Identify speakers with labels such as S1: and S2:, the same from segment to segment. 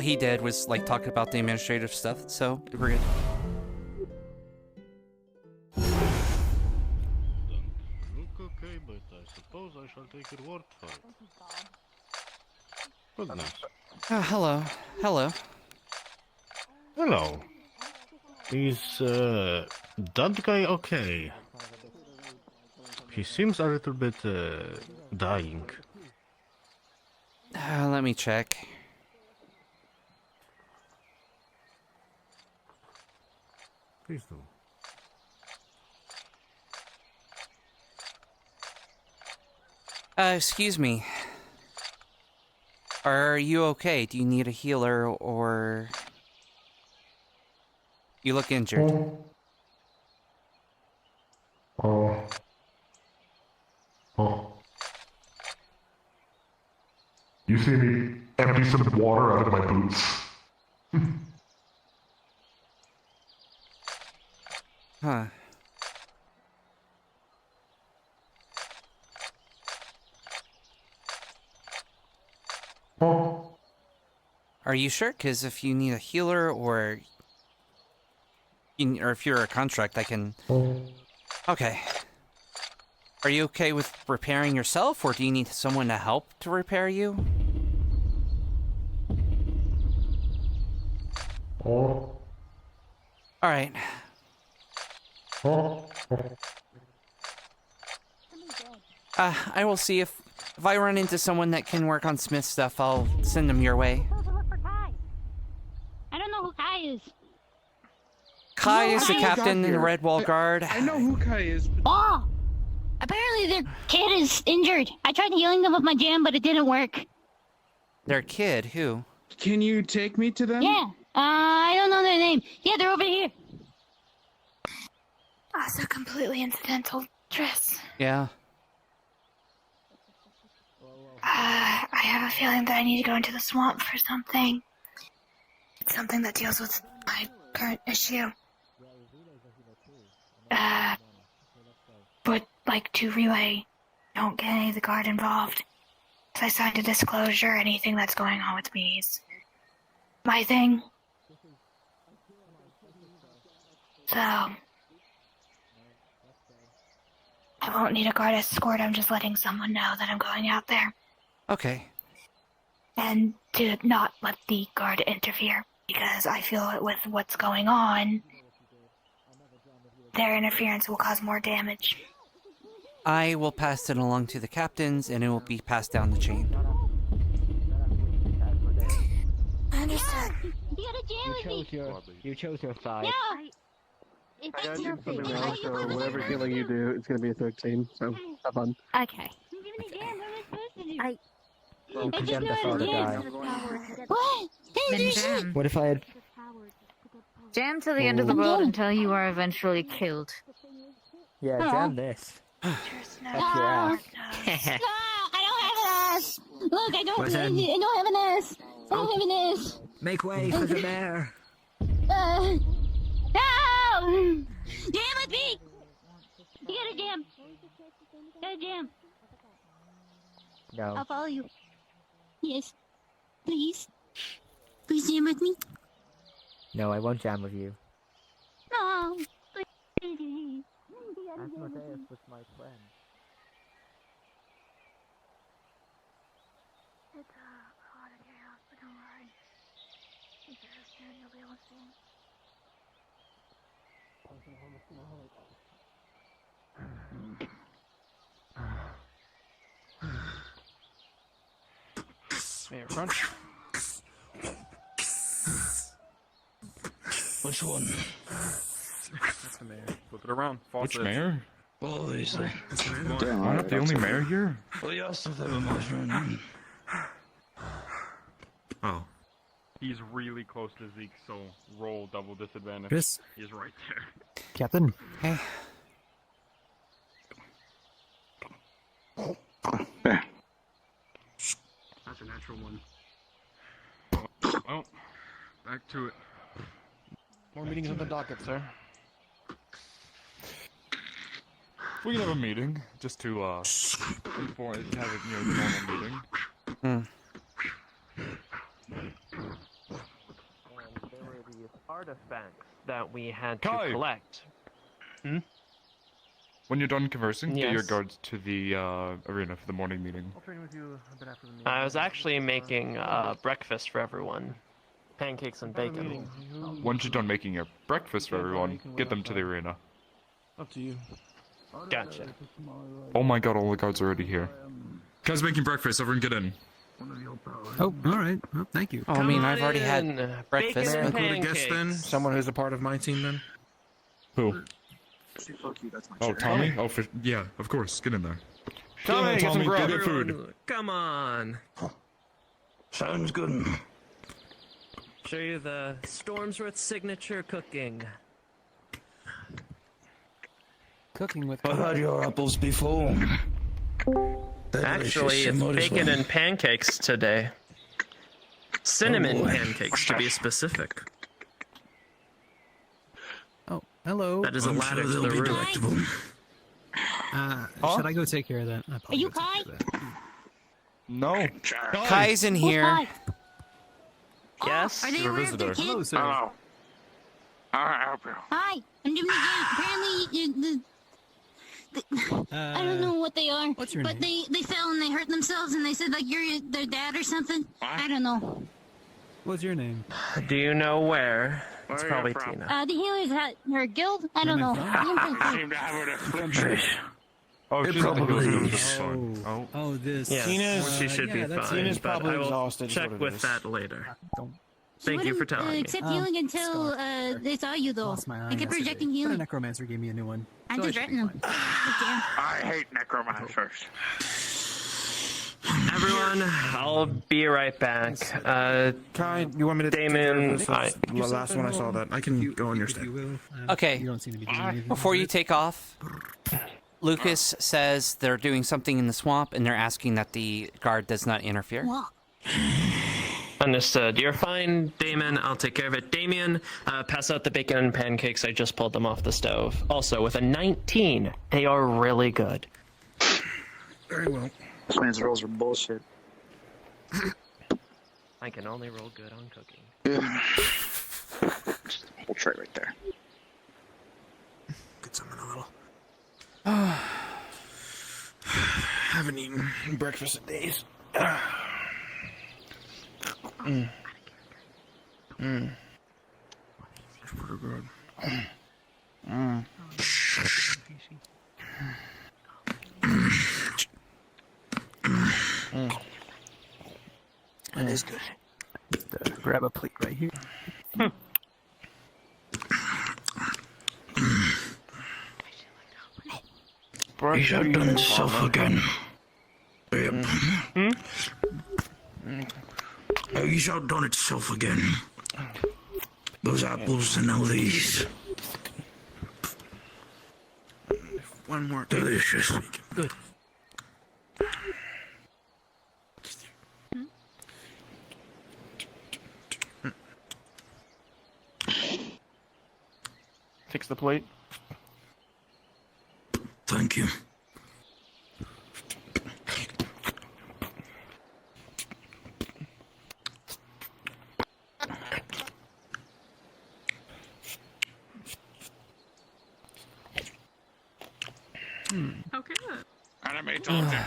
S1: he did was like talk about the administrative stuff, so we're good.
S2: Look okay, but I suppose I shall take your word for it. Goodness.
S1: Hello. Hello.
S2: Hello. Is that guy okay? He seems a little bit dying.
S1: Let me check.
S2: Please do.
S1: Excuse me. Are you okay? Do you need a healer or... You look injured.
S3: You see me empty some water out of my boots.
S1: Huh. Are you sure? Because if you need a healer or if you're a contract, I can... Okay. Are you okay with repairing yourself, or do you need someone to help to repair you? Alright. I will see if I run into someone that can work on Smith stuff, I'll send them your way.
S4: I don't know who Kai is.
S1: Kai is the captain in the Red Wall Guard.
S5: I know who Kai is, but...
S4: Oh! Apparently their kid is injured. I tried healing them with my jam, but it didn't work.
S1: Their kid? Who?
S5: Can you take me to them?
S4: Yeah. I don't know their name. Yeah, they're over here.
S6: Also completely incidental, Tris.
S1: Yeah.
S6: I have a feeling that I need to go into the swamp for something. It's something that deals with my current issue. Would like to relay, don't get any of the guard involved. Because I signed a disclosure, anything that's going on with me is my thing. So, I won't need a guard escort, I'm just letting someone know that I'm going out there.
S1: Okay.
S6: And to not let the guard interfere, because I feel it with what's going on, their interference will cause more damage.
S1: I will pass it along to the captains, and it will be passed down the chain.
S6: I understand.
S4: You got a jam with me.
S7: You chose your side.
S4: No!
S7: I got you something else, so whatever healing you do, it's gonna be a 13, so have fun.
S6: Okay.
S7: Well, condemned us all to die.
S4: What?
S8: Then jam.
S7: What if I had...
S8: Jam to the end of the world until you are eventually killed.
S7: Yeah, jam this. That's your ass.
S4: No, I don't have an ass. Look, I don't have an ass. I don't have an ass.
S7: Make way for the mayor.
S4: No! Jam with me! You got a jam. Got a jam.
S7: No.
S4: I'll follow you. Yes. Please. Please jam with me.
S7: No, I won't jam with you.
S4: No. Please.
S7: Asmodeus was my friend.
S6: It's hot in your house, but don't worry. Very soon you'll be able to see.
S5: Mayor Crunch.
S9: Which one?
S5: That's the mayor. Flip it around.
S9: Which mayor?
S10: Well, obviously.
S9: I'm not the only mayor here.
S10: Well, you asked if they were my friend.
S9: Oh.
S5: He's really close to Zeke, so roll double disadvantage.
S11: Chris?
S5: He's right there.
S11: Captain?
S1: Hey.
S9: There.
S5: That's a natural one. Well, back to it.
S2: More meetings on the docket, sir.
S9: We can have a meeting, just to, inform, have it, the normal meeting.
S11: artifacts that we had
S9: Kai!
S11: to collect.
S9: When you're done conversing, get your
S11: Yes.
S9: guards to the arena for the morning meeting.
S7: I'll train with you a bit after the meeting.
S11: I was actually making breakfast for everyone. Pancakes and bacon.
S9: Once you're done making your breakfast for everyone, get them to the arena.
S10: Up to you.
S11: Gotcha.
S9: Oh my god, all the guards are already here. Guys making breakfast, everyone get in.
S12: Oh, alright. Well, thank you.
S1: Oh, I mean, I've already had breakfast.
S11: Bacon and
S1: but-
S12: Include a guest then?
S11: pancakes.
S12: Someone who's a part of my team then?
S9: Who? Oh, Tommy? Oh, yeah, of course. Get in there.
S12: Tommy, get some grub.
S9: Go get food.
S11: Come on.
S10: Sounds good.
S11: Show you the Stormsworth signature cooking.
S12: Cooking with
S10: I've had your apples before. They're
S11: Actually,
S10: delicious,
S11: it's
S10: you might as
S11: bacon
S10: well.
S11: and pancakes today. Cinnamon
S10: boy.
S11: pancakes, to be specific.
S12: Oh, hello.
S11: That is a
S10: I'm
S11: ladder
S10: sure
S11: to
S10: they'll
S11: the
S10: be
S11: roof.
S10: delectable.
S12: Should I go take care of that?
S4: Are you Kai?
S9: No.
S1: Kai's in
S4: Who's
S1: here.
S4: Kai?
S11: Yes?
S4: Are they
S9: You're a
S4: aware of their
S9: visitor.
S4: kid?
S12: Hello, sir.
S3: Hello. How can I help you?
S4: Hi. I'm doing it again. Apparently, I don't know what they are.
S12: What's your
S4: but
S12: name?
S4: they fell and they hurt themselves and they said like you're their dad or something. I don't know.
S12: What's your name?
S11: Do you know where? It's
S3: Where are
S11: probably
S3: you from?
S11: Tina.
S4: The healers had her guild. I don't
S12: Where
S4: know.
S12: am I
S3: I seem to have an affliction.
S9: Oh,
S10: It
S9: she's at the
S10: probably
S9: Hills Room,
S10: is.
S9: that's fine. Oh.
S12: Oh, this.
S11: Yes,
S10: Tina's-
S11: she should
S12: yeah,
S11: be
S12: that's-
S11: fine,
S10: Tina's
S11: but
S10: probably
S11: I will
S10: exhausted is
S11: check
S10: what it
S11: with
S10: is.
S11: that later.
S12: Don't
S11: Thank you for
S4: Wouldn't,
S11: telling me.
S4: accept healing until they saw you though.
S12: lost my eye
S4: I kept
S12: yesterday,
S4: rejecting
S12: but a
S4: healing.
S12: necromancer gave me a new one.
S4: I
S12: so
S4: just
S12: should
S4: threatened
S12: be
S4: him.
S12: fine.
S3: I hate necromancers.
S11: Everyone, I'll be right back.
S12: Kai, you want me to
S11: Damon,
S12: take care of this?
S11: I-
S12: The last one I saw that. I can go on your
S1: if
S12: step.
S1: you
S12: You
S1: Okay.
S12: You don't seem to be doing anything.
S1: Before you take off, Lucas says they're doing something in the swamp and they're asking that the guard does not interfere.
S4: What?
S11: Understood. You're fine, Damon. I'll take care of it. Damien, pass out the bacon and pancakes. I just pulled them off the stove. Also, with a 19, they are really good.
S12: Very well.
S7: This man's rolls are bullshit.
S11: I can only roll good on cooking.
S7: Just a whole tray right there.
S12: Get some in a little. Haven't eaten breakfast in days. It's pretty good. That is good. Grab a plate right here.
S10: He's outdone himself again. Yep. He's outdone itself again. Those apples and now these.
S12: One more.
S10: Delicious.
S12: Good.
S7: Fix the plate.
S10: Thank you.
S8: Okay.
S3: Enemy target.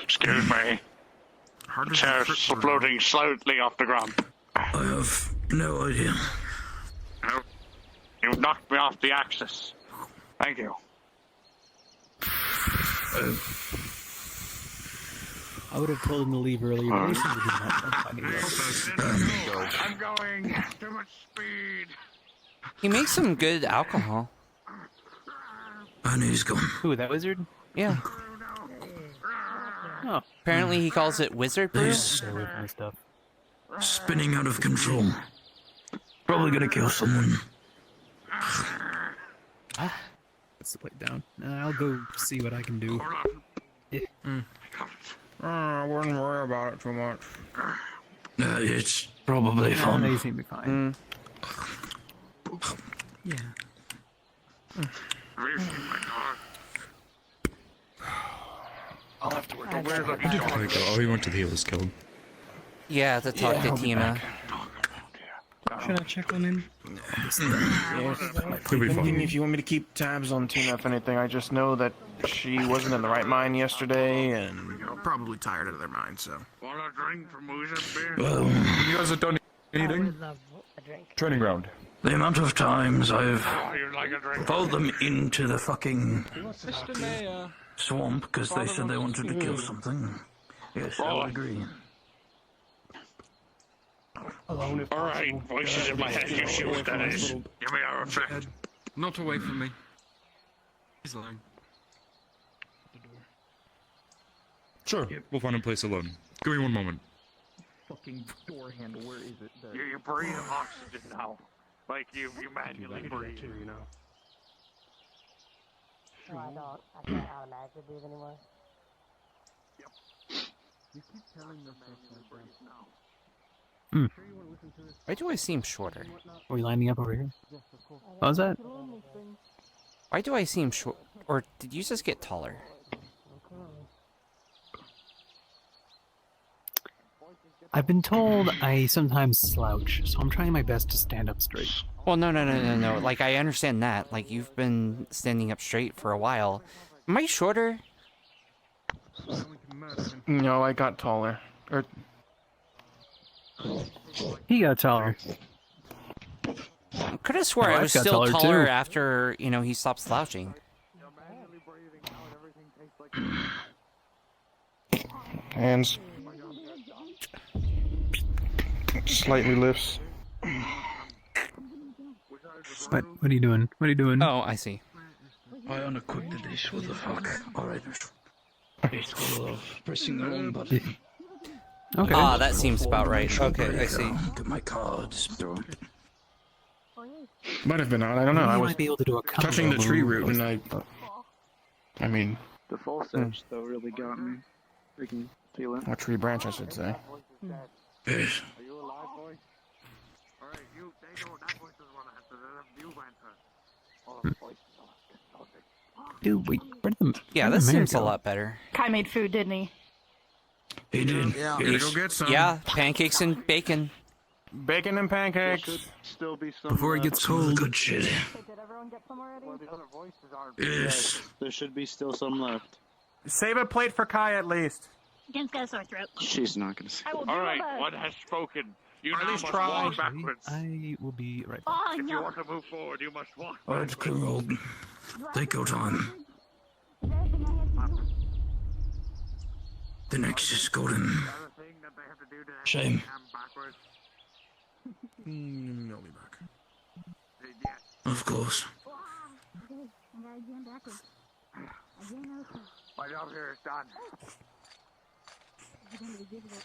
S3: Excuse me. Chair's floating slightly off the ground.
S10: I have no idea.
S3: No. You've knocked me off the axis. Thank you.
S12: I would have told him to leave earlier, but they seem to do not anyway.
S3: I'm going. Too much speed.
S1: He makes some good alcohol.
S10: And he's gone.
S12: Who, that wizard?
S1: Yeah.
S12: Oh.
S1: Apparently he calls it wizard brew.
S10: He's
S12: Stay away from my stuff.
S10: spinning out of control. Probably gonna kill someone.
S12: Let's put it down. I'll go see what I can do. I wouldn't worry about it too much.
S10: It's probably
S12: They
S10: fun.
S12: seem to be fine. Yeah.
S2: I'll have to work.
S9: Where did Kai go? Oh, he went to the Healers Guild.
S1: Yeah, to talk to
S2: I'll be
S1: Tina.
S2: back.
S12: Should I check on him?
S9: He'll be fine.
S7: If you want me to keep tabs on Tina, if anything, I just know that she wasn't in the right mind yesterday, and probably tired out of their mind. So.
S3: Want a drink from Moose Beer?
S10: Well,
S9: You guys are done eating? Training ground.
S10: the amount of times I've
S3: Oh, you'd like a drink?
S10: followed them into the fucking
S12: Mr. Mayor.
S10: swamp because they said they wanted to kill something. Yes, I would agree.
S3: Alright, voices in my head, you see what that is. Give me a reflect.
S12: Not away from me. He's lying.
S9: Sure, we'll find a place alone. Give me one moment.
S5: Fucking door handle, where is it? There.
S3: You breathe oxygen now. Like you manually breathe.
S7: You know.
S4: No, I don't. I can't automatically breathe anymore.
S5: You keep telling yourself to breathe now.
S1: Why do I seem shorter?
S12: Are we lining up over here? What was that?
S1: Why do I seem short? Or did you just get taller?
S12: I've been told I sometimes slouch, so I'm trying my best to stand up straight.
S1: Well, no. Like, I understand that. Like, you've been standing up straight for a while. Am I shorter?
S7: No, I got taller. Or
S12: He got taller.
S1: Could have swore
S12: Oh,
S1: I
S12: I've
S1: was
S12: got
S1: still
S12: taller,
S1: taller
S12: too.
S1: after, he stopped slouching.
S7: hands. Slightly lifts.
S12: What are you doing? What are you doing?
S1: Oh, I see.
S10: I unequipped this. What the fuck? Alright. It's full of pressing the wrong button.
S12: Okay.
S1: Ah, that seems about right. Okay, I see.
S10: Get my cards.
S7: Might have been on. I don't know.
S12: Maybe
S7: I
S12: you
S7: was
S12: might be able to do a combo
S7: touching the tree
S12: move.
S7: root, and I mean,
S13: The full search though really got me. Freaking feeling.
S7: a tree branch, I should say.
S10: Yes.
S3: Are you alive, boy? Alright, you, they know that voice doesn't want to answer. You answer. Oh, voice is
S12: Dude, wait. Where did the
S1: Yeah,
S12: where did
S1: this
S12: the mayor
S1: seems a
S12: go?
S1: lot better.
S6: Kai made food, didn't he?
S10: He did.
S7: Yeah,
S10: Yes.
S7: go get some.
S1: Yeah, pancakes and bacon.
S7: Bacon and pancakes.
S13: Should still be some.
S12: Before it gets
S10: Some of the
S12: cold.
S10: good shit.
S4: Did everyone get some already?
S3: Well, the other voices aren't.
S10: Yes.
S13: There should be still some left.
S7: Save a plate for Kai at least.
S4: Jen's got a sore throat.
S13: She's not gonna say.
S4: I will do
S3: Alright,
S4: my
S3: one
S4: best.
S3: has spoken. You
S7: Or at
S3: now
S7: least
S3: must
S7: try.
S3: walk backwards.
S12: I will be right back.
S4: Oh,
S3: If you
S4: no.
S3: want to move forward, you must walk
S10: Alright,
S3: backwards.
S10: criminal. Take your time.
S4: Is there anything I have to do?
S10: The nexus golden.
S3: The other thing that they have to do to
S10: Shame.
S3: come backwards.
S7: I'll be back.
S3: Yes.
S10: Of course.
S4: I gotta jam backwards. Again, okay.
S3: My job here is done.
S4: I'm gonna give it up.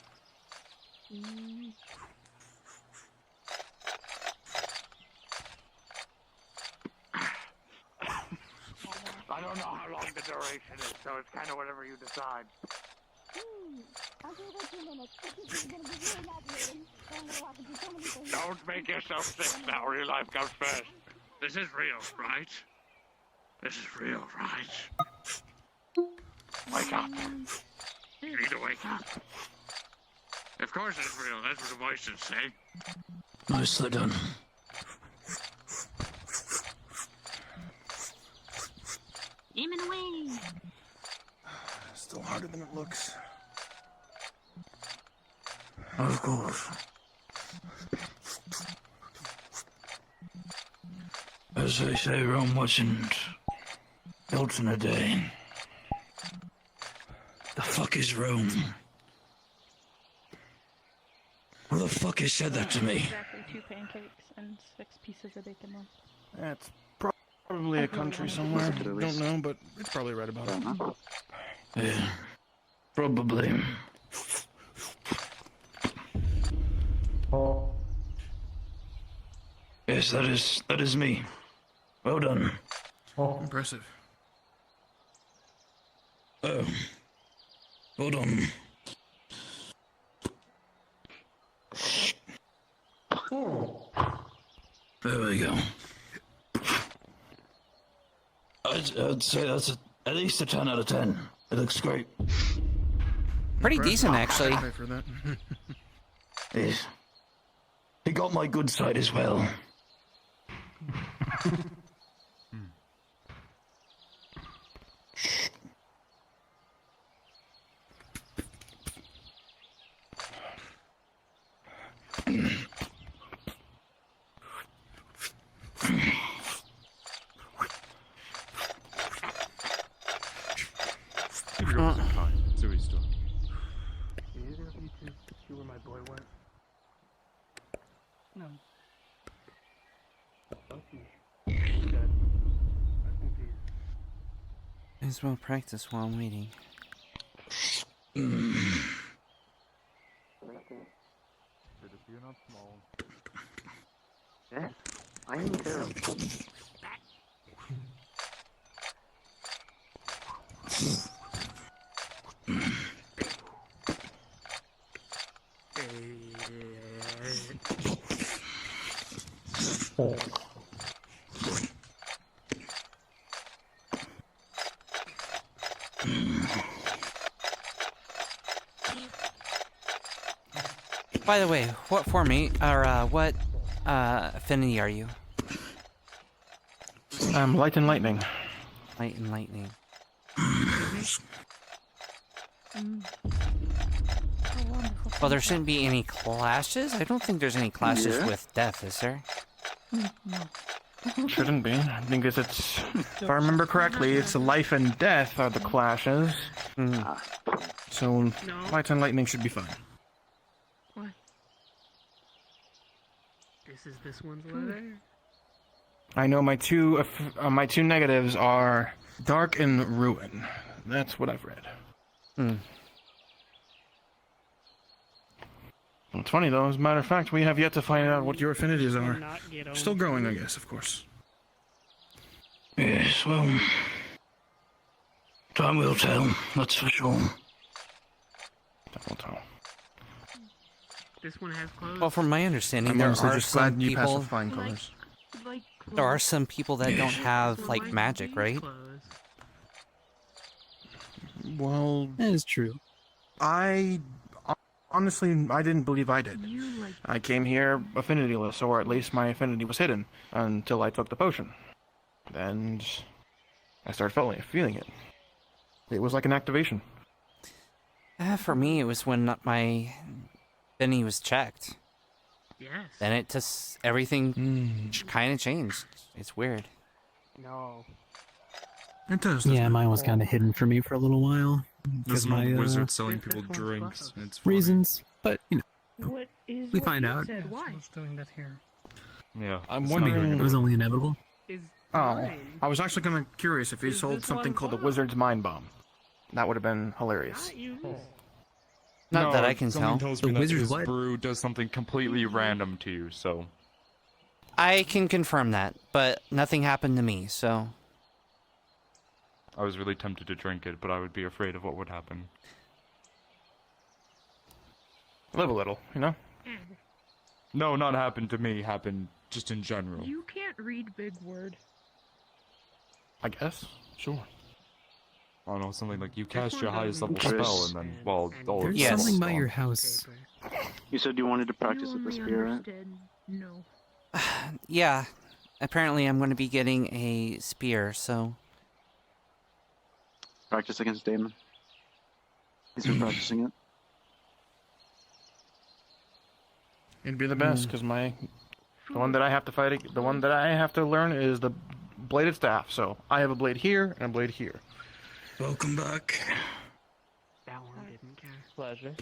S3: I don't know how long the duration is, so it's kind of whatever you decide.
S4: I'll give it 2 minutes. This is gonna be really nauseating. I'm gonna have to do so many things.
S3: Don't make yourself sick now. Real life comes first. This is real, right? This is real, right? Wake up. You need to wake up. Of course it's real. That's what the voices say.
S10: Nicely done.
S4: Aiming away.
S7: Still harder than it looks.
S10: Of course. As they say, Rome wasn't built in a day. The fuck is Rome? Who the fuck has said that to me?
S6: Exactly 2 pancakes and 6 pieces of bacon left.
S7: That's probably a country somewhere. Don't know, but it's probably right about it.
S10: Yeah, probably. Yes, that is me. Well done.
S7: Impressive.
S10: Oh. Hold on. There we go. I'd say that's at least a 10 out of 10. It looks great.
S1: Pretty decent, actually.
S7: Pay for that.
S10: Yes. He got my good side as well.
S9: So he's still.
S13: Either of you two see where my boy went? No. Okay. Good. I think he's...
S1: May as well practice while I'm waiting.
S9: You're not small.
S13: Yes, I am terrible.
S1: By the way, what formate or what affinity are you?
S7: Light and lightning.
S1: Light and lightning. Well, there shouldn't be any clashes. I don't think there's any clashes with death, is there?
S7: Shouldn't be. I think it's if I remember correctly, it's life and death are the clashes. So light and lightning should be fine.
S13: What? This is this one's letter?
S7: I know my two negatives are dark and ruin. That's what I've read. It's funny though, as a matter of fact, we have yet to find out what your affinities are. Still growing, I guess, of course.
S10: Yes, well, time will tell, that's for sure.
S7: Time will tell.
S13: This one has clothes.
S1: Well, from my understanding,
S7: I'm
S1: there
S7: honestly
S1: are
S7: just
S1: some
S7: glad you passed
S1: people.
S7: with flying colors.
S1: There are some people that don't have like magic, right?
S7: Well,
S12: that is true.
S7: Honestly, I didn't believe I did. I came here affinityless, or at least my affinity was hidden, until I took the potion. And I started feeling it. It was like an activation.
S1: For me, it was when my affinity was checked.
S13: Yes.
S1: Then it just everything kind of changed. It's weird.
S13: No.
S7: It does.
S12: Yeah, mine was kind of hidden for me for a little while.
S9: There's
S12: My
S9: no wizard selling people drinks. It's fine.
S12: reasons, but you know,
S13: What is
S12: we
S13: what
S12: find
S13: you
S12: out.
S13: said? Why? Who's doing that here?
S9: Yeah.
S7: I'm
S9: it's
S7: wondering.
S9: not
S12: It was only inevitable.
S13: Is
S7: Oh,
S13: mine.
S7: I was actually kind of curious if you
S13: Is
S7: sold
S13: this
S7: something
S13: one
S7: called the
S13: fine?
S7: Wizard's Mind Bomb. That would have been hilarious.
S13: Not you.
S1: Not
S9: No,
S1: that I can
S9: someone
S1: tell.
S9: tells
S12: The
S9: me that
S12: wizard's
S9: this
S12: what?
S9: brew does something completely random to you, so...
S1: I can confirm that, but nothing happened to me, so...
S9: I was really tempted to drink it, but I would be afraid of what would happen.
S7: Live a little, you know?
S9: No, not happen to me, happen just in general.
S13: You can't read big word.
S7: I guess. Sure.
S9: I don't know, something like you cast
S13: one
S9: your highest level
S13: doesn't-
S9: spell, and then, well, all of
S12: There's
S9: the
S1: Yes.
S12: something by
S9: spells
S12: your
S9: gone.
S12: house.
S13: You said you wanted to practice
S6: You
S13: with the
S6: only
S13: spear, right?
S6: understood no.
S1: Yeah. Apparently I'm going to be getting a spear, so...
S13: Practice against Damon. He's been practicing it.
S7: It'd be the best, because the one that I have to fight, the one that I have to learn is the bladed staff. So I have a blade here and a blade here.
S10: Welcome back.
S13: That one didn't care.
S11: Pleasure.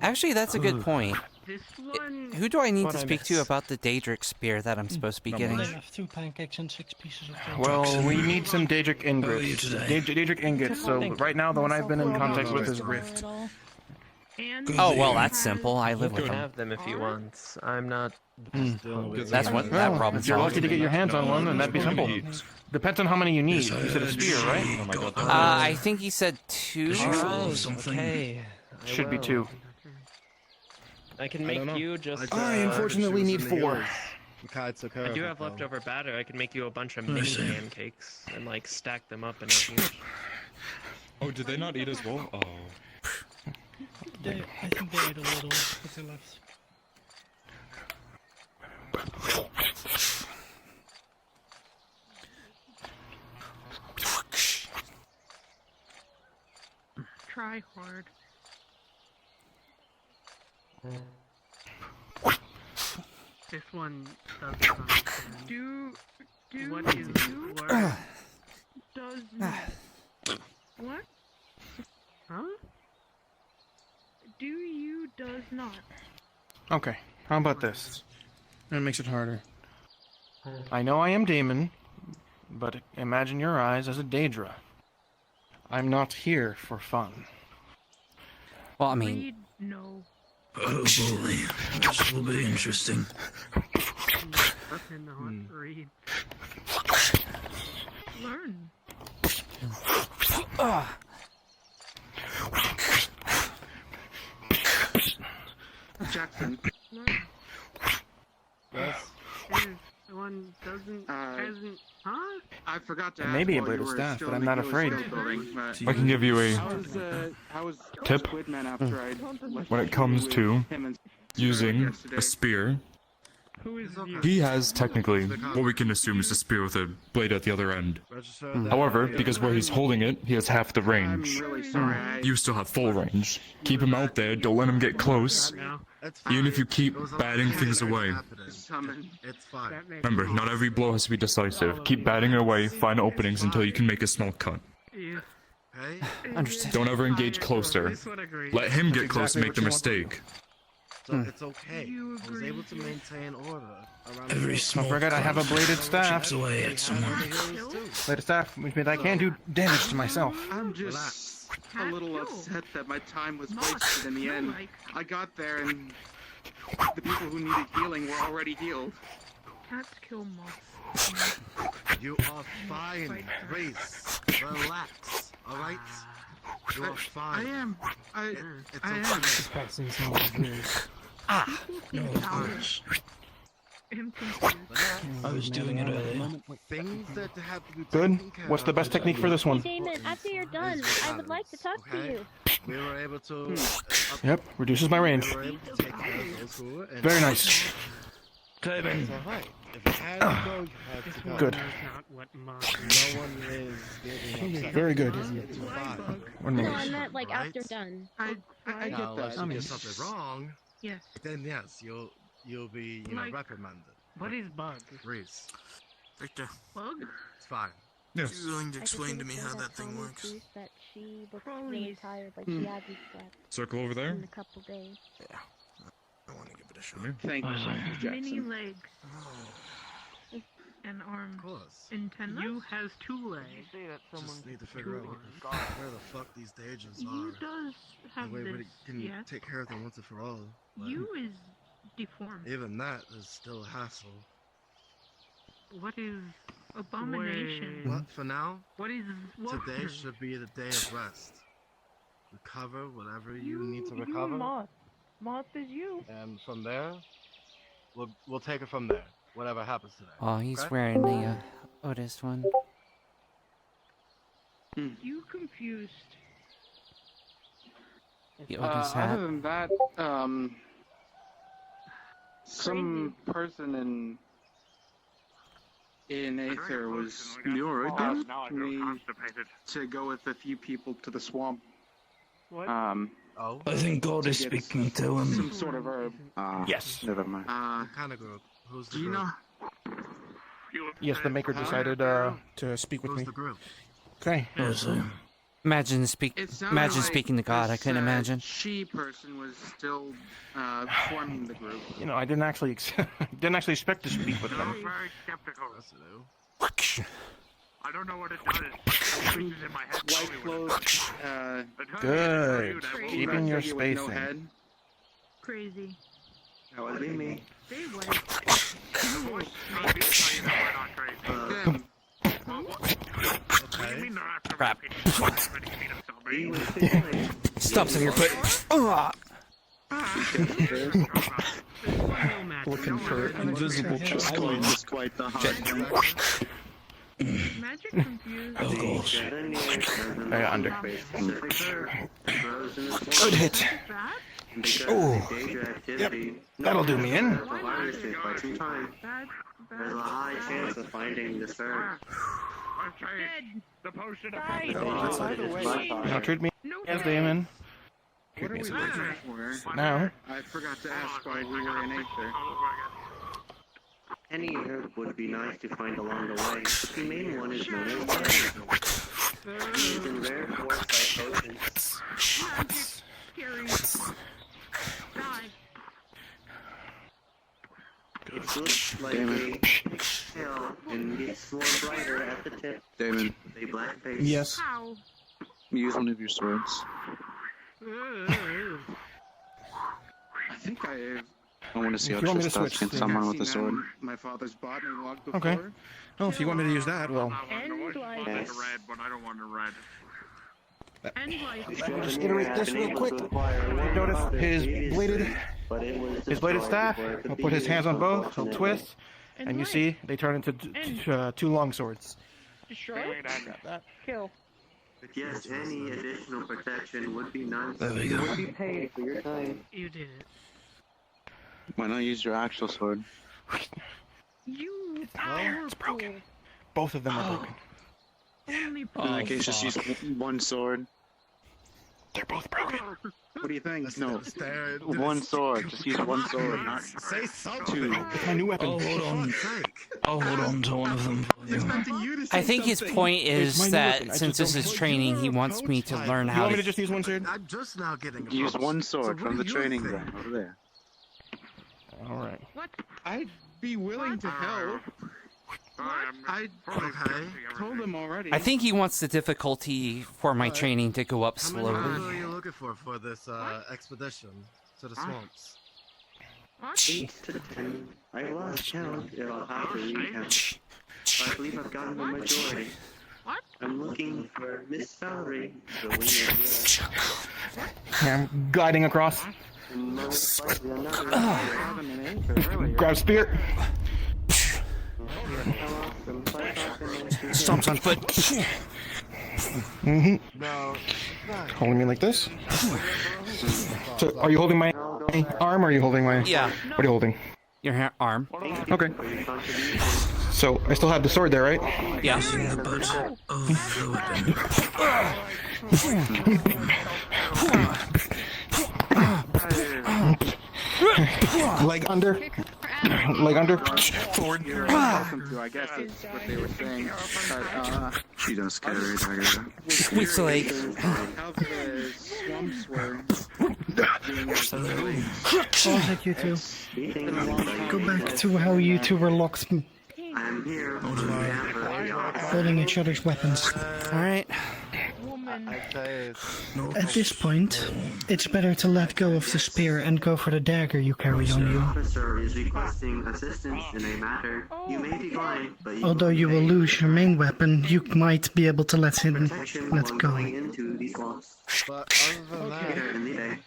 S1: Actually, that's a good point.
S13: This one.
S1: Who do I need
S7: What
S1: to
S7: I
S1: speak to
S7: miss?
S1: about the Daedric spear that I'm supposed to be getting?
S10: I
S14: have 2 pancakes and 6 pieces of cake.
S7: Well, we need some Daedric
S10: How are you
S7: ingots.
S10: today?
S7: Daedric ingots. So right now, the one I've been in contact with is Rift.
S13: And
S10: Good
S1: Oh,
S10: to
S1: well,
S10: hear.
S1: that's simple. I live
S11: You
S1: with
S11: can
S1: them.
S11: have them if you want. I'm not.
S1: That's what that
S7: Well,
S1: problem
S7: if you're lucky to get your hands on one, then that'd be simple.
S9: Eat.
S7: Depends on how many you need.
S10: Yes,
S7: You said a spear, right?
S9: Oh my god.
S1: I think he said 2.
S10: Did you follow
S11: Right,
S10: something?
S11: okay. I
S7: Should be
S11: will.
S7: 2.
S11: I can make you just.
S7: I unfortunately need 4.
S11: I do have leftover batter. I can make you a bunch of mini pancakes and like stack them up in a huge.
S9: Oh, did they not eat as well? Oh.
S14: I think they ate a little, but they left.
S15: Try hard. This one doesn't understand. What is what? Does what? Huh? Do you does not.
S7: Okay, how about this? That makes it harder. I know I am Damon, but imagine your eyes as a Daedra. I'm not here for fun.
S1: Well, I mean...
S15: Read, no.
S10: Oh boy, this will be interesting.
S15: Read. Learn.
S13: Jackson.
S15: Learn.
S13: Yes.
S15: The one doesn't, hasn't, huh?
S13: I forgot to
S7: It
S13: ask
S7: may be a
S13: while you
S7: bladed
S13: were
S7: staff,
S13: still
S7: but
S13: in
S7: I'm
S13: the
S7: not afraid.
S13: building, but-
S9: I can give you a
S13: How was
S9: tip.
S13: Squidman after I left
S9: When it comes
S13: with
S9: to
S13: him and
S9: using
S13: yesterday?
S9: a spear,
S15: Who is you?
S9: he has technically what we can assume is a spear with a blade at the other end. However, because where he's holding it, he has half the range.
S13: I'm really sorry.
S9: You still have full range. Keep him out there, don't let him get close. Even if you keep batting things away.
S2: It's fine.
S9: Remember, not every blow has to be decisive. Keep batting away, find openings until you can make a small cut.
S1: Understand.
S9: Don't ever engage closer. Let him get close and make the mistake.
S2: So it's okay. I was able to maintain order around
S10: Every
S2: the
S10: small
S7: Don't forget I have a bladed staff.
S10: chips away at someone.
S7: Bladed staff, which means I can do damage to myself.
S13: I'm just a little upset that my time was wasted in the end. I got there and the people who needed healing were already healed.
S15: Cats kill moths.
S2: You are fine, Grace. Relax, alright? You are fine.
S13: I am.
S2: It's
S13: I
S2: okay.
S13: am.
S12: Practicing some of the moves.
S10: No, of course. I was doing it earlier.
S2: Things that have to be
S7: Good.
S2: taken care
S7: What's the
S2: of
S7: best technique for this one?
S4: Damon, after you're done, I would like to talk to you.
S2: We were able to.
S7: Yep, reduces my range.
S2: We were able to take care of those who were in.
S7: Very nice.
S10: Damon.
S2: It's alright. If you had to go, you had to go.
S7: Good.
S2: No one is getting upset.
S7: Very good.
S2: It's fine.
S7: One
S4: No,
S7: moment.
S4: I meant like after done.
S13: I
S2: Now,
S13: get
S2: unless
S13: that.
S2: you get something wrong,
S15: Yes.
S2: then yes, you'll be
S15: Like-
S2: reprimanded.
S15: What is bug?
S2: Reese,
S16: Victor,
S15: Bug?
S2: it's fine.
S9: Yes.
S16: are you willing to explain to me how that thing works?
S4: That she looks really tired, like she hasn't slept
S9: Circle over there.
S4: in a couple days.
S16: Yeah, I want to give it a shot.
S13: Thank you,
S15: Mini
S13: Jackson.
S15: legs. And arms.
S2: Of course.
S15: Antennas? You has 2 legs.
S2: Just need to figure out where the fuck these dangers
S15: You
S2: are.
S15: does have
S2: The way we
S15: this,
S2: can
S15: yes?
S2: take care of them once and for all. But
S15: You is deformed.
S2: even that is still a hassle.
S15: What is abomination?
S2: But for now,
S15: What is what?
S2: today should be the day of rest. Recover whatever you need to recover,
S15: You moth. Moth is you.
S2: and from there, we'll take it from there. Whatever happens today.
S1: Oh, he's
S2: okay?
S1: wearing the Otis one.
S15: You confused.
S1: The Otis hat.
S13: Other than that, some person in Aether was asked me to go with a few people to the swamp.
S15: What?
S2: Oh.
S10: I think God is
S13: to get
S10: speaking to him.
S13: some sort of herb.
S7: Yes.
S13: Never
S2: What kind of group? Who's the
S13: Do you
S2: group?
S13: know?
S7: Yes, the maker decided to speak with
S2: Who's
S7: me.
S2: the group?
S7: Okay.
S1: Imagine
S13: It sounded
S1: imagine
S13: like
S1: speaking to God. I
S13: this,
S1: couldn't imagine.
S13: She person was still forming the group.
S7: You know, I didn't actually expect to speak with
S3: I'm
S7: them.
S3: very skeptical.
S2: Yes, I do.
S3: I don't know what it does. It creases in my head.
S13: White clothes,
S7: Good.
S15: Crazy.
S7: Keeping your
S13: figure with no
S7: spacing.
S13: head.
S15: Crazy.
S13: That would be me.
S15: Stay away.
S3: The voice maybe will tell you that we're not crazy.
S13: Them.
S3: Well, what do you mean they're after
S1: Crap.
S3: me? He made himself, right?
S1: Stop some of your foot.
S12: Looking for invisible chest
S2: I
S12: coins.
S2: was quite the hard.
S15: Magic confused.
S12: Oh gosh.
S7: Under.
S12: Good hit. Oh. Yep. That'll do me in.
S15: There's
S13: a high chance of finding the third.
S3: The potion
S7: Now treat me as Damon. Treat me as a Daedra. Now.
S13: I forgot to ask why we were in Aether. Any herb would be nice to find along the way. The main one is known as used in rare foresight potions. It looks like a tail and gets more brighter at the tip.
S2: Damon.
S13: A black face.
S12: Yes.
S2: Use one of your swords.
S13: I think I
S2: want to see
S7: If
S2: how
S7: you want me to
S2: Triss does
S7: switch,
S2: against
S7: then-
S2: someone with a sword.
S13: My father's botany log before.
S7: Okay. Well, if you want me to use that, well.
S15: End life.
S3: red, but I don't want a red.
S15: End life.
S7: Just iterate this real quick. Notice his bladed staff. He'll put his hands on both. He'll twist, and you see they turn into two long swords.
S15: Destroy.
S7: Grab that.
S15: Kill.
S13: Yes, any additional protection would be nice.
S2: There we go.
S13: Would be paid for your time.
S15: You did it.
S2: Why not use your actual sword?
S15: You
S7: It's broken. Both of them are broken.
S15: only
S2: In that case, just use one sword.
S7: They're both broken.
S13: What do you think?
S2: No, one sword. Just use one sword.
S13: Say something.
S7: It's my new weapon.
S10: I'll hold on. I'll hold on to one of them for you.
S1: I think his point
S7: It's my
S1: is
S7: new
S1: that
S7: weapon. I
S1: since
S7: just
S1: this
S7: don't-
S1: is training, he wants me to learn
S7: You
S1: how
S7: want me
S1: to.
S7: to just use one sword?
S2: I'm just now getting. Use one sword from the training ground over there.
S7: All right.
S13: I'd be willing to help. I told him already.
S1: I think he wants the difficulty for my training to go up
S2: How
S1: slowly.
S2: are you looking for this expedition to the swamps?
S13: 8 to 10. I lost count. I'll have to recount. But I believe I've gotten the majority. I'm looking for Miss Valerie, the winner.
S7: I'm gliding across. Grab spear.
S1: Stomps on foot.
S7: Holding me like this. So, are you holding my arm or are you holding my...
S1: Yeah.
S7: What are you holding?
S1: Your arm.
S7: Okay. So, I still have the sword there, right?
S1: Yeah.
S10: The butt of the weapon.
S7: Leg under. Leg under. Forward.
S13: Welcome to, I guess that's what they were saying.
S2: She does carry dagger.
S1: Weak leg.
S13: How the swamps were.
S14: Oh, thank you two. Go back to how you two were locked, holding each other's weapons.
S1: Alright.
S14: At this point, it's better to let go of the spear and go for the dagger you carry on you.
S13: Officer is requesting assistance in a matter. You may be blind, but
S14: Although you will lose your main weapon, you might be able to let him let go.
S13: going into these swamps.
S2: But other than
S13: Later in the day.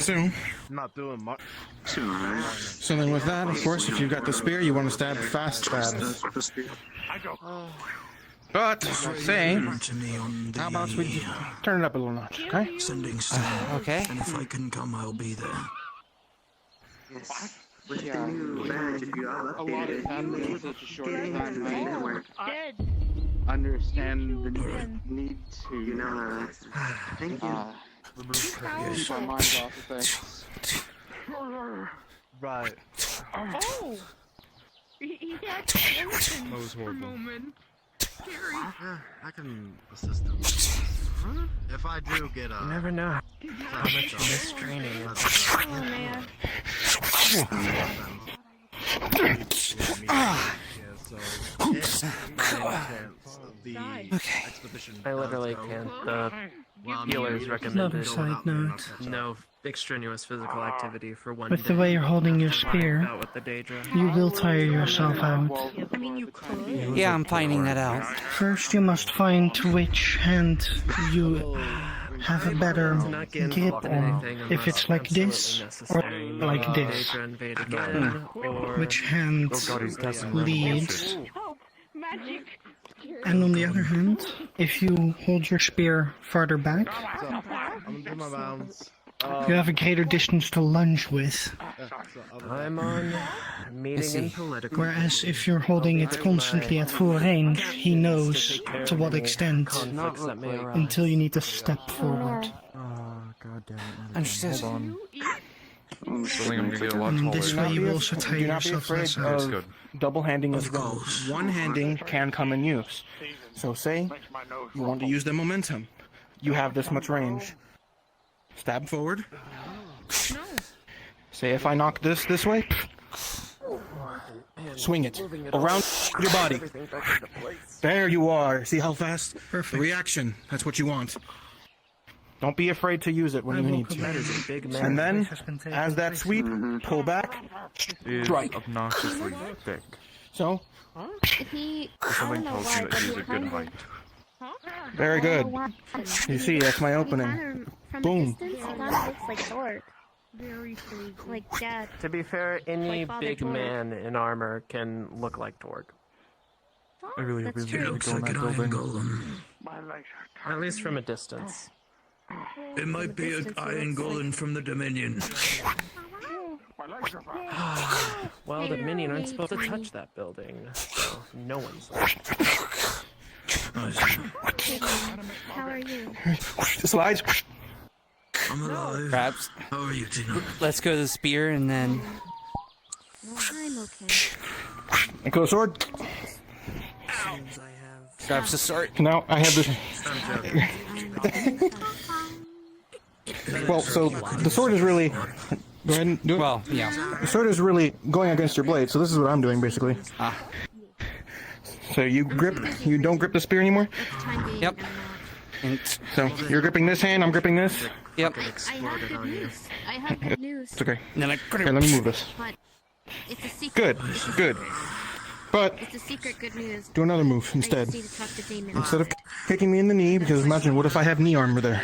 S7: So,
S2: not doing much.
S7: so then with that, of course, if you've got the spear, you want to stab fast stabs. But, say, how about we just turn it up a little notch, okay?
S10: Sending stuff.
S1: Okay.
S10: And if I can come, I'll be there.
S13: Yes. With the new badge, if you have updated it, you may get into the network.
S2: Understand the need to.
S13: You know how that's. Thank you.
S2: Keep my mind off of things. Right.
S15: Oh! He had to listen for a moment. Scary.
S2: Yeah, I can assist him. If I do get a...
S11: You never know how much missed training is.
S15: Oh, man.
S11: I literally can't. The healers recommended
S14: Another side note.
S11: no extraneous physical activity for one
S14: With
S11: day.
S14: the way you're holding your spear,
S11: Out with the Daedra.
S14: you will tire yourself out.
S15: I mean, you could.
S1: Yeah, I'm finding that out.
S14: First, you must find which hand you have a better
S11: not get
S14: grip
S11: involved in
S14: on
S11: anything
S14: if
S11: unless
S14: it's like this or
S11: necessary.
S14: like this.
S11: Daedra invade again, or
S14: Which hand leads. And on the other hand, if you hold your spear farther back,
S2: I'm doing my bounds.
S14: you have a greater distance to lunge with.
S11: I'm on meeting in political.
S14: Whereas if you're holding it constantly at full range, he knows to what extent until you need to step forward.
S12: Oh, god damn it.
S1: Understood.
S12: Hold on.
S14: And this way you also tire
S7: Do not be
S14: yourself
S7: afraid
S14: less out.
S7: of double handing as well. One handing can come in use. So say you want to use the momentum. You have this much range. Stab forward. Say if I knock this way, swing it around your body. There you are. See how fast? Perfect. Reaction. That's what you want. Don't be afraid to use it when you need to. And then, as that sweep, pull back, strike.
S9: Obnoxiously thick.
S7: So,
S9: Something tells me that he's a good height.
S7: very good. You see, that's my opening. Boom.
S15: Like Dad.
S11: To be fair, any
S15: Father
S11: big
S15: Torg.
S11: man in armor can look like Torg.
S9: I really hope
S15: That's
S9: he's
S15: true.
S9: going to go in that building.
S11: At least from a distance.
S10: It might be an iron golem from the Dominion.
S11: Well, the minion aren't supposed to touch that building, so no one's.
S15: How are you?
S7: Slides.
S10: I'm alive.
S1: Perhaps.
S10: How are you, Tina?
S1: Let's go to the spear and then.
S15: I'm okay.
S7: And go sword.
S1: Grabs the sword.
S7: Now I have this. Well, so the sword is really. Go ahead and do it.
S1: Well, yeah.
S7: The sword is really going against your blade, so this is what I'm doing basically.
S1: Ah.
S7: So you don't grip the spear anymore?
S1: Yep.
S7: So you're gripping this hand, I'm gripping this?
S1: Yep.
S15: I have good news. I have good news.
S7: It's okay.
S1: Then I
S7: Here, let me move this.
S15: But it's a secret.
S7: Good, good. But
S15: It's a secret good news.
S7: do another move
S15: I
S7: instead.
S15: just need to talk to Damon.
S7: Instead of kicking me in the knee, because imagine, what if I have knee armor there?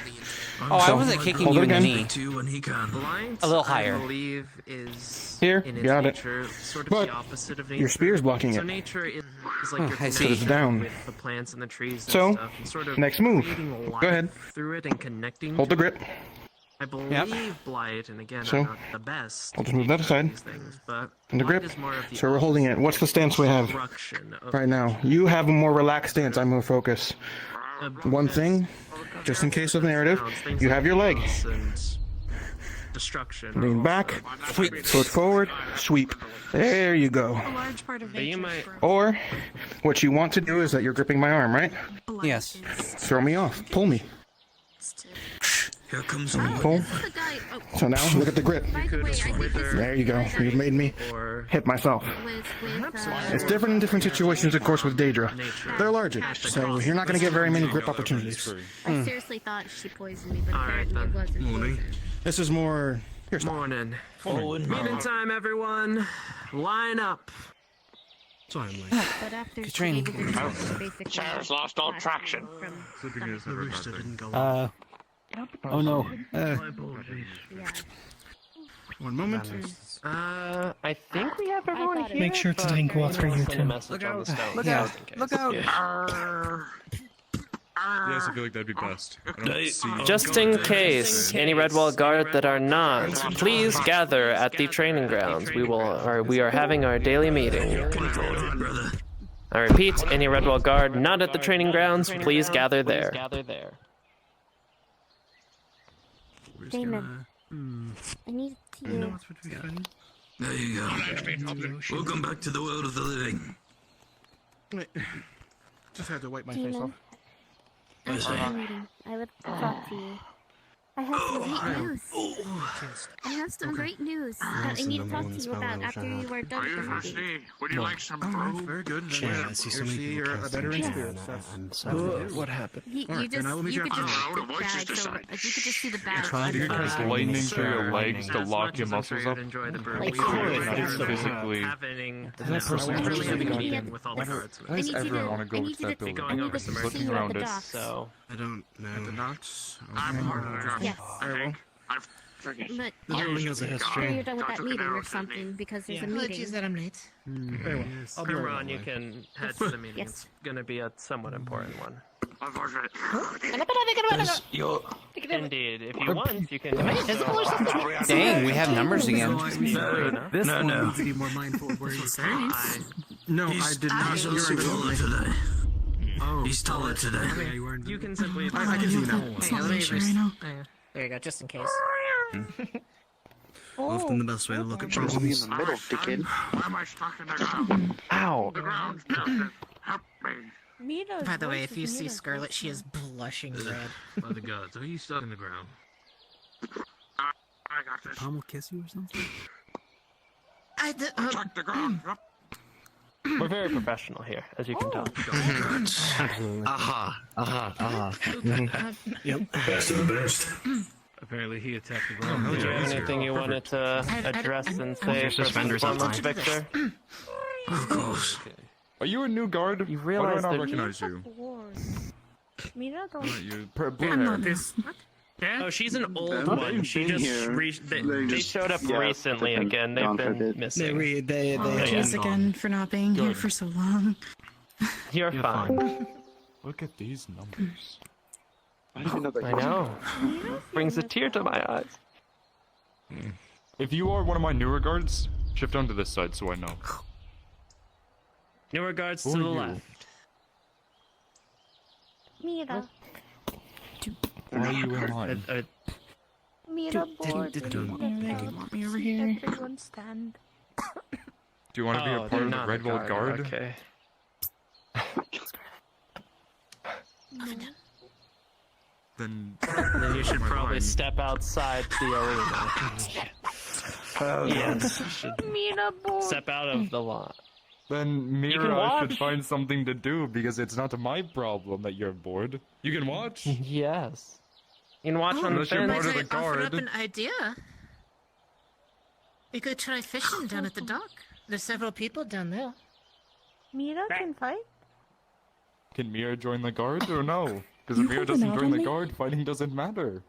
S1: Oh, I
S7: So,
S1: wasn't kicking
S7: hold
S1: you
S7: it
S1: in the
S7: again.
S1: knee. A little higher.
S11: I believe is
S7: Here,
S11: in its
S7: got it.
S11: nature sort of
S7: But
S11: the opposite of nature.
S7: your spear's blocking
S11: So
S7: it.
S11: nature is like
S1: Oh,
S11: your
S1: I see.
S11: connection
S7: So it's down.
S11: with the plants and the trees and
S7: So,
S11: stuff, and sort of
S7: next move.
S11: creating
S7: Go
S11: life
S7: ahead.
S11: through it and connecting.
S7: Hold the
S11: to it.
S7: grip.
S11: I believe Blight, and again,
S7: So,
S11: I'm not the best.
S7: I'll just move that aside.
S11: These things, but
S7: And the
S11: Blight
S7: grip.
S11: is more of the
S7: So we're holding it. What's the stance we have
S11: destruction of
S7: right now? You have a more relaxed stance. I'm more focused. One thing, just in case of narrative, you have your leg.
S11: and destruction.
S7: Lean back, sweep, foot forward, sweep. There you go.
S15: A large part of
S11: But you might.
S7: Or, what you want to do is that you're gripping my arm, right?
S1: Yes.
S7: Throw me off. Pull me.
S10: Here comes
S7: Pull.
S15: the guy. Oh,
S7: So now, look at the grip.
S15: by the way, I think this is
S7: There you go. You've made me hit myself.
S15: with
S7: It's different in different situations, of course, with Daedra. They're larger, so you're not going to get very many grip opportunities.
S15: I seriously thought she poisoned me, but apparently
S11: then.
S15: it wasn't.
S10: Morning.
S7: This is more... Here's
S11: Morning.
S10: Owen.
S11: Meeting time, everyone. Line up.
S15: But after
S1: Good training.
S15: she gave me the results, basically
S3: Chair's lost all
S15: passed
S3: traction.
S15: away from
S9: Sleeping is never a bad thing.
S12: Oh no.
S15: yeah.
S7: One moment.
S11: I think we have everyone here.
S14: Make sure to
S11: but
S14: drink water, you
S11: send a
S14: two.
S11: message on the stove.
S1: Look
S11: just
S1: out.
S11: in case.
S1: Look out.
S9: Yes, I feel like that'd be best. I don't see.
S11: Just in case, any Redwall guard that are not, please gather at the training grounds. We are having our daily meeting. I repeat, any Redwall guard not at the training grounds, please gather there.
S15: Damon, I need to you.
S10: There you go. Welcome back to the world of the living.
S7: Wait. Just had to wipe my face
S15: Demon.
S7: off.
S15: After the meeting, I would talk to you.
S4: I have some great news. I have some great news that I need to talk to you about after you are done with the meeting.
S3: Would you like some
S2: Alright,
S3: food?
S2: very good.
S12: Yeah, I see so many people
S2: you're a
S12: casting
S2: veteran
S12: Chan.
S2: spirit.
S12: I'm sorry.
S7: What happened?
S4: You
S2: Alright, then I will meet
S4: you
S2: you
S4: could just
S2: after.
S4: see the badge, so if you could just see the badge.
S12: tried
S9: You can cast lightning through your legs to lock your muscles up.
S11: Enjoy the brew.
S4: Like,
S11: We are
S4: yeah.
S11: here to
S9: Physically.
S11: having
S12: That person
S11: we're
S12: really
S11: having a
S12: got
S11: meeting
S12: there.
S11: with all the guards.
S9: Why does everyone want to go
S4: I
S9: into
S4: need you
S9: that
S4: to
S9: building?
S11: going over some
S4: see
S9: Looking
S4: you at
S9: around
S4: the
S9: us.
S4: docks.
S11: So
S2: I don't know. At the docks?
S3: I'm part of the docks.
S4: Yes.
S2: Very well.
S4: But
S2: The
S4: yeah,
S2: building has a
S4: after
S2: history.
S4: you're done with that meeting or something, because there's a meeting.
S14: that I'm late.
S2: Very well. I'll be right
S11: Grimron,
S2: on
S11: you
S2: my way.
S11: can head to the meeting.
S4: Yes.
S11: It's gonna be a somewhat important one.
S3: Unfortunate.
S11: Indeed, if you want, you can.
S1: Dang, we have numbers again.
S12: This
S10: No,
S12: one
S10: no.
S12: needs to be more mindful of where he's saying.
S2: No, I did not.
S10: He's
S2: You're
S10: also
S2: right.
S10: taller today.
S2: Oh.
S10: He's taller today.
S12: Yeah, you weren't.
S11: You can simply.
S2: I can see now.
S14: It's not sure I know.
S6: There you go, just in case.
S2: Often the best way to look at
S13: Supposed to be in
S2: problems.
S13: the middle, dickhead.
S3: Why am I stuck in the ground?
S11: Ow!
S3: The ground's melted. Help me.
S6: By the way, if you see Scarlet, she is blushing red.
S10: By the gods, are you stuck in the ground?
S3: I got this.
S12: Tom will kiss you or something?
S3: Protect the ground.
S11: We're very professional here, as you can tell.
S10: Aha, aha, aha.
S12: Yep.
S10: Best of the best. Apparently he attacked the ground.
S11: Did you have anything you wanted to address and say for the performance, Victor?
S10: Of course.
S9: Are you a new guard?
S11: You
S9: Why do I
S11: realize
S9: not
S11: that-
S9: recognize you?
S15: Mira,
S9: Not
S15: don't.
S9: you. Blue
S14: I'm
S9: hair.
S14: not this.
S11: Oh, she's an old
S13: They've
S11: one. She
S13: been
S11: just
S13: here.
S11: they showed up recently
S13: they've been
S11: again. They've
S13: gone for a
S11: been
S13: bit.
S11: missing.
S14: They
S11: yeah.
S14: apologize again for not being here
S9: Good.
S14: for so long.
S11: You're fine.
S9: Look at these numbers.
S13: I didn't even know that
S11: I know. Brings a tear to my eyes.
S9: If you are one of my newer guards, shift onto this side so I know.
S11: New regards
S9: Who
S11: to
S9: are
S11: the
S9: you?
S11: left.
S15: Mira.
S9: Why are you in line?
S15: Mira bored.
S14: Want me over here?
S15: Everyone stand.
S9: Do you want to be a part of the Red Wall Guard?
S11: Okay.
S9: Then
S11: Then you should
S9: my
S11: probably
S9: line.
S11: step outside the arena. Yes.
S15: Mira bored.
S11: Step out of the lot.
S9: Then
S11: can
S9: Mira
S11: watch.
S9: should find something to do because it's not my problem that you're bored. You can watch.
S11: Yes. You can watch on the
S9: Unless you're
S11: fence.
S9: part of the guard.
S6: idea. We could try fishing down at the dock. There's several people down there.
S15: Mira can fight.
S9: Can Mira join the guard or no? Because
S14: You
S9: if Mira
S14: holding
S9: doesn't
S14: out
S9: join
S14: on
S9: the
S14: me?
S9: guard, fighting doesn't matter.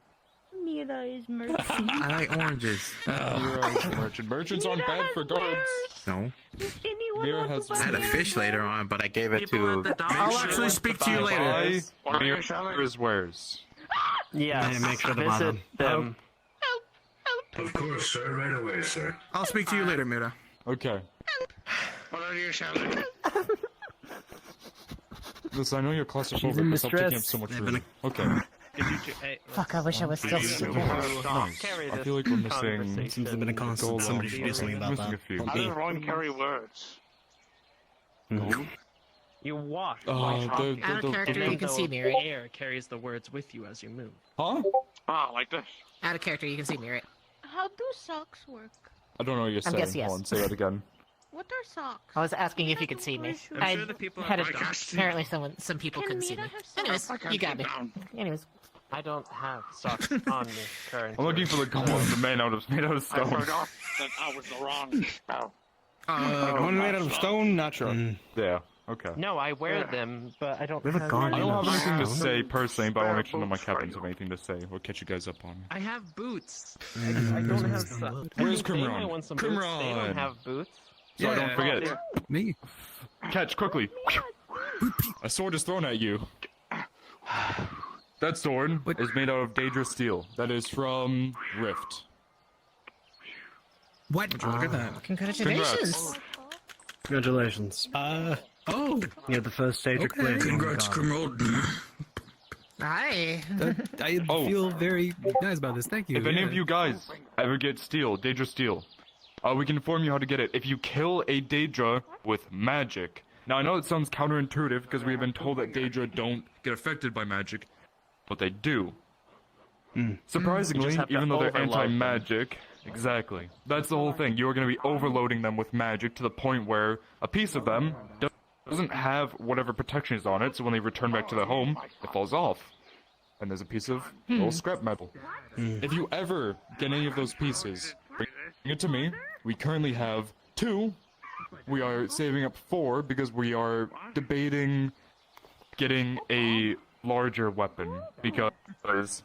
S15: Mira is mercy.
S2: I like oranges.
S9: Mira is a merchant. Merchants aren't bad for guards.
S2: No.
S15: Does anyone
S9: Mira
S15: want
S9: has
S15: to
S2: I had a
S15: buy
S2: fish later on, but I gave it
S11: People
S2: to.
S11: at the dock
S2: I'll
S11: should
S2: actually speak to you
S11: buy
S2: later.
S9: Why? Mira is wares.
S11: Yes.
S2: Yeah, make sure the
S11: Visit
S2: bottom.
S11: them.
S10: Of course, sir. Right away, sir.
S2: I'll speak to you later, Mira.
S9: Okay.
S3: What are you shouting?
S9: Listen, I know you're claustrophobic,
S12: She's in
S9: but stop taking up
S12: distress.
S9: so much
S2: They've
S9: room.
S2: been
S9: Okay.
S11: Hey,
S6: Fuck, I wish I was still
S11: carry
S9: I
S11: this
S9: feel like we're missing.
S11: conversation.
S2: Seems to have been a constant.
S9: Gold
S2: Somebody
S9: line.
S2: should do something about
S9: Missing
S2: that.
S9: a few.
S3: How does one carry words?
S11: You walk.
S6: Out of character, you can see Miri.
S11: Air carries the words with you as you move.
S9: Huh?
S3: Ah, like this.
S6: Out of character, you can see Miri.
S15: How do socks work?
S9: I don't know what you're saying.
S6: guessing yes.
S9: Hold on, say that again.
S15: What are socks?
S6: I was asking if you could see me.
S11: I'm sure the people
S6: had
S11: at
S6: a,
S11: the dock-
S6: apparently some people
S15: Can
S6: couldn't see
S15: Mira
S6: me.
S15: have socks?
S6: Anyways,
S3: I can't
S6: you got
S3: sit
S6: me.
S3: down.
S6: Anyways,
S11: I don't have socks on me currently.
S9: I'm looking for the gold one, the man made out of
S3: I
S9: stone.
S3: forgot that I was the wrong spell.
S2: One made out of stone, not sure.
S9: Yeah. Okay.
S11: No, I wear them, but I don't
S2: We have a
S11: have
S2: guard
S9: I
S11: any.
S9: don't have anything to
S2: Stone?
S9: say personally, but I want to make sure that my captains have anything to say. We'll catch you guys up on.
S11: I have boots. I don't have socks.
S9: Where's
S11: They might
S9: Crimron?
S11: want some boots. They
S9: Crimron!
S11: don't have boots.
S9: So I
S2: Yeah.
S9: don't forget.
S12: Me?
S9: Catch quickly. A sword is thrown at you. That sword is made out of Daedra steel. That is from Rift.
S12: What?
S2: Look at that.
S6: congratulations.
S12: Congratulations. Oh. You're the first stage of
S14: Okay.
S12: clearing.
S10: Congrats, Crimron.
S6: Hi.
S12: I feel very nice about this. Thank you.
S9: If any
S12: yeah.
S9: of you guys ever get steel, Daedra steel, we can inform you how to get it. If you kill a Daedra with magic. Now, I know it sounds counterintuitive because we've been told that Daedra don't get affected by magic, but they do. Surprisingly,
S11: just have to
S9: even though they're
S11: overload them.
S9: anti-magic, exactly. That's the whole thing. You're going to be overloading them with magic to the point where a piece of them doesn't have whatever protection is on it, so when they return back to their home, it falls off. And there's a piece of little scrap metal. If you ever get any of those pieces, bring it to me. We currently have 2. We are saving up 4 because we are debating getting a larger weapon because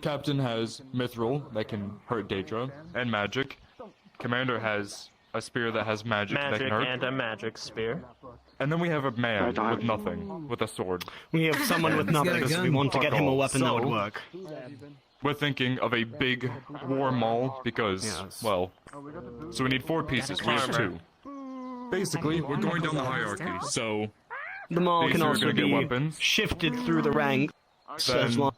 S9: Captain has mithril that can hurt Daedra and magic. Commander has a spear that has magic that
S11: Magic
S9: can hurt.
S11: and a magic spear.
S9: And then we have a man with nothing, with a sword.
S17: We have someone with nothing because we want to get him a weapon that would work.
S9: We're thinking of a big war maul because, well, so we need 4 pieces. We have 2. Basically, we're going down the hierarchy, so
S17: The maul
S9: these
S17: can
S9: two are
S17: also
S9: gonna get
S17: be
S9: weapons.
S17: shifted through the ranks as well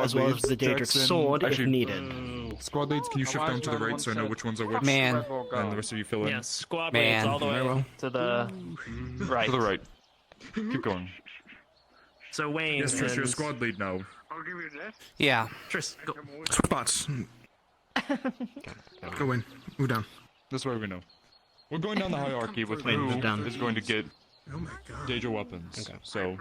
S17: as the Daedric sword if needed.
S9: Squad leads, can you shift down to the right so I know which ones are which?
S1: Man.
S9: And the rest of you fill in.
S11: Yes, squad
S1: Man.
S11: leads all the way to the right.
S9: To the right. Keep going.
S11: So Wayne.
S9: Yes, Trish, you're a
S11: sends-
S9: squad lead now.
S3: I'll give you this.
S1: Yeah.
S11: Tris, go.
S16: Spots. Go in. Move down.
S9: This way we know. We're going down the hierarchy with
S17: Wait,
S9: who
S17: move down.
S9: is going to get
S16: Oh my god.
S9: Daedra weapons.
S17: Okay.
S9: So,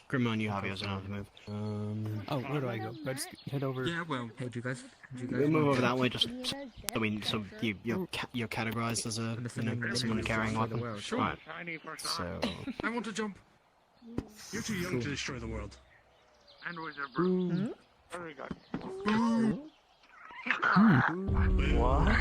S17: Grimon, you have yours, I don't have to move.
S12: Oh, where do I go? I just head over.
S16: Yeah, well, how'd you guys
S17: We'll move over that way, just so you're categorized as a someone carrying a weapon.
S16: Sure.
S17: Right.
S3: Shiny for
S17: So
S16: I want to jump. You're too young to destroy the world.
S3: And with your brew. Very good.
S11: What?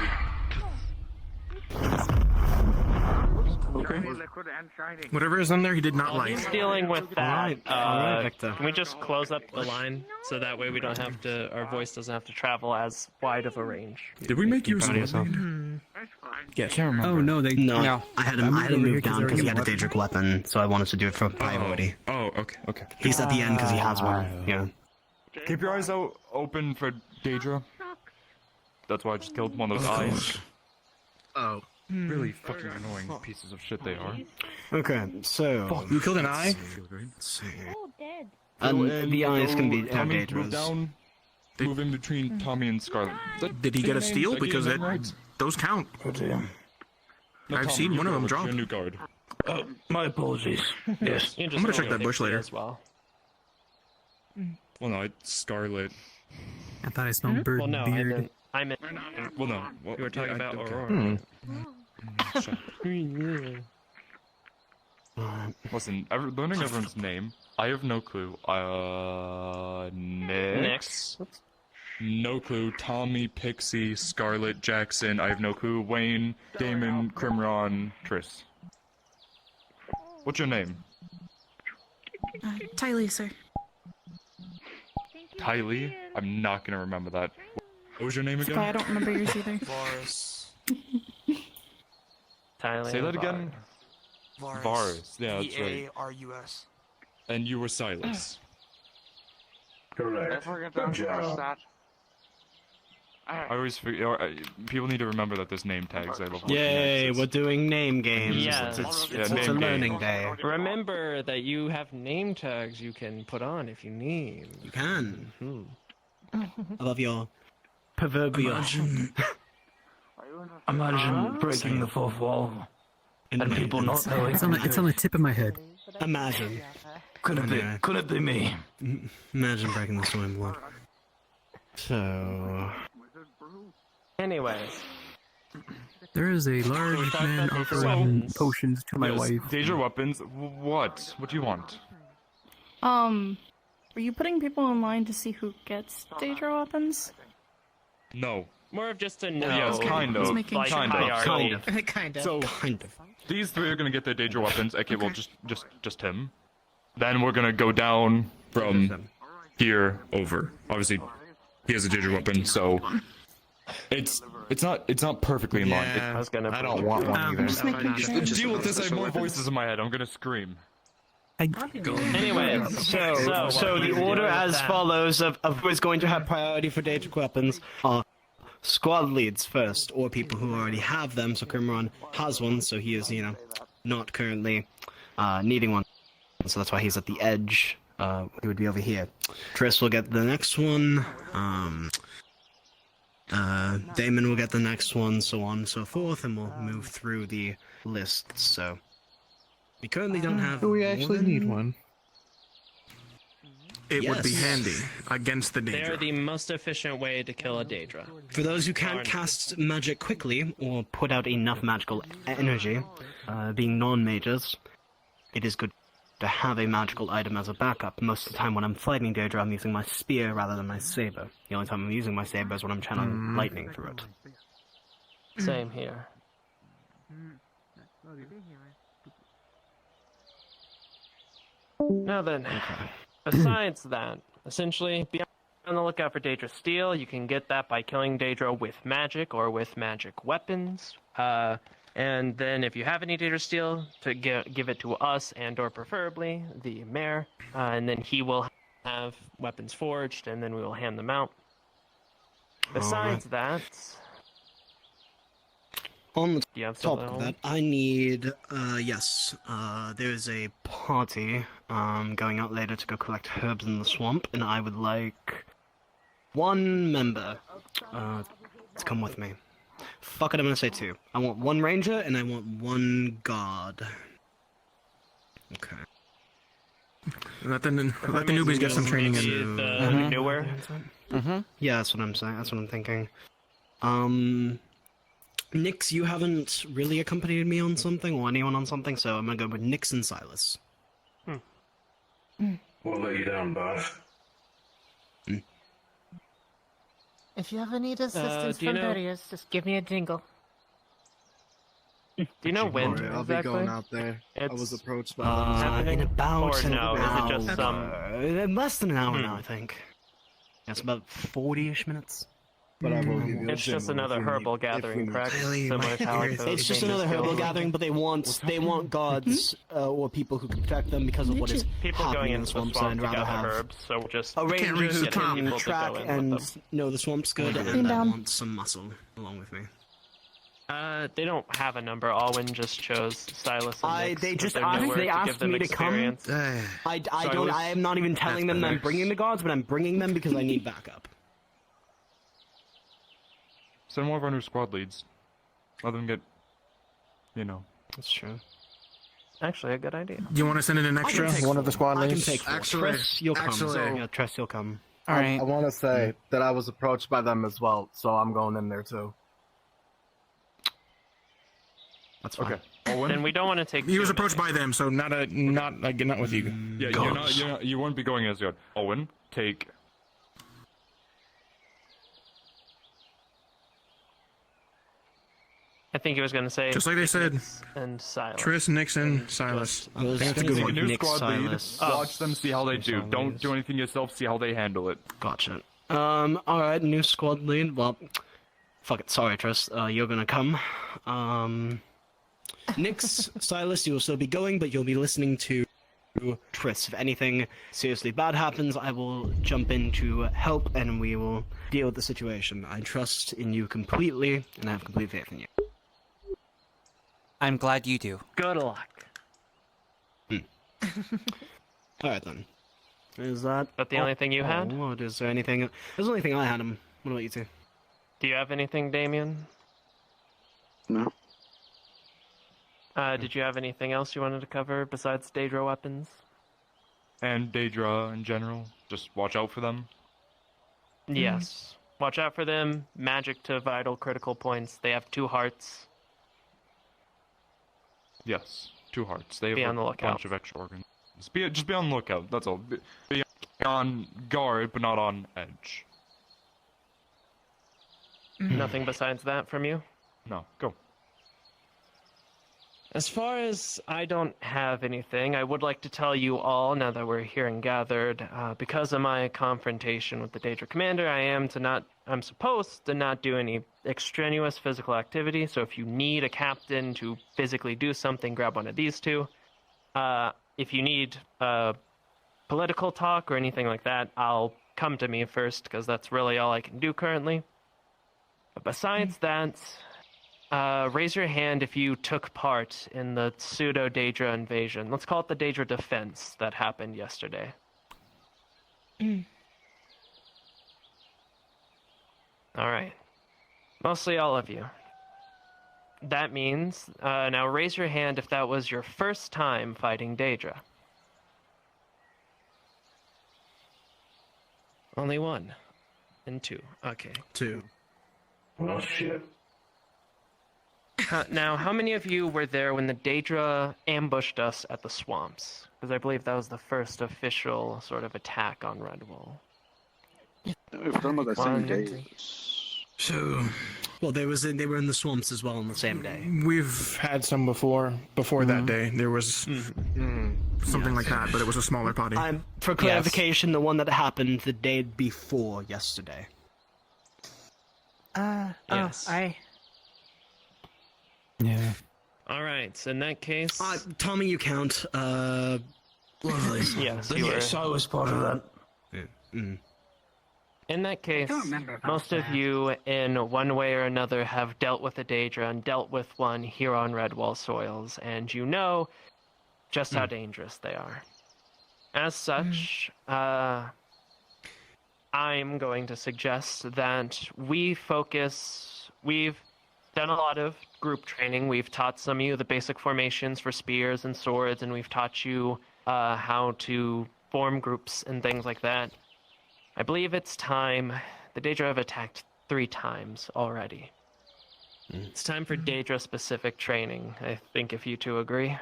S16: Okay.
S3: Liquid and shiny.
S16: Whatever is in there, he did not
S11: While
S16: like.
S11: he's dealing with that,
S17: Alright, Victor.
S11: can we just close up the line so that way we don't have to, our voice doesn't have to travel as wide of a range?
S9: did we make you a
S17: Proud of
S9: squad
S17: yourself.
S9: lead?
S3: That's fine.
S9: Yeah, can't remember.
S12: Oh no, they
S17: No, I had him
S12: moved over
S17: move
S12: here 'cause
S17: down
S12: they're
S17: because he had a
S12: already
S17: Daedric weapon, so I wanted to do it for priority.
S9: Oh, okay, okay.
S17: He's at the end because he has one. Yeah.
S9: Keep your eyes out open for Daedra. That's why I just killed one of those eyes.
S16: Oh.
S9: Really fucking annoying pieces of shit they are.
S17: Okay, so
S16: You killed an eye?
S4: Oh, dead.
S17: and the eyes can be
S9: Tommy, move
S17: Daedra's.
S9: down. Move in between Tommy and Scarlet.
S16: Did he get a steal?
S9: Did I get
S16: Because
S9: your
S16: it,
S9: name right?
S16: those count.
S9: No,
S16: I've
S9: Tommy,
S16: seen
S9: you
S16: one of
S9: go.
S16: them
S9: What's
S16: drop.
S9: your new guard.
S10: My apologies. Yes.
S11: You
S16: I'm gonna
S11: just
S16: check that bush later.
S11: As well.
S9: Well, no, it's Scarlet.
S12: I thought I smelled bird
S11: Well, no,
S12: beard.
S11: I meant
S9: Well, no. Well,
S11: we were talking about
S9: okay.
S11: Aurora.
S9: Listen, learning everyone's name, I have no clue. Nix? No clue. Tommy, Pixie, Scarlet, Jackson, I have no clue. Wayne, Damon, Crimron, Triss. What's your name?
S18: Tylee, sir.
S9: Tylee? I'm not gonna remember that. What was your name again?
S18: I don't remember yours either.
S19: Varus.
S11: Tyler.
S9: Say that again?
S19: Varus.
S9: Varus. Yeah, that's right.
S19: V-A-R-U-S.
S9: And you were Silas.
S3: I forget that stat.
S9: I always forget. People need to remember that there's name tags. I love
S17: Yay, we're doing name games.
S11: Yes.
S17: It's a learning day.
S11: Remember that you have name tags you can put on if you need.
S17: You can. I love your proverbial.
S10: Imagine breaking the fourth wall and people not knowing.
S12: It's on the tip of my head.
S17: Imagine.
S10: Could it be me?
S17: Imagine breaking the swim wall. So.
S11: Anyways.
S12: There is a large man offering potions to my wife.
S9: Daedra weapons? What? What do you want?
S18: Were you putting people in line to see who gets Daedra weapons?
S9: No.
S11: More of just a no.
S9: Yes, kind of.
S18: making
S11: Like
S18: sure.
S9: Kind of.
S18: Kind of.
S9: So, these three are gonna get their Daedra weapons. Okay, well, just him. Then we're gonna go down from here over. Obviously, he has a Daedra weapon, so it's not perfectly in line.
S11: I was gonna.
S9: I don't want one either.
S18: just making sure.
S9: Deal with this. I have more voices in my head. I'm gonna scream.
S11: Anyway,
S17: So the order as follows of who is going to have priority for Daedric weapons are squad leads first, or people who already have them. So Crimron has one, so he is, not currently needing one. So that's why he's at the edge he would be over here. Tris will get the next one. Damon will get the next one, so on and so forth, and we'll move through the list. So we currently don't have.
S7: Do we actually need one?
S20: It would be
S17: Yes.
S20: handy against the Daedra.
S11: They're the most efficient way to kill a Daedra.
S17: For those who can't cast magic quickly or put out enough magical energy, being non-mages, it is good to have a magical item as a backup. Most of the time when I'm fighting Daedra, I'm using my spear rather than my saber. The only time I'm using my saber is when I'm channeling lightning through it.
S11: Same here. Now then, besides that, essentially, be on the lookout for Daedra Steel. You can get that by killing Daedra with magic or with magic weapons. And then if you have any Daedra Steel, to give it to us and or preferably the mayor, and then he will have weapons forged, and then we will hand them out. Besides that...
S17: On the
S11: you have
S17: top
S11: something
S17: of that, I need, yes, there's a party, going out later to go collect herbs in the swamp, and I would like one member, to come with me. Fuck it, I'm gonna say two. I want one ranger, and I want one guard. Okay.
S20: Let the newbies get some training in.
S11: Newer?
S17: Yeah, that's what I'm saying, that's what I'm thinking. Nix, you haven't really accompanied me on something, or anyone on something, so I'm gonna go with Nix and Silas.
S10: We'll let you down, boss.
S8: If you ever need assistance
S11: do you
S8: from
S11: know-
S8: barriers, just give me a jingle.
S11: Do you know when
S2: I'll
S11: exactly?
S2: be going out there. I was
S11: It's
S2: approached by
S17: In about
S11: Or no,
S17: an
S11: is it
S17: hour.
S11: just some-
S17: Less than an hour now, I think. It's about 40-ish minutes.
S2: But I will give you a
S11: It's just
S2: jingle
S11: another
S2: if we
S11: herbal
S2: need-
S11: gathering,
S2: if we
S11: correct?
S2: need-
S11: Similar to how it goes
S17: It's just
S11: in
S17: another
S11: the
S17: herbal
S11: guild.
S17: gathering, but they want guards or people who can protect them because of what is
S11: People going
S17: happening in the
S11: into the
S17: swamps.
S11: swamp
S17: I'd
S11: to
S17: rather
S11: gather
S17: have
S11: herbs, so we'll just
S17: a ranger
S20: reach
S17: who
S20: the top.
S17: can
S11: People to
S17: track
S11: go in
S17: and
S11: with them.
S17: know the swamps good, and I
S8: down.
S17: want some muscle along with me.
S11: They don't have a number. Alwyn just chose Silas and Nix,
S17: They
S11: but
S17: just
S11: they're
S17: asked.
S11: nowhere
S17: They
S11: to give
S17: asked
S11: them
S17: me to come.
S11: experience.
S17: I don't. I am not even telling them that I'm bringing the guards, but I'm bringing them because I need backup.
S9: Send one of our new squad leads. Let them get,
S17: That's true.
S11: Actually, a good idea.
S20: Do you want to send in an extra?
S7: One of the squad
S17: I can
S7: leads.
S17: take four.
S2: Actually-
S17: Tress, you'll come.
S2: actually-
S17: Yeah, Tress, you'll come.
S1: All right.
S2: I want to say that I was approached by them as well, so I'm going in there too.
S17: That's fine.
S9: Okay. Owen?
S11: And we don't want to take.
S20: He was
S11: too
S20: approached by them, so not with you.
S9: Yeah, you won't be going as good. Owen, take.
S11: I think he was going to say.
S20: Just like they said.
S11: And Silas.
S20: Tris, Nixon, Silas.
S17: I was
S20: I think that's a good
S9: Take a
S20: one.
S9: new
S17: Nick
S9: squad
S17: Silas.
S9: lead. Watch them, see how they do. Don't do anything yourself. See how they handle it.
S17: Gotcha. Alright, new squad lead. Well, fuck it. Sorry, Tress. You're gonna come. Nix, Silas, you will still be going, but you'll be listening to Triss. If anything seriously bad happens, I will jump in to help, and we will deal with the situation. I trust in you completely, and I have complete faith in you.
S1: I'm glad you do.
S11: Good luck.
S17: Alright then. Is that...
S11: That the only thing you had?
S17: What, is there anything... There's the only thing I had. What about you two?
S11: Do you have anything, Damien?
S13: No.
S11: Did you have anything else you wanted to cover besides Daedra weapons?
S9: And Daedra in general. Just watch out for them.
S11: Yes. Watch out for them. Magic to vital critical points. They have 2 hearts.
S9: Yes, 2 hearts. They
S11: Be
S9: have
S11: on the
S9: a
S11: lookout.
S9: bunch of extra organs. Just be on the lookout. That's all. Be on guard, but not on edge.
S11: Nothing besides that from you?
S9: No, go.
S11: As far as I don't have anything, I would like to tell you all, now that we're here and gathered, because of my confrontation with the Daedra commander, I'm supposed to not do any extraneous physical activity, so if you need a captain to physically do something, grab one of these two. If you need political talk or anything like that, I'll come to me first, because that's really all I can do currently. But besides that... raise your hand if you took part in the pseudo-Daedra invasion. Let's call it the Daedra defense that happened yesterday. Alright. Mostly all of you. That means, now raise your hand if that was your first time fighting Daedra. Only one. And two. Okay.
S17: 2.
S10: Oh shit.
S11: Now, how many of you were there when the Daedra ambushed us at the swamps? Because I believe that was the first official sort of attack on Redwall.
S13: If them are the same day.
S17: So, well, they were in the swamps as well on the same day.
S20: We've had some before that day. There was something like that, but it was a smaller party.
S17: For clarification, the one that happened the day before yesterday.
S11: Yes.
S12: Yeah.
S11: Alright, so in that case...
S17: Tommy, you count.
S10: Lovely.
S11: Yes,
S10: Then
S11: you were.
S10: yes, I was part of that.
S11: In that case, most of you, in one way or another, have dealt with a Daedra and dealt with one here on Redwall soils, and you know just how dangerous they are. As such, I'm going to suggest that we've done a lot of group training. We've taught some of you the basic formations for spears and swords, and we've taught you how to form groups and things like that. I believe it's time. The Daedra have attacked 3 times already. It's time for Daedra-specific training, I think, if you two agree.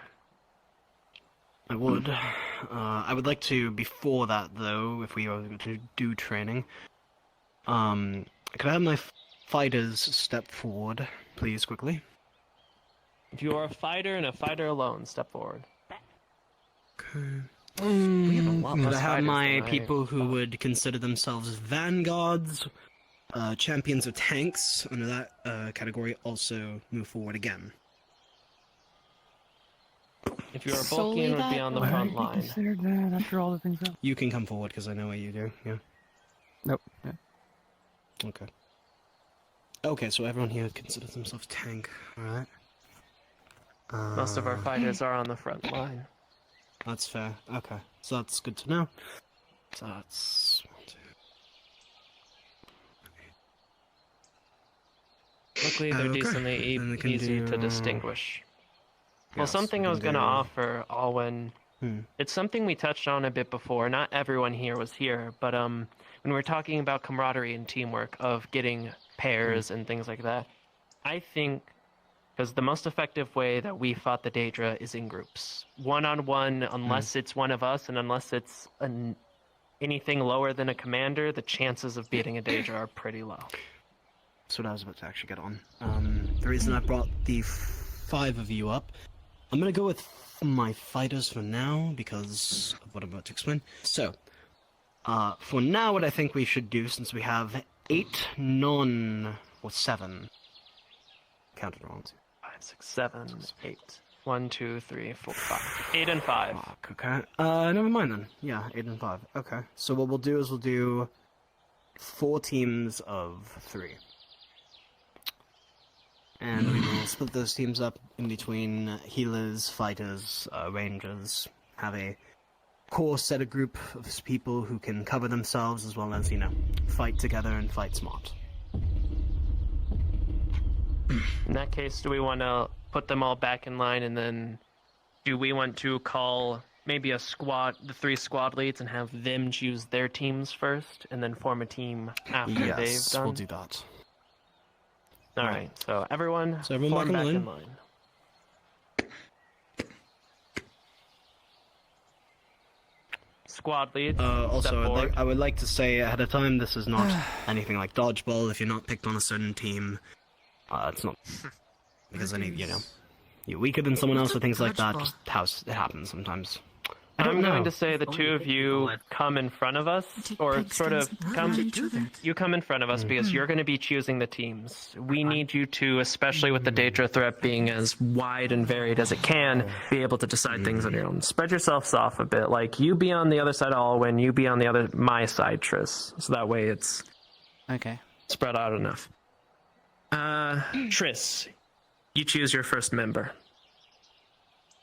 S17: I would. I would like to, before that, though, if we are to do training, could I have my fighters step forward, please, quickly?
S11: If you are a fighter and a fighter alone, step forward.
S17: Okay.
S11: We have a lot
S17: Could
S11: less
S17: I have
S11: fighters
S17: my
S11: than I
S17: people who would consider themselves vanguards, champions of tanks, under that category, also move forward again?
S11: If you are Bulkian, would be on the front line.
S12: Considered that after all the things that...
S17: You can come forward, because I know what you do, yeah.
S12: Nope. Yeah.
S17: Okay. Okay, so everyone here considers themselves tank, alright?
S11: Most of our fighters are on the front line.
S17: That's fair. Okay, so that's good to know. So that's 1, 2.
S11: Luckily, they're
S17: Okay.
S11: decently
S17: Then we can
S11: easy
S17: do-
S11: to distinguish. Well,
S17: Yes,
S11: something
S17: we
S11: I
S17: can
S11: was going to
S17: do-
S11: offer, Alwyn, it's something we touched on a bit before. Not everyone here was here, but when we were talking about camaraderie and teamwork, of getting pairs and things like that, I think, because the most effective way that we fought the Daedra is in groups. One-on-one, unless it's one of us, and unless it's anything lower than a commander, the chances of beating a Daedra are pretty low.
S17: That's what I was about to actually get on. The reason I brought the 5 of you up, I'm gonna go with my fighters for now, because of what I'm about to explain. So, for now, what I think we should do, since we have 7, counted wrong.
S11: 5, 6, 7, 8. 1, 2, 3, 4, 5. 8 and 5.
S17: Okay. Never mind then. Yeah, 8 and 5. Okay. So what we'll do is we'll do 4 teams of 3. And we will split those teams up in between healers, fighters, rangers, have a core set of group of people who can cover themselves as well as, fight together and fight smart.
S11: In that case, do we want to put them all back in line, and then do we want to call maybe a squad, the 3 squad leads, and have them choose their teams first, and then form a team after they've done?
S17: We'll do that.
S11: Alright, so everyone,
S17: everyone
S11: form
S17: back
S11: back
S17: in
S11: in
S17: line.
S11: line. Squad leads, step
S17: Also,
S11: forward.
S17: I would like to say ahead of time, this is not anything like dodgeball. If you're not picked on a certain team, it's not because you're weaker than someone else or things like that. Just how it happens sometimes.
S11: I'm going to say the 2 of you come in front of us, or sort of you come in front of us because you're going to be choosing the teams. We need you to, especially with the Daedra threat being as wide and varied as it can, be able to decide things on your own. Spread yourselves off a bit. Like, you be on the other side of Alwyn, you be on my side, Triss. So that way it's spread out enough. Triss, you choose your first member.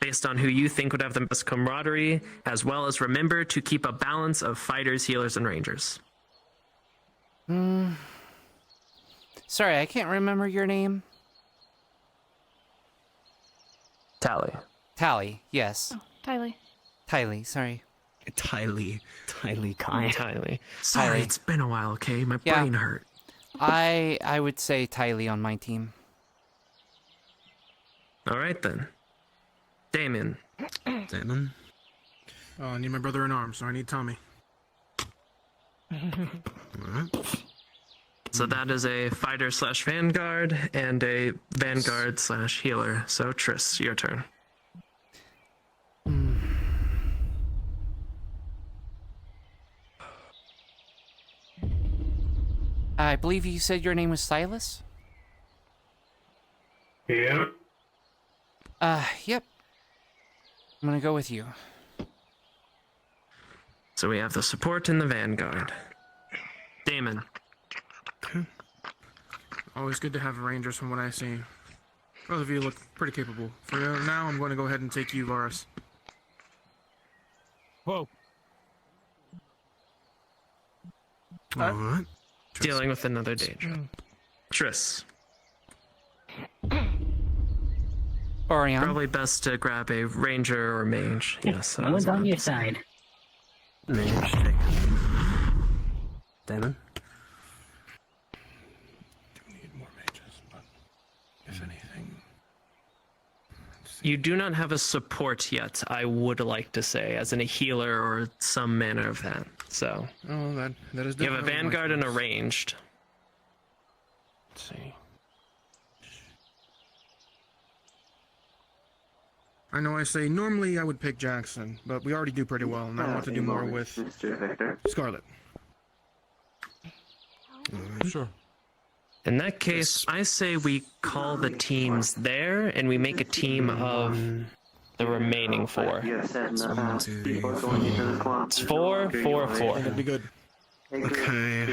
S11: based on who you think would have the best camaraderie, as well as remember to keep a balance of fighters, healers, and rangers.
S1: Sorry, I can't remember your name.
S11: Tally.
S1: Tally, yes.
S18: Oh, Tylee.
S1: Tylee, sorry.
S17: Tylee Kai.
S11: Tylee. Sorry,
S1: Tylee.
S11: it's been a while, okay? My
S1: Yeah.
S11: brain hurt.
S1: I would say Tylee on my team.
S11: All right, then. Damon.
S17: Damon?
S20: Oh, I need my brother in arms, so I need Tommy.
S11: So that is a fighter / vanguard and a vanguard / healer. So Triss, your turn.
S1: I believe you said your name was Silas?
S3: Yeah.
S1: Yep. I'm gonna go with you.
S11: So we have the support and the vanguard. Damon.
S20: Always good to have rangers from what I see. Both of you look pretty capable. For now, I'm going to go ahead and take you, Varus.
S12: Whoa.
S17: Alright.
S11: Dealing with another danger. Triss.
S1: Orion.
S11: Probably best to grab a ranger or mage. Yes.
S21: No one's on your side.
S17: Mage, take. Damon?
S20: If anything.
S11: You do not have a support yet, I would like to say, as in a healer or some manner of that. So.
S20: Oh, that is
S11: You have a
S20: definitely
S11: vanguard and a ranged.
S20: Let's see. I know I say normally I would pick Jackson, but we already do pretty well, and I want to do more with Scarlet.
S9: Sure.
S11: In that case, I say we call the teams there, and we make a team of the remaining 4. It's 4, 4, 4.
S20: That'd be good.
S17: Okay,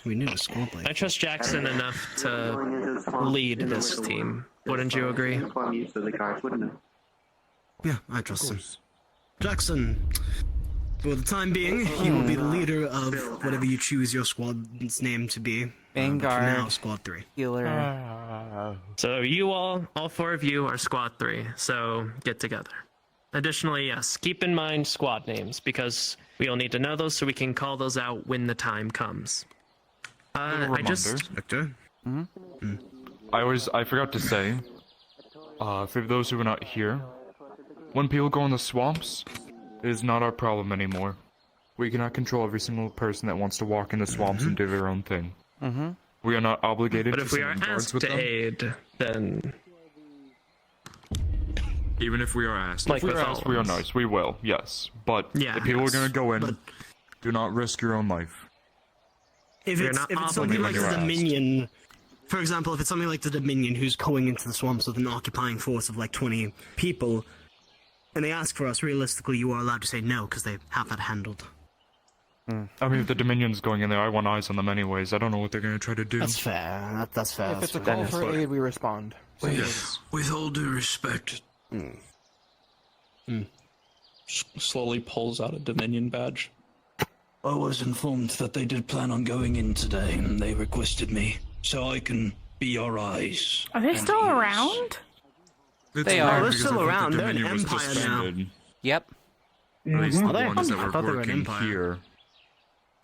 S17: we need a squad like
S11: I trust Jackson enough to lead this team. Wouldn't you agree?
S17: Yeah, I trust him. Jackson, for the time being, you will be the leader of whatever you choose your squad's name to be.
S1: Vanguard.
S17: Now, Squad 3.
S1: Healer.
S11: So you all 4 of you are Squad 3, so get together. Additionally, yes, keep in mind squad names, because we'll need to know those so we can call those out when the time comes.
S17: Victor?
S9: I forgot to say, for those who are not here, when people go in the swamps, it is not our problem anymore. We cannot control every single person that wants to walk in the swamps and do their own thing. We are not obligated
S11: But
S9: to
S11: if we are
S9: send guards
S11: asked
S9: with
S11: to
S9: them.
S11: aid, then
S9: Even if we are asked.
S11: Like
S9: if we
S11: with
S9: are asked, we are nice. We will, yes. But
S11: Yeah,
S9: if people
S11: yes.
S9: are going to go in, do not risk your own life.
S17: If it's something like the Dominion, for example, if it's something like the Dominion who's going into the swamps with an occupying force of like 20 people, and they ask for us, realistically, you are allowed to say no because they have that handled.
S9: I mean, if the Dominion's going in there, I want eyes on them anyways. I don't know what they're going to try to do.
S17: That's fair. That's fair.
S20: If it's a call for aid, we respond.
S10: With all due respect. Slowly pulls out a Dominion badge. I was informed that they did plan on going in today, and they requested me, so I can be your eyes.
S18: Are they still around?
S1: They are.
S17: They're still around. They're an empire now.
S1: Yep.
S9: At least
S17: Are
S9: the
S17: they?
S9: ones that
S17: I
S9: were
S17: thought they were an
S9: working
S17: empire.
S9: here.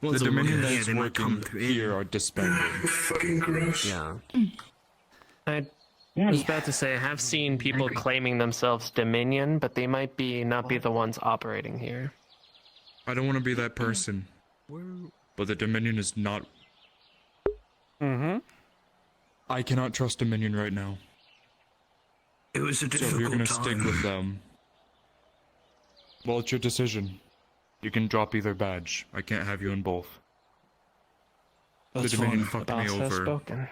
S17: Ones
S9: The
S17: that were
S9: Dominion
S17: working here,
S9: that's
S17: they might come
S9: working
S17: through
S9: here are disbanded.
S10: Fucking gross.
S17: Yeah.
S11: I was about to say I have seen people claiming themselves Dominion, but they might not be the ones operating here.
S9: I don't want to be that person. But the Dominion is not... I cannot trust Dominion right now.
S10: It was a
S9: So
S10: difficult
S9: if you're going to stick
S10: time.
S9: with them... Well, it's your decision. You can drop either badge. I can't have you in both.
S10: That's
S9: the Dominion
S10: fine.
S9: fucked me
S11: Boss has
S9: over.
S11: spoken.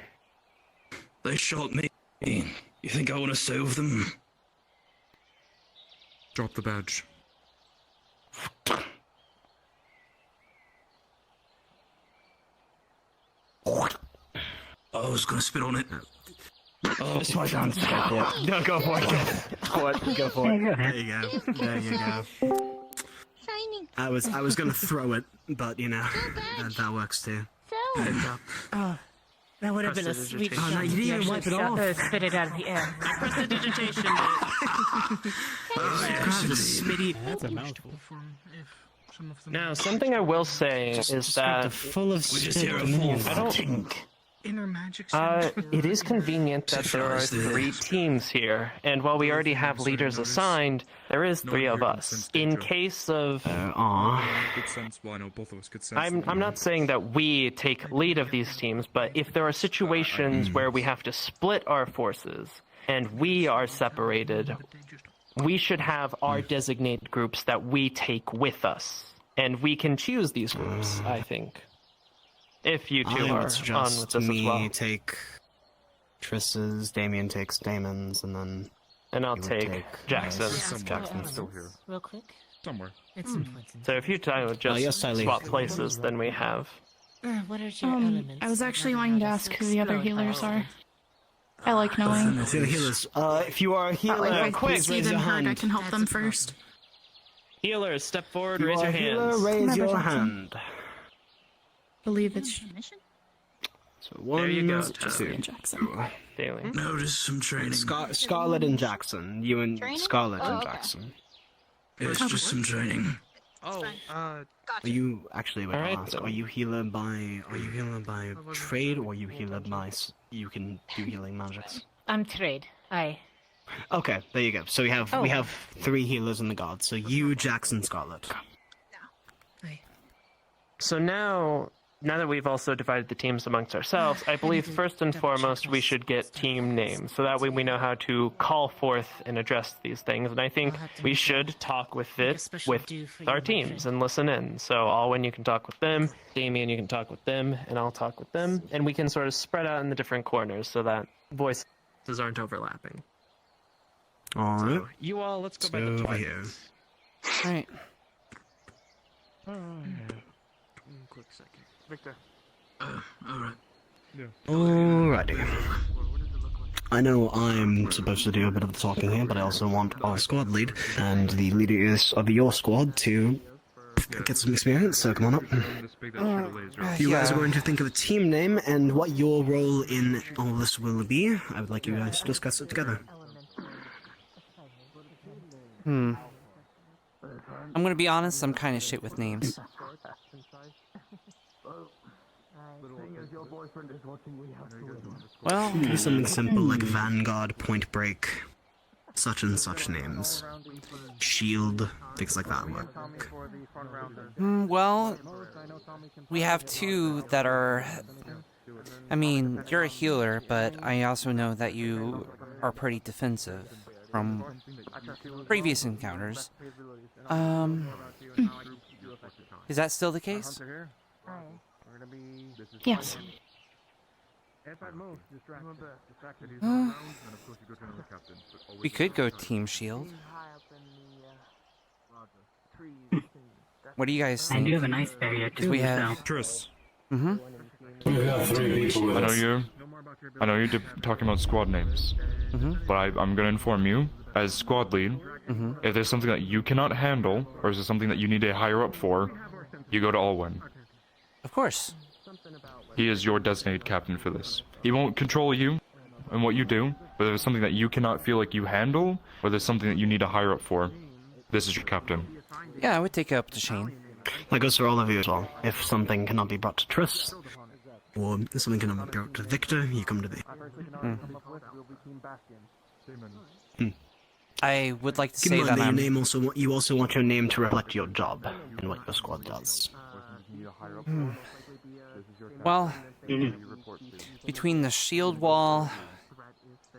S10: They shot me. You think I want to stay with them?
S9: Drop the badge.
S10: I was gonna spit on it. Oh,
S17: Just my dance. No, go for it. Go for it. There you go. There you go.
S4: Shining.
S17: I was gonna throw it, but you know, that works too.
S21: Oh, that would have been a sweet
S17: Oh,
S21: shot.
S17: no, you didn't even wipe it off.
S21: Spit it out of the air. I pressed the digitation bit.
S17: Spitty.
S12: That's a mouthful.
S11: Now, something I will say is that
S17: full of spit.
S11: I don't.
S15: Inner magic.
S11: It is convenient that there are 3 teams here, and while we already have leaders assigned, there is 3 of us. In case of,
S9: Good sense. Well, I know both of us could sense.
S11: I'm not saying that we take lead of these teams, but if there are situations where we have to split our forces and we are separated, we should have our designated groups that we take with us, and we can choose these groups, I think. If you two are on with this as well.
S17: Take Triss's, Damien takes Damon's, and then...
S11: And I'll take Jackson's.
S9: Jackson's still here.
S21: Real quick.
S9: Somewhere.
S21: It's important.
S11: So if you just swap places, then we have...
S21: What are your elements?
S18: I was actually wanting to ask who the other healers are. I like knowing.
S17: The healers. If you are a healer,
S18: If I
S17: please
S18: see
S17: raise
S18: them
S17: your
S18: hurt,
S17: hand.
S18: I can help them first.
S11: Healers, step forward,
S17: If you
S11: raise
S17: are
S11: your
S17: a healer,
S11: hands.
S17: raise your
S18: Jackson.
S17: hand.
S18: Believe it's
S17: So one,
S11: There you go,
S17: two.
S18: Jackson.
S11: Daily.
S10: Notice some training.
S17: Scarlet and Jackson. You and
S4: Training?
S17: Scarlet
S4: Oh,
S17: and
S4: okay.
S17: Jackson.
S10: It's just some training.
S17: Are you actually? Wait,
S11: Alright,
S17: I'll ask,
S11: then.
S17: Are you healer by trade, or are you healer by you can do healing magics?
S21: I'm trade. Aye.
S17: Okay, there you go. So we have 3 healers in the guard. So you, Jackson, Scarlet.
S11: So now that we've also divided the teams amongst ourselves, I believe first and foremost we should get team names, so that way we know how to call forth and address these things. And I think we should talk with our teams and listen in. So Alwyn, you can talk with them, Damien, you can talk with them, and I'll talk with them, and we can sort of spread out in the different corners so that voices aren't overlapping.
S17: Alright.
S11: So you all, let's go back to
S17: over
S11: Twilight.
S17: here.
S1: Alright.
S20: Quick second. Victor.
S10: Alright.
S17: Alrighty. I know I'm supposed to do a bit of the talking here, but I also want our squad lead and the leaders of your squad to get some experience, so come on up. You guys are going to think of a team name and what your role in all this will be. I would like you guys to discuss it together.
S1: I'm gonna be honest, I'm kinda shit with names. Well,
S17: Do something simple like Vanguard, Point Break, such and such names. Shield, things like that work.
S1: well, we have 2 that are... I mean, you're a healer, but I also know that you are pretty defensive from previous encounters. Is that still the case?
S18: Yes.
S1: We could go Team Shield. What do you guys think?
S22: I do have a nice area too.
S1: We have...
S22: so.
S9: Triss.
S1: Mm-hmm.
S23: We have 3 people with us.
S9: I know you're talking about squad names, but I'm gonna inform you, as squad lead, if there's something that you cannot handle, or is there something that you need a higher up for, you go to Alwyn.
S1: Of course.
S9: He is your designated captain for this. He won't control you and what you do, but if there's something that you cannot feel like you handle, or there's something that you need a higher up for, this is your captain.
S1: Yeah, I would take it up to Shane.
S17: That goes for all of you as well. If something cannot be brought to Triss, or if something cannot be brought to Victor, you come to me.
S1: I would like to
S17: Keep
S1: say
S17: in mind
S1: that
S17: that
S1: I'm...
S17: you also want your name to reflect your job and what your squad does.
S1: Well, between the shield wall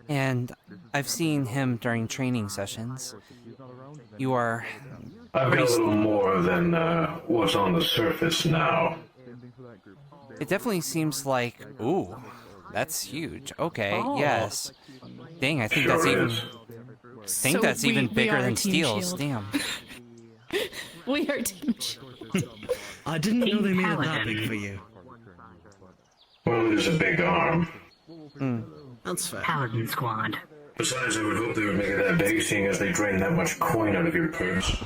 S1: and I've seen him during training sessions, you are...
S23: I've got a little more than what's on the surface now.
S1: It definitely seems like... Ooh, that's huge. Okay, yes. Dang, I think that's even... I think that's even bigger than Steel's. Damn.
S18: We are Team Shield.
S17: I didn't know they made it that big for you.
S23: Well, there's a big arm.
S17: That's fair.
S6: Paladin Squad.
S23: Besides, I would hope they would make it that big, seeing as they drain that much coin out of your purse.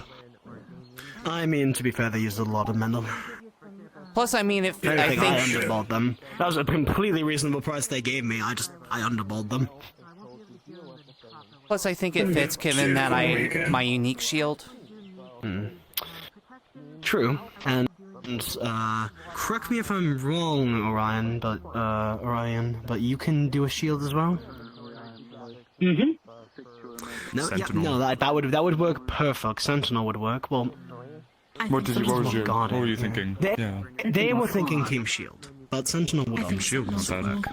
S17: I mean, to be fair, they used a lot of metal.
S1: Plus, I mean, if
S17: I
S1: I think
S17: underballed them. That was a completely reasonable price they gave me. I underballed them.
S1: Plus, I think it fits given that my unique shield.
S17: True, and correct me if I'm wrong, Orion, but you can do a shield as well. No, yeah, no, that would work perfect. Sentinel would work. Well,
S9: What were you thinking?
S17: They were thinking Team Shield, but Sentinel would also
S9: Shield
S17: also work.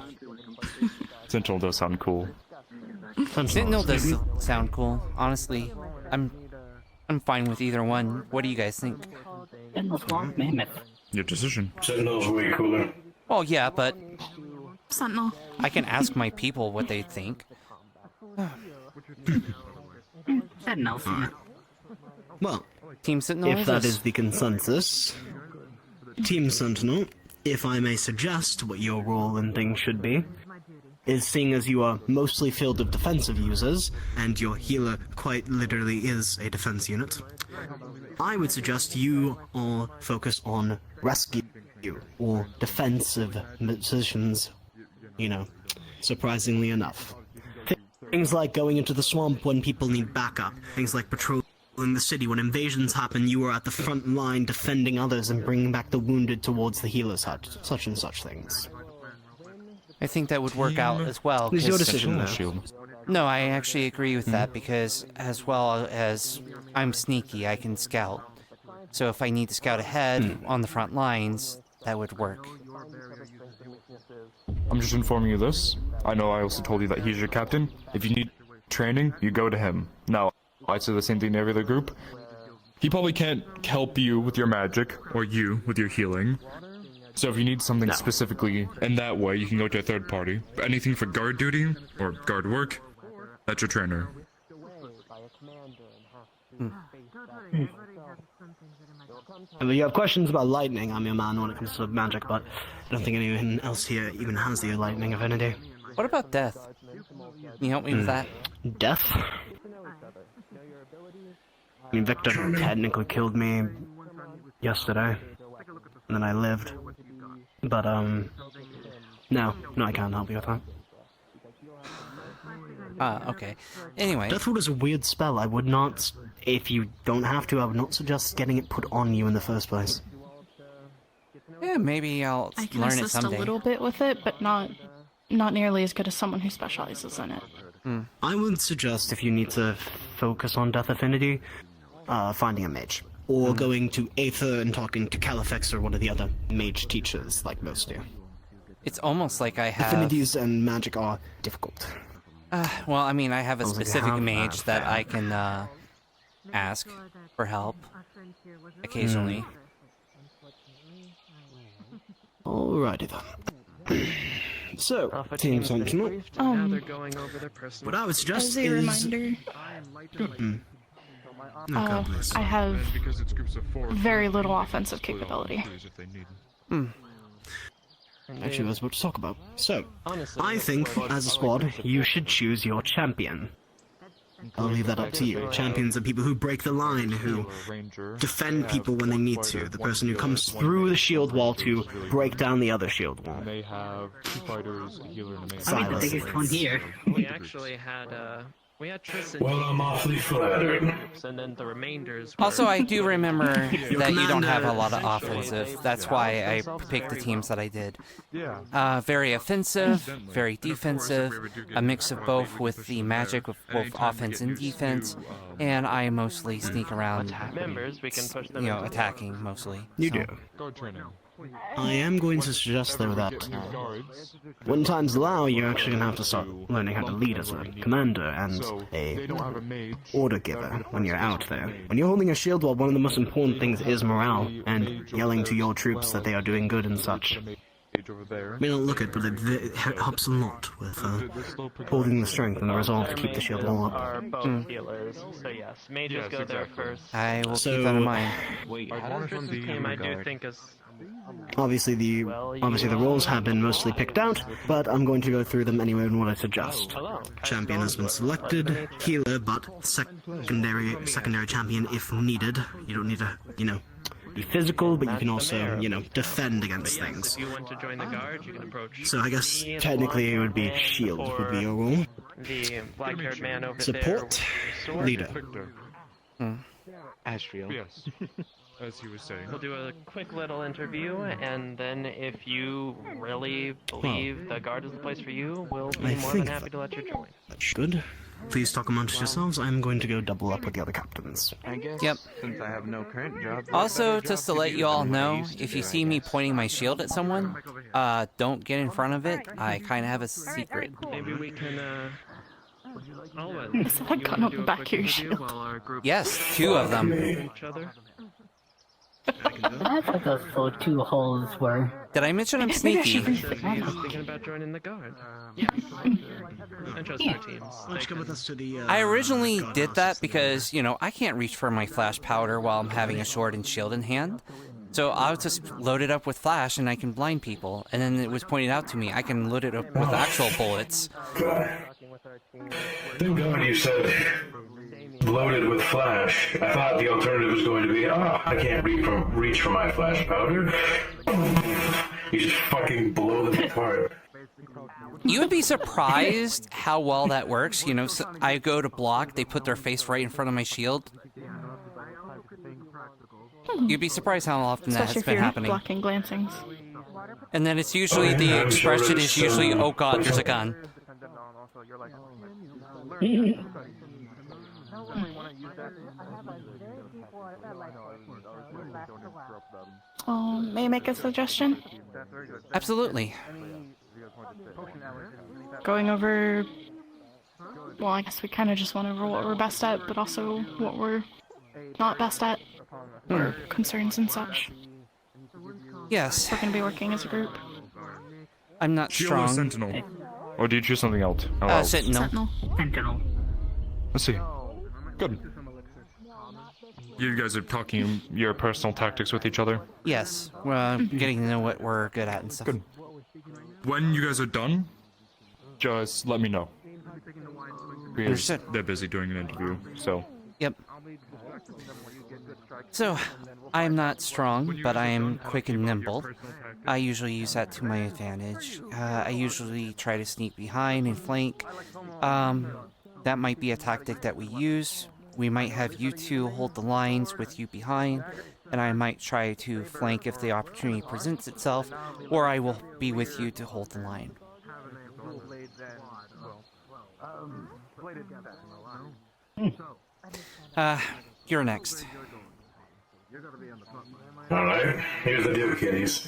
S9: Sentinel does sound cool.
S1: Sentinel does sound cool. Honestly, I'm fine with either one. What do you guys think?
S9: Your decision.
S23: Sentinel's way cooler.
S1: Well, yeah, but
S18: Sentinel.
S1: I can ask my people what they think.
S6: Sentinel.
S17: Well,
S1: Team Sentinel.
S17: If that is the consensus, Team Sentinel, if I may suggest what your role and thing should be, is seeing as you are mostly filled with defensive users, and your healer quite literally is a defense unit, I would suggest you all focus on rescue or defensive positions, you know, surprisingly enough. Things like going into the swamp when people need backup, things like patrolling the city when invasions happen, you are at the front line defending others and bringing back the wounded towards the healer's hut, such and such things.
S1: I think that would work out as well.
S17: It's your decision, though.
S1: No, I actually agree with that because as well as I'm sneaky, I can scout. So if I need to scout ahead on the front lines, that would work.
S9: I'm just informing you this. I know I also told you that he's your captain. If you need training, you go to him. Now, I'd say the same thing to every other group. He probably can't help you with your magic, or you with your healing. So if you need something specifically in that way, you can go to a third party. But anything for guard duty, or guard work, that's your trainer.
S17: And you have questions about lightning, I'm your man when it comes to magic, but I don't think anyone else here even has the lightning affinity.
S1: What about death? Can you help me with that?
S17: Death? I mean, Victor technically killed me yesterday, and then I lived. But, no, I can't help you with that.
S1: Okay. Anyway.
S17: Deathwood is a weird spell. I would not, if you don't have to, I would not suggest getting it put on you in the first place.
S1: Yeah, maybe I'll
S18: I can
S1: learn it
S18: assist
S1: someday.
S18: a little bit with it, but not nearly as good as someone who specializes in it.
S17: I would suggest if you need to focus on Death Affinity, finding a mage. Or going to Aether and talking to Califex or one of the other mage teachers, like most do.
S1: It's almost like I have...
S17: Affinities and magic are difficult.
S1: Well, I mean, I have a
S17: Sounds like you
S1: specific
S17: have
S1: mage that I can ask for help occasionally.
S17: Alrighty then. So, Team Sentinel. What I would suggest
S18: as a reminder, I have very little offensive capability.
S17: Actually, that's what to talk about. So, I think, as a squad, you should choose your champion. I'll leave that up to you. Champions are people who break the line, who defend people when they need to. The person who comes through the shield wall to break down the other shield wall.
S9: They have 2 fighters, a healer, and a mage.
S6: I'm the biggest one here.
S11: We actually had Trisyra.
S23: Well, I'm awfully flattered.
S11: And then the remainders.
S1: Also, I do remember that you don't have a lot of offensive. That's why I picked the teams that I did. Very offensive, very defensive, a mix of both with the magic of both offense and defense, and I mostly sneak around,
S11: Members, we can push them
S1: attacking mostly.
S17: You do.
S9: Guard training.
S17: I am going to suggest, though, that when times allow, you're actually going to have to start learning how to lead as a commander and a order giver when you're out there. When you're holding a shield wall, one of the most important things is morale, and yelling to your troops that they are doing good and such. May not look it, but it helps a lot with holding the strength and the resolve to keep the shield wall up.
S11: Are both healers, so yes, mages go there first.
S1: I will keep that in mind.
S11: Our defensive team, I do think, is
S17: Obviously the roles have been mostly picked out, but I'm going to go through them anyway in what I suggest. Champion has been selected, healer, but secondary champion if needed. You don't need to, be physical, but you can also, defend against things.
S11: If you want to join the guard, you can approach.
S17: So I guess technically it would be shield would be your role.
S11: The black-haired man over
S17: Support,
S11: there.
S17: leader.
S9: Astral. Yes. As he was saying.
S11: We'll do a quick little interview, and then if you really believe the guard is the place for you, we'll be more than happy to let you join.
S17: That's good. Please talk amongst yourselves. I'm going to go double up with the other captains.
S7: I guess
S1: Yep.
S7: since I have no current job...
S1: Also, just to let you all know, if you see me pointing my shield at someone, don't get in front of it. I kind of have a secret.
S11: Maybe we can,
S18: Is that gun on the back of your shield?
S1: Yes, 2 of them.
S5: That's what those 2 holes were.
S1: Did I mention I'm sneaky?
S11: Thinking about joining the guard. I trust our teams.
S17: Why don't you come with us to the,
S1: I originally did that because, I can't reach for my flash powder while I'm having a sword and shield in hand. So I'll just load it up with flash and I can blind people. And then it was pointed out to me, I can load it up with actual bullets.
S23: Thank God you said loaded with flash. I thought the alternative was going to be, I can't reach for my flash powder. You just fucking blow them apart.
S1: You would be surprised how well that works. So I go to block, they put their face right in front of my shield. You'd be surprised how often that has been happening.
S18: Blocking glancings.
S1: And then it's usually the expression is usually, oh god, there's a gun.
S18: May I make a suggestion?
S1: Absolutely.
S18: Going over... Well, I guess we kind of just went over what we're best at, but also what we're not best at. Or concerns and such.
S1: Yes.
S18: We're going to be working as a group.
S1: I'm not
S9: Shield or
S1: strong.
S9: Sentinel? Or do you choose something else?
S1: Sentinel.
S9: Let's see. Good. You guys are talking your personal tactics with each other?
S1: Yes. Well, getting to know what we're good at and stuff.
S9: Good. When you guys are done, just let me know. Because they're busy doing an interview, so...
S1: Yep. So, I am not strong, but I am quick and nimble. I usually use that to my advantage. I usually try to sneak behind and flank. That might be a tactic that we use. We might have you 2 hold the lines with you behind, and I might try to flank if the opportunity presents itself, or I will be with you to hold the line. You're next.
S23: Alright, here's the deal, kiddies.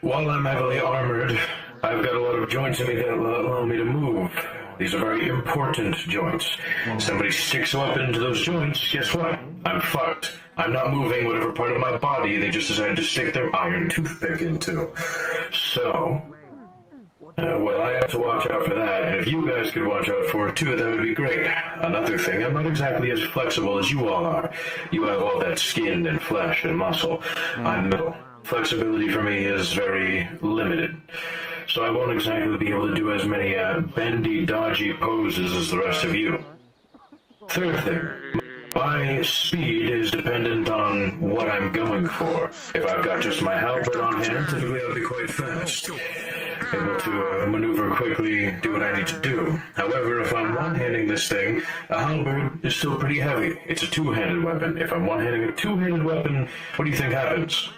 S23: While I'm heavily armored, I've got a lot of joints in me that allow me to move. These are very important joints. Somebody sticks a weapon into those joints, guess what? I'm fucked. I'm not moving whatever part of my body they just decided to stick their iron toothpick into. So, well, I have to watch out for that, and if you guys could watch out for it too, that would be great. Another thing, I'm not exactly as flexible as you all are. You have all that skin and flesh and muscle. I'm metal. Flexibility for me is very limited. So I won't exactly be able to do as many bendy, dodgy poses as the rest of you. Third thing, my speed is dependent on what I'm going for. If I've got just my halberd on hand, typically I'll be quite fast. Able to maneuver quickly, do what I need to do. However, if I'm one-handing this thing, a halberd is still pretty heavy. It's a two-handed weapon. If I'm one-handing a two-handed weapon, what do you think happens?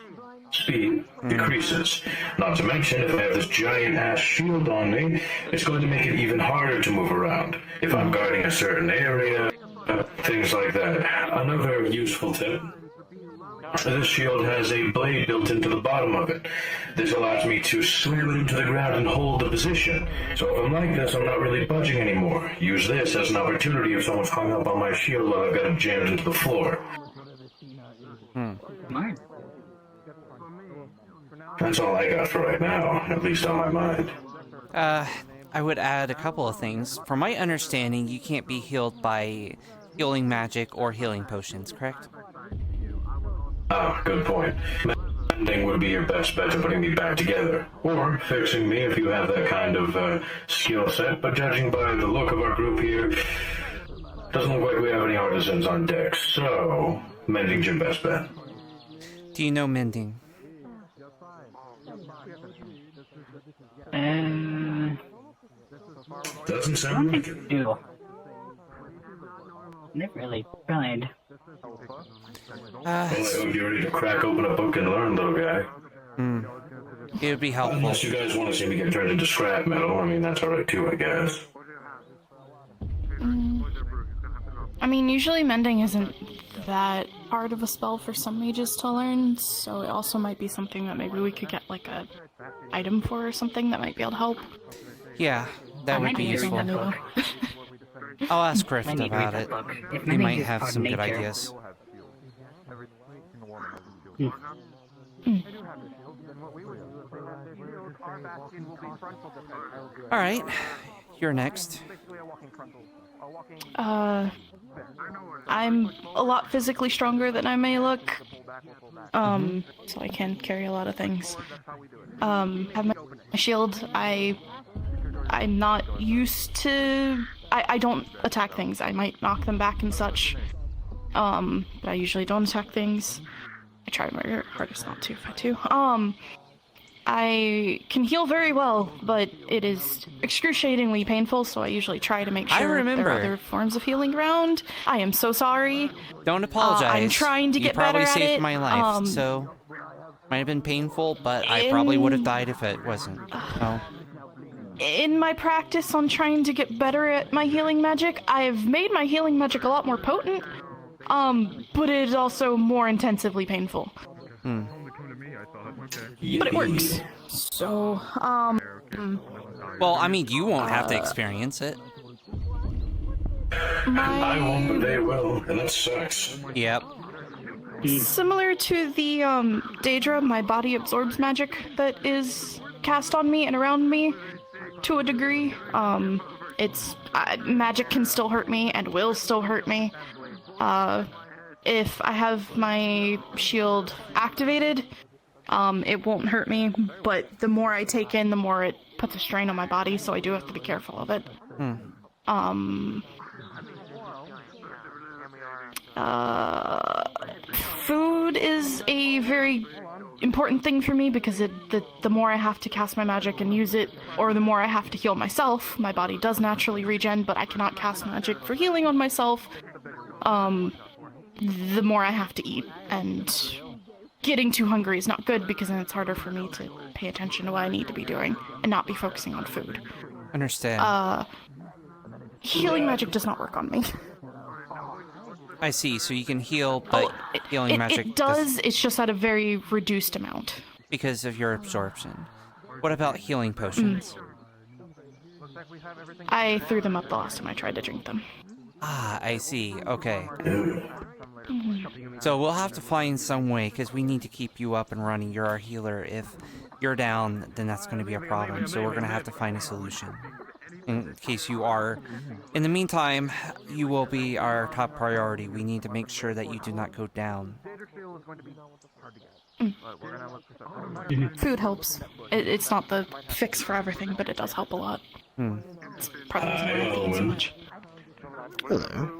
S23: Speed decreases. Not to mention, if I have this giant-ass shield on me, it's going to make it even harder to move around. If I'm guarding a certain area, things like that. Another useful tip. This shield has a blade built into the bottom of it. This allows me to slam it into the ground and hold the position. So if I'm like this, I'm not really budging anymore. Use this as an opportunity if someone's hung up on my shield while I've got it jammed into the floor. That's all I got for right now, at least on my mind.
S1: I would add a couple of things. From my understanding, you can't be healed by healing magic or healing potions, correct?
S23: Ah, good point. mending would be your best bet to putting me back together. Or fixing me if you have that kind of skill set, but judging by the look of our group here, doesn't look like we have any artisans on deck, so mending's your best bet.
S1: Do you know mending?
S23: Doesn't sound like it.
S5: Do. Never really tried.
S23: Well, I hope you're ready to crack open a book and learn, little guy.
S1: It would be helpful.
S23: Unless you guys want to see me get turned into scrap metal, I mean, that's alright too, I guess.
S18: I mean, usually mending isn't that hard of a spell for some mages to learn, so it also might be something that maybe we could get like a item for or something that might be able to help.
S1: Yeah, that would be useful. I'll ask Griffin about it. He might have some good ideas. Alright, you're next.
S18: I'm a lot physically stronger than I may look, so I can carry a lot of things. Have my shield. I'm not used to. I don't attack things. I might knock them back and such, but I usually don't attack things. I try my hardest not to if I do. I can heal very well, but it is excruciatingly painful, so I usually try to make sure there are other forms of healing around. I am so sorry.
S1: Don't apologize.
S18: I'm trying to get better at it.
S1: You probably saved my life, so might have been painful, but I probably would have died if it wasn't. So.
S18: In my practice on trying to get better at my healing magic, I've made my healing magic a lot more potent, but it is also more intensively painful. But it works. So,
S1: well, I mean, you won't have to experience it.
S23: I won't, but they will, and that sucks.
S1: Yep.
S18: Similar to the Daedra, my body absorbs magic that is cast on me and around me to a degree. It's magic can still hurt me and will still hurt me. If I have my shield activated, it won't hurt me, but the more I take in, the more it puts a strain on my body, so I do have to be careful of it. Food is a very important thing for me because the more I have to cast my magic and use it, or the more I have to heal myself, my body does naturally regen, but I cannot cast magic for healing on myself, the more I have to eat, and getting too hungry is not good because then it's harder for me to pay attention to what I need to be doing and not be focusing on food.
S1: Understand.
S18: Healing magic does not work on me.
S1: I see, so you can heal, but healing magic
S18: It does, it's just at a very reduced amount.
S1: Because of your absorption. What about healing potions?
S18: I threw them up the last time I tried to drink them.
S1: Ah, I see. Okay. So we'll have to find some way, because we need to keep you up and running. You're our healer. If you're down, then that's going to be a problem. So we're going to have to find a solution. In case you are. In the meantime, you will be our top priority. We need to make sure that you do not go down.
S18: Food helps. It's not the fix for everything, but it does help a lot. It's part of the reason why I eat so much.
S17: Hello.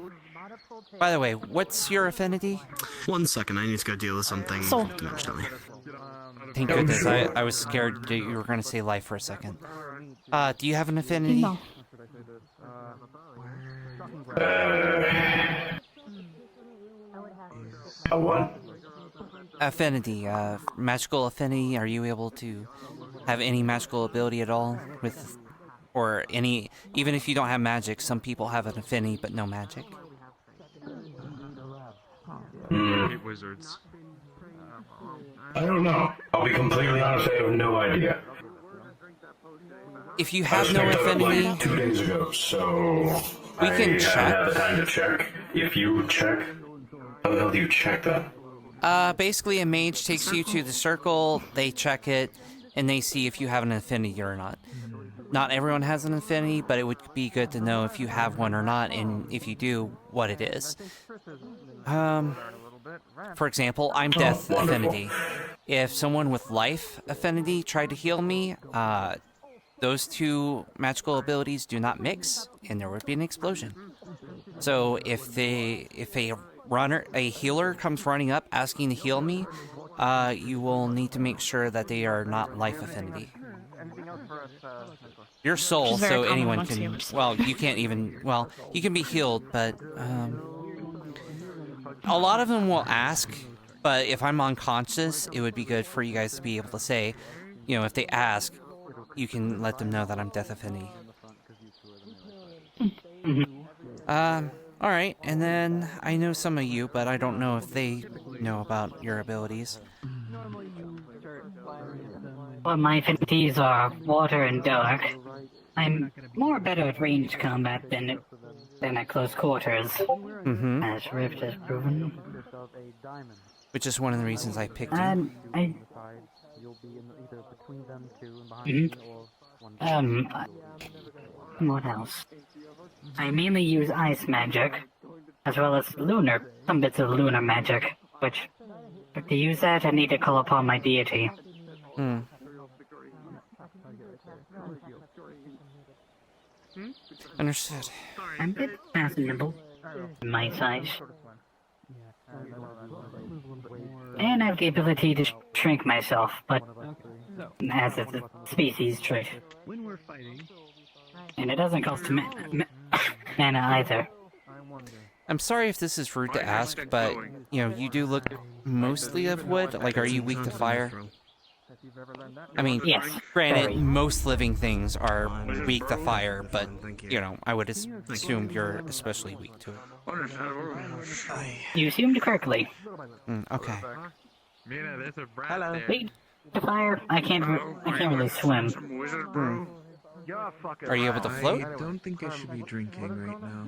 S1: By the way, what's your affinity?
S17: 1 second, I need to go deal with something dimensionally.
S1: Thank goodness, I was scared that you were going to say life for a second. Do you have an affinity?
S18: No.
S23: A what?
S1: Affinity, magical affinity. Are you able to have any magical ability at all with, or any, even if you don't have magic, some people have an affinity but no magic.
S9: Wizards.
S23: I don't know. I'll be completely honest, I have no idea.
S1: If you have no affinity,
S23: like 2 days ago, so
S1: we can check.
S23: I haven't had the time to check. If you check, how the hell do you check that?
S1: Basically a mage takes you to the circle, they check it, and they see if you have an affinity or not. Not everyone has an affinity, but it would be good to know if you have one or not, and if you do, what it is. for example, I'm Death Affinity. If someone with Life Affinity tried to heal me, those two magical abilities do not mix, and there would be an explosion. So if a healer comes running up asking to heal me, you will need to make sure that they are not Life Affinity. Your soul, so anyone can. Well, you can't even. Well, you can be healed, but a lot of them will ask. But if I'm unconscious, it would be good for you guys to be able to say, if they ask, you can let them know that I'm Death Affinity. Alright, and then I know some of you, but I don't know if they know about your abilities.
S5: Well, my affinities are water and dark. I'm more better at ranged combat than at close quarters, as Rift has proven.
S1: Which is one of the reasons I picked you.
S5: What else? I mainly use ice magic, as well as some bits of lunar magic, which, to use that, I need to call upon my deity.
S1: Understood.
S5: I'm a bit fashionable, in my size. And I have the ability to shrink myself, but as a species trait. And it doesn't cost mana either.
S1: I'm sorry if this is rude to ask, but, you do look mostly of wood. Like, are you weak to fire? I mean,
S5: yes,
S1: granted,
S5: very.
S1: most living things are weak to fire, but, I would assume you're especially weak to it.
S5: You assumed correctly.
S1: Okay.
S5: Hello. Weak to fire? I can't really swim.
S1: Are you able to float?
S2: I don't think I should be drinking right now.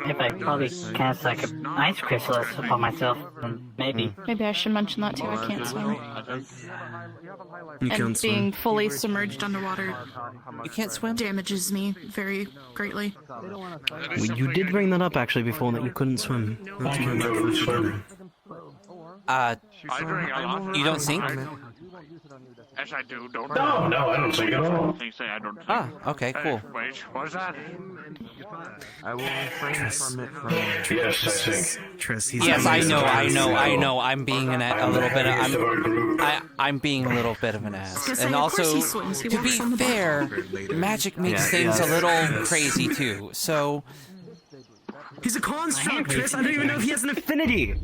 S5: If I probably cast like an ice chrysalis upon myself, then maybe.
S18: Maybe I should mention that too. I can't swim.
S17: You
S18: And being fully submerged underwater,
S1: you can't swim,
S18: damages me very greatly.
S17: Well, you did bring that up actually before, that you couldn't swim. That's very much for swimming.
S1: You don't sink?
S3: Yes, I do. Don't.
S23: No, I don't sink at all.
S3: They say I don't sink.
S1: Okay, cool.
S3: Wait, what's that?
S2: I will refrain from it from...
S23: Yes, I sink.
S1: Yes, I know. I'm being I'm being a little bit of an ass. And also, to be fair, magic makes things a little crazy too. So
S17: he's a construct, Chris. I don't even know if he has an affinity.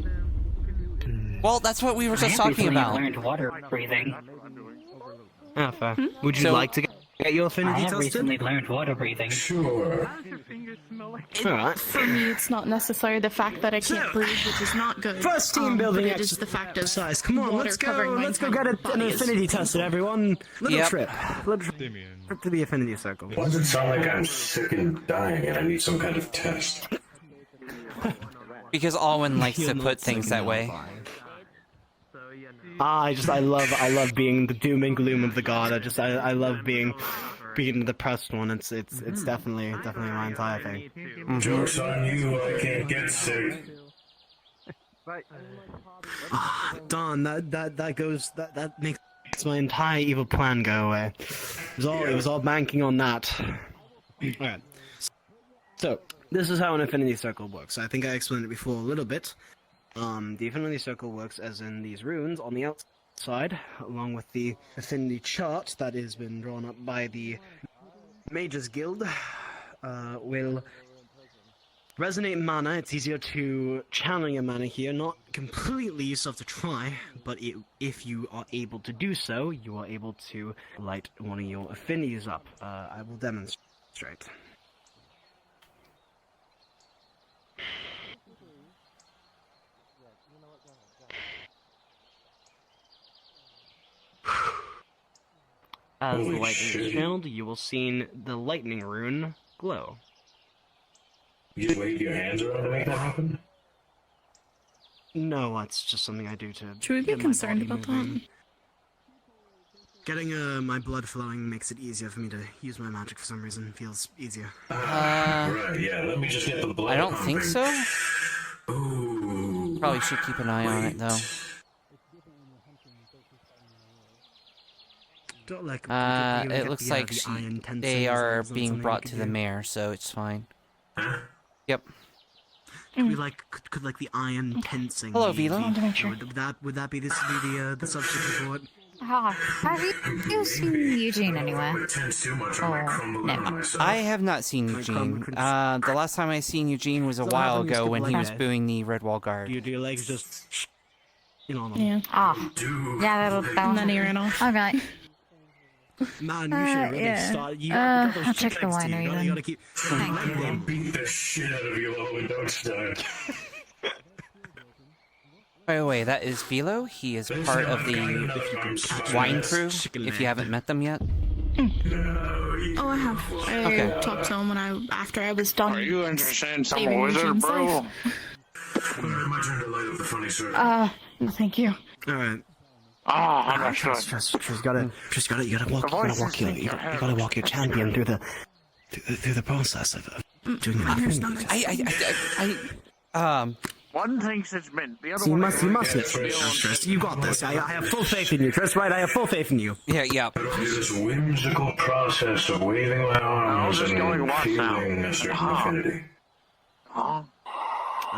S1: Well, that's what we were just talking about.
S5: I learned water breathing.
S17: Ah, fair. Would you like to get your affinity tested?
S5: I have recently learned water breathing.
S23: Sure.
S17: Alright.
S18: For me, it's not necessarily the fact that I can't breathe, which is not good.
S17: First team building
S18: but it is the fact of
S17: exercise. Come on, let's go get an affinity tested, everyone. Little trip to the affinity circle.
S23: Why does it sound like I'm sick and dying and I need some kind of test?
S1: Because Alwyn likes to put things that way.
S17: I love being the doom and gloom of the god. I love being the depressed one. It's definitely my entire thing.
S23: Joke's on you, I can't get sick.
S17: Darn, that makes my entire evil plan go away. It was all banking on that. Alright. So, this is how an affinity circle works. I think I explained it before a little bit. The affinity circle works as in these runes on the outside, along with the affinity chart that has been drawn up by the Mages Guild, will resonate mana. It's easier to channel your mana here, not completely, you still have to try, but if you are able to do so, you are able to light one of your affinities up. I will demonstrate. As the lightning is channeled, you will see the lightning rune glow.
S23: You just wave your hands around to make that happen?
S17: No, that's just something I do to...
S18: Should we be concerned about that?
S17: Getting my blood flowing makes it easier for me to use my magic for some reason. Feels easier.
S23: Right, yeah, let me just get the blood.
S1: I don't think
S23: pumping.
S1: so.
S23: Ooh.
S1: Probably should keep an eye on it, though. It looks like they are being brought to the mayor, so it's fine. Yep.
S17: Could like the iron tensing.
S1: Hello,
S17: be-
S1: Vilo.
S17: Would that be the subject report?
S8: Have you seen Eugene anywhere? Oh, no.
S1: I have not seen Eugene. The last time I seen Eugene was a while ago when he was booing the Redwall Guard.
S17: Do your legs just...
S8: Yeah. Ah. Yeah, that'll...
S18: And then he ran off.
S8: Okay.
S17: Man, you should really
S8: yeah.
S17: start...
S8: I'll check the winery then.
S17: You gotta keep...
S23: I'll beat the shit out of you all and don't start.
S1: By the way, that is Vilo. He is part of the wine crew, if you haven't met them yet.
S18: Oh, I have. I talked to him after I was done.
S3: Are you interested in some
S18: saving
S3: wizard,
S18: Eugene's
S3: bro?
S18: life.
S23: My turn to light up the funny circle.
S18: No, thank you.
S17: Alright.
S3: I'm not sure.
S17: You gotta walk your champion through the process of doing
S1: it.
S3: One thinks it's mint, the other
S17: You
S3: one
S17: must Tris. You got this. I have full faith in you, Tris, right? I have full faith in you.
S1: Yeah.
S23: This whimsical process of waving my arms and feeling a certain affinity.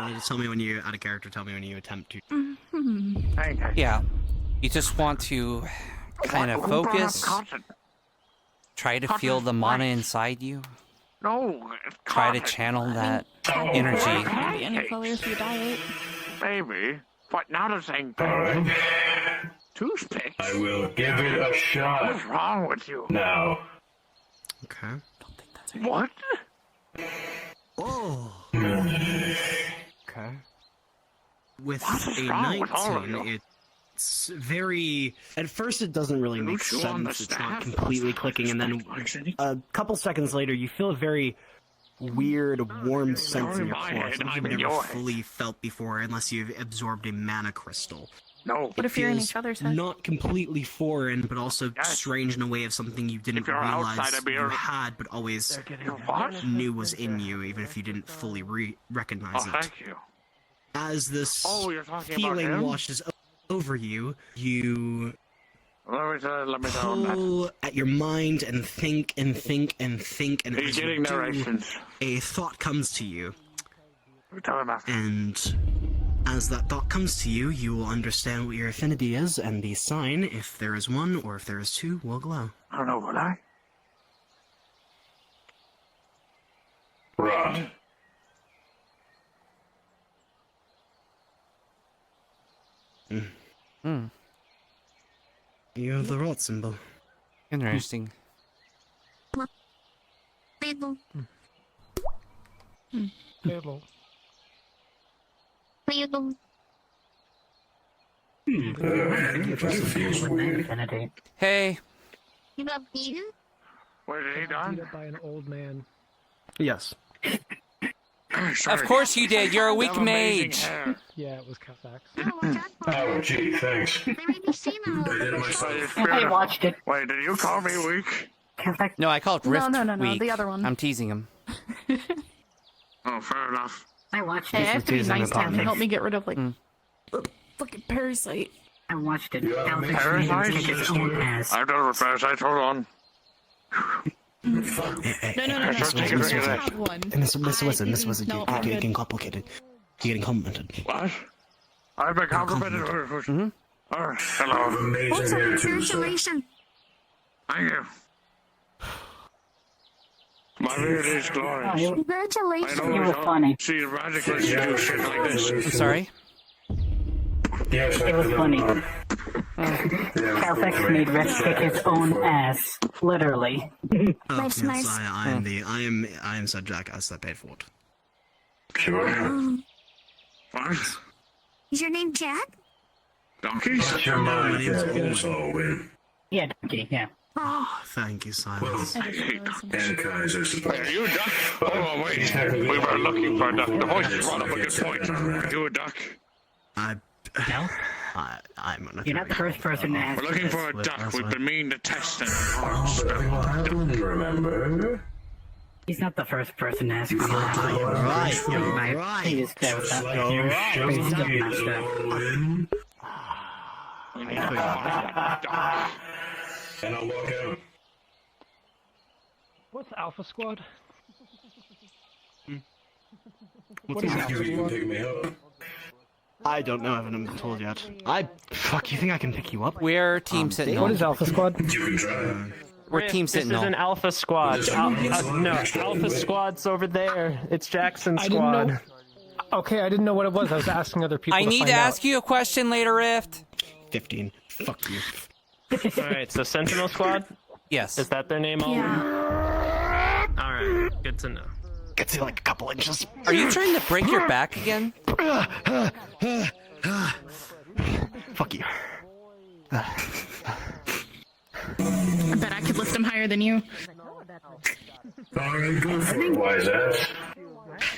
S17: Just tell me when you're out of character. Tell me when you attempt to.
S1: Yeah. You just want to kind of focus. Try to feel the mana inside you.
S3: No,
S1: Try to channel that energy.
S18: It could be any color if you dye it.
S3: Maybe, but now the thing. Toothpicks.
S23: I will give it a shot.
S3: What's wrong with you?
S23: Now.
S17: Okay.
S3: What?
S17: Oh. Okay. With
S3: What is
S17: a
S3: wrong with all of
S17: 19,
S3: you?
S17: it's very. At first, it doesn't really make
S3: you on the
S17: sense. It's not
S3: staff?
S17: completely clicking, and then a couple seconds later, you feel a very weird, warm sense in your core. Something you've never fully felt before, unless you've absorbed a mana crystal.
S3: No.
S18: What if you're in each other's head?
S17: Not completely foreign, but also strange in a way of something you didn't realize you had, but always knew was in you, even if you didn't fully recognize it.
S3: Thank you.
S17: As this
S3: you're talking about
S17: feeling
S3: him?
S17: washes over you, you
S3: Let me
S17: pull at your mind and think and think and think, and
S3: He's
S17: as you
S3: getting
S17: do,
S3: narrations.
S17: a thought comes to you.
S3: Tell him after.
S17: And as that thought comes to you, you will understand what your affinity is, and the sign, if there is one or if there is two, will glow.
S3: I don't know, will I?
S23: Rot.
S17: You have the rot symbol.
S1: Interesting.
S4: Label.
S12: Label.
S4: Label.
S1: Hey.
S4: You got beaten?
S3: Where did he die?
S12: Beat up by an old man.
S17: Yes.
S1: Of course you did. You're a weak mage.
S12: Yeah, it was Kafak.
S23: Oh, gee, thanks. I did it myself.
S5: I watched it.
S3: Wait, did you call me weak?
S1: No, I called Rift
S18: No,
S1: weak.
S18: the other one.
S1: I'm teasing him.
S3: Oh, fair enough.
S5: I watched
S18: Hey, I
S5: it.
S18: have to be nice to him and help me get rid of, like, fucking parasite.
S5: I watched it.
S3: Parasite? I've done with Parasite, hold on.
S18: No.
S17: Miss Wizard, you're getting complicated. You're getting complimented.
S3: What? I've been complimented. Hello.
S4: What's a congratulations?
S3: Thank you. My beard is glorious.
S4: Congratulations.
S3: I know funny. See, magically do shit like this.
S1: I'm sorry?
S23: Yes,
S5: It was funny. Calfex made Rex kick his own ass, literally.
S4: That's nice.
S17: I am said jackass that paid for it.
S23: Sure.
S3: What?
S4: Is your name Jack?
S3: Donkey?
S23: Shut your mind, Win.
S5: Yeah, donkey, yeah.
S4: Oh,
S17: thank you, Silence.
S23: And Kaiser support.
S3: Wait, are you a duck? Hold on, wait. We were looking for a duck. The voice brought up a good point. Are you a duck?
S17: No. I'm gonna.
S5: You're not the first person to ask.
S3: We're looking for a duck. We've been meaning to test it.
S23: Oh, but what happened, remember?
S5: He's not the first person to ask.
S17: Right, you're right.
S5: He just knows
S23: Just
S5: that.
S23: like you
S5: But he's
S23: showed
S5: still
S23: me,
S5: not sure.
S23: Lowen. And I'll walk out.
S14: What's Alpha Squad?
S23: What is Alpha Squad? You can pick me up.
S17: I don't know. I haven't been told yet. Fuck. You think I can pick you up?
S1: We're team Sentinel.
S14: What is Alpha Squad?
S23: You can try.
S1: We're team Sentinel.
S11: This is an Alpha Squad. No, Alpha Squad's over there. It's Jackson's squad.
S14: Okay, I didn't know what it was. I was asking other people.
S1: I need to ask you a question later, Rift.
S17: 15. Fuck you.
S11: Alright, so Sentinel Squad?
S1: Yes.
S11: Is that their name all?
S4: Yeah.
S11: Alright, good to know.
S17: Gets you like a couple inches.
S1: Are you trying to break your back again?
S17: Fuck you.
S18: I bet I could lift him higher than you.
S23: Alright, go for it, wise ass.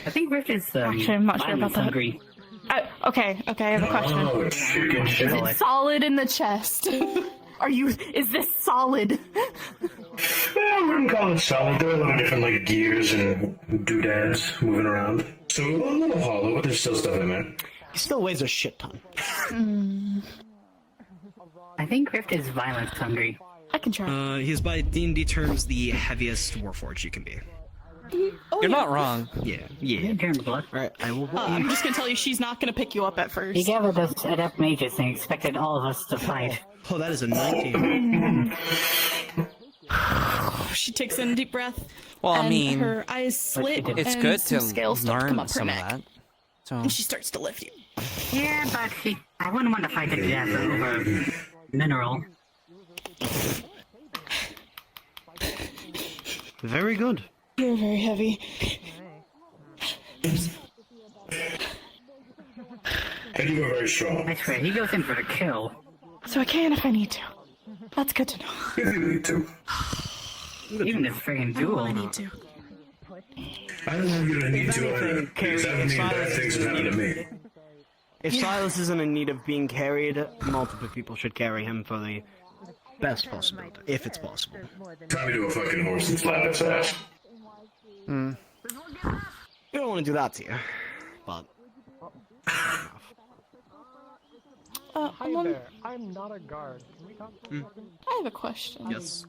S5: I think Rift is
S18: Actually, I'm not sure about that.
S5: hungry.
S18: Okay, I have a question.
S23: Oh, chicken
S18: Is
S23: shit.
S18: it solid in the chest? Is this solid?
S23: I wouldn't call it solid. There are a lot of different, like, gears and doodads moving around. So a little hollow, but there's still stuff in there.
S17: He still weighs a shit ton.
S5: I think Rift is violence hungry.
S18: I can try.
S17: He's by D&D terms the heaviest warforged you can be.
S1: You're not wrong.
S17: Yeah.
S5: Right,
S17: I will.
S18: I'm just gonna tell you, she's not gonna pick you up at first.
S5: He gathered us adept mages and expected all of us to fight.
S17: Oh, that is a 19.
S18: She takes in a deep breath.
S1: Well, I
S18: and
S1: mean,
S18: her eyes slit.
S1: it's
S18: and
S1: good
S18: some
S1: to
S18: scales start to come
S1: learn
S18: up her
S1: some of
S18: neck.
S1: that. So
S18: And she starts to lift you.
S5: Yeah, but I wouldn't want to fight to death over mineral.
S17: Very good.
S18: You're very heavy.
S23: And you are very strong.
S5: I swear, he goes in for the kill.
S18: So I can if I need to. That's good to know.
S23: If you need to.
S5: Even this friggin' duel.
S18: I need to.
S23: I don't know if you're gonna need to either, because that would mean bad things would happen to me.
S17: If Silas isn't in need of being carried, multiple people should carry him for the best possibility, if it's possible.
S23: Tie me to a fucking horse and slap its ass.
S17: You don't want to do that to you, but...
S14: Hi there. I'm not a guard. Can we talk for a second?
S18: I have a question.
S17: Yes.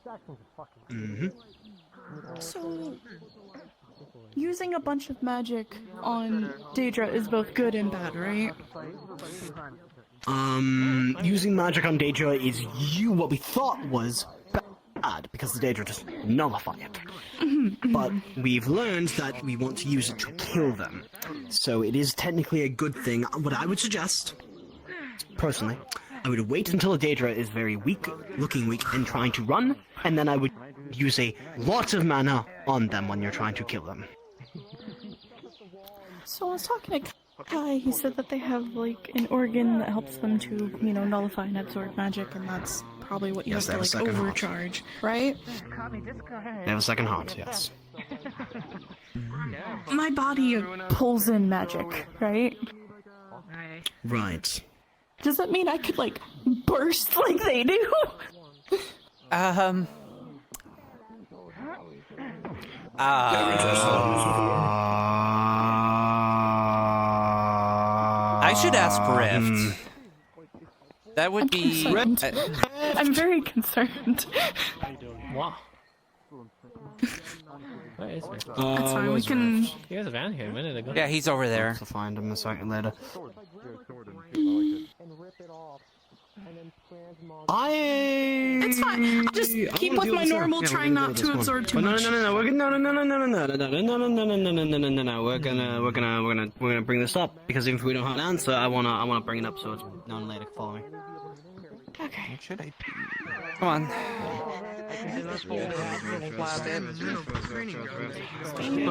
S18: So, using a bunch of magic on Daedra is both good and bad, right?
S17: Using magic on Daedra is what we thought was bad, because the Daedra just nullify it. But we've learned that we want to use it to kill them. So it is technically a good thing. What I would suggest, personally, I would wait until a Daedra is very weak, looking weak, and trying to run, and then I would use a lot of mana on them when you're trying to kill them.
S18: So I was talking to Kai, he said that they have, like, an organ that helps them to, nullify and absorb magic, and that's probably what you
S17: Yes,
S18: have
S17: they
S18: to,
S17: have a
S18: like,
S17: second
S18: overcharge, right?
S17: They have a second heart, yes.
S18: My body pulls in magic, right?
S17: Right.
S18: Does that mean I could, like, burst like they do?
S1: I should ask Rift. That would be.
S18: I'm very concerned.
S16: Wow. Where is he?
S18: That's fine, we can...
S16: He was around here a minute ago.
S1: Yeah, he's over there.
S17: I'll find him a second later.
S18: It's fine. I'll just keep with my normal, trying not to absorb too much.
S17: No. We're gonna bring this up because if we don't have an answer, I wanna bring it up so it's known later. Follow me.
S18: Okay.
S7: What should I do?
S1: Come on.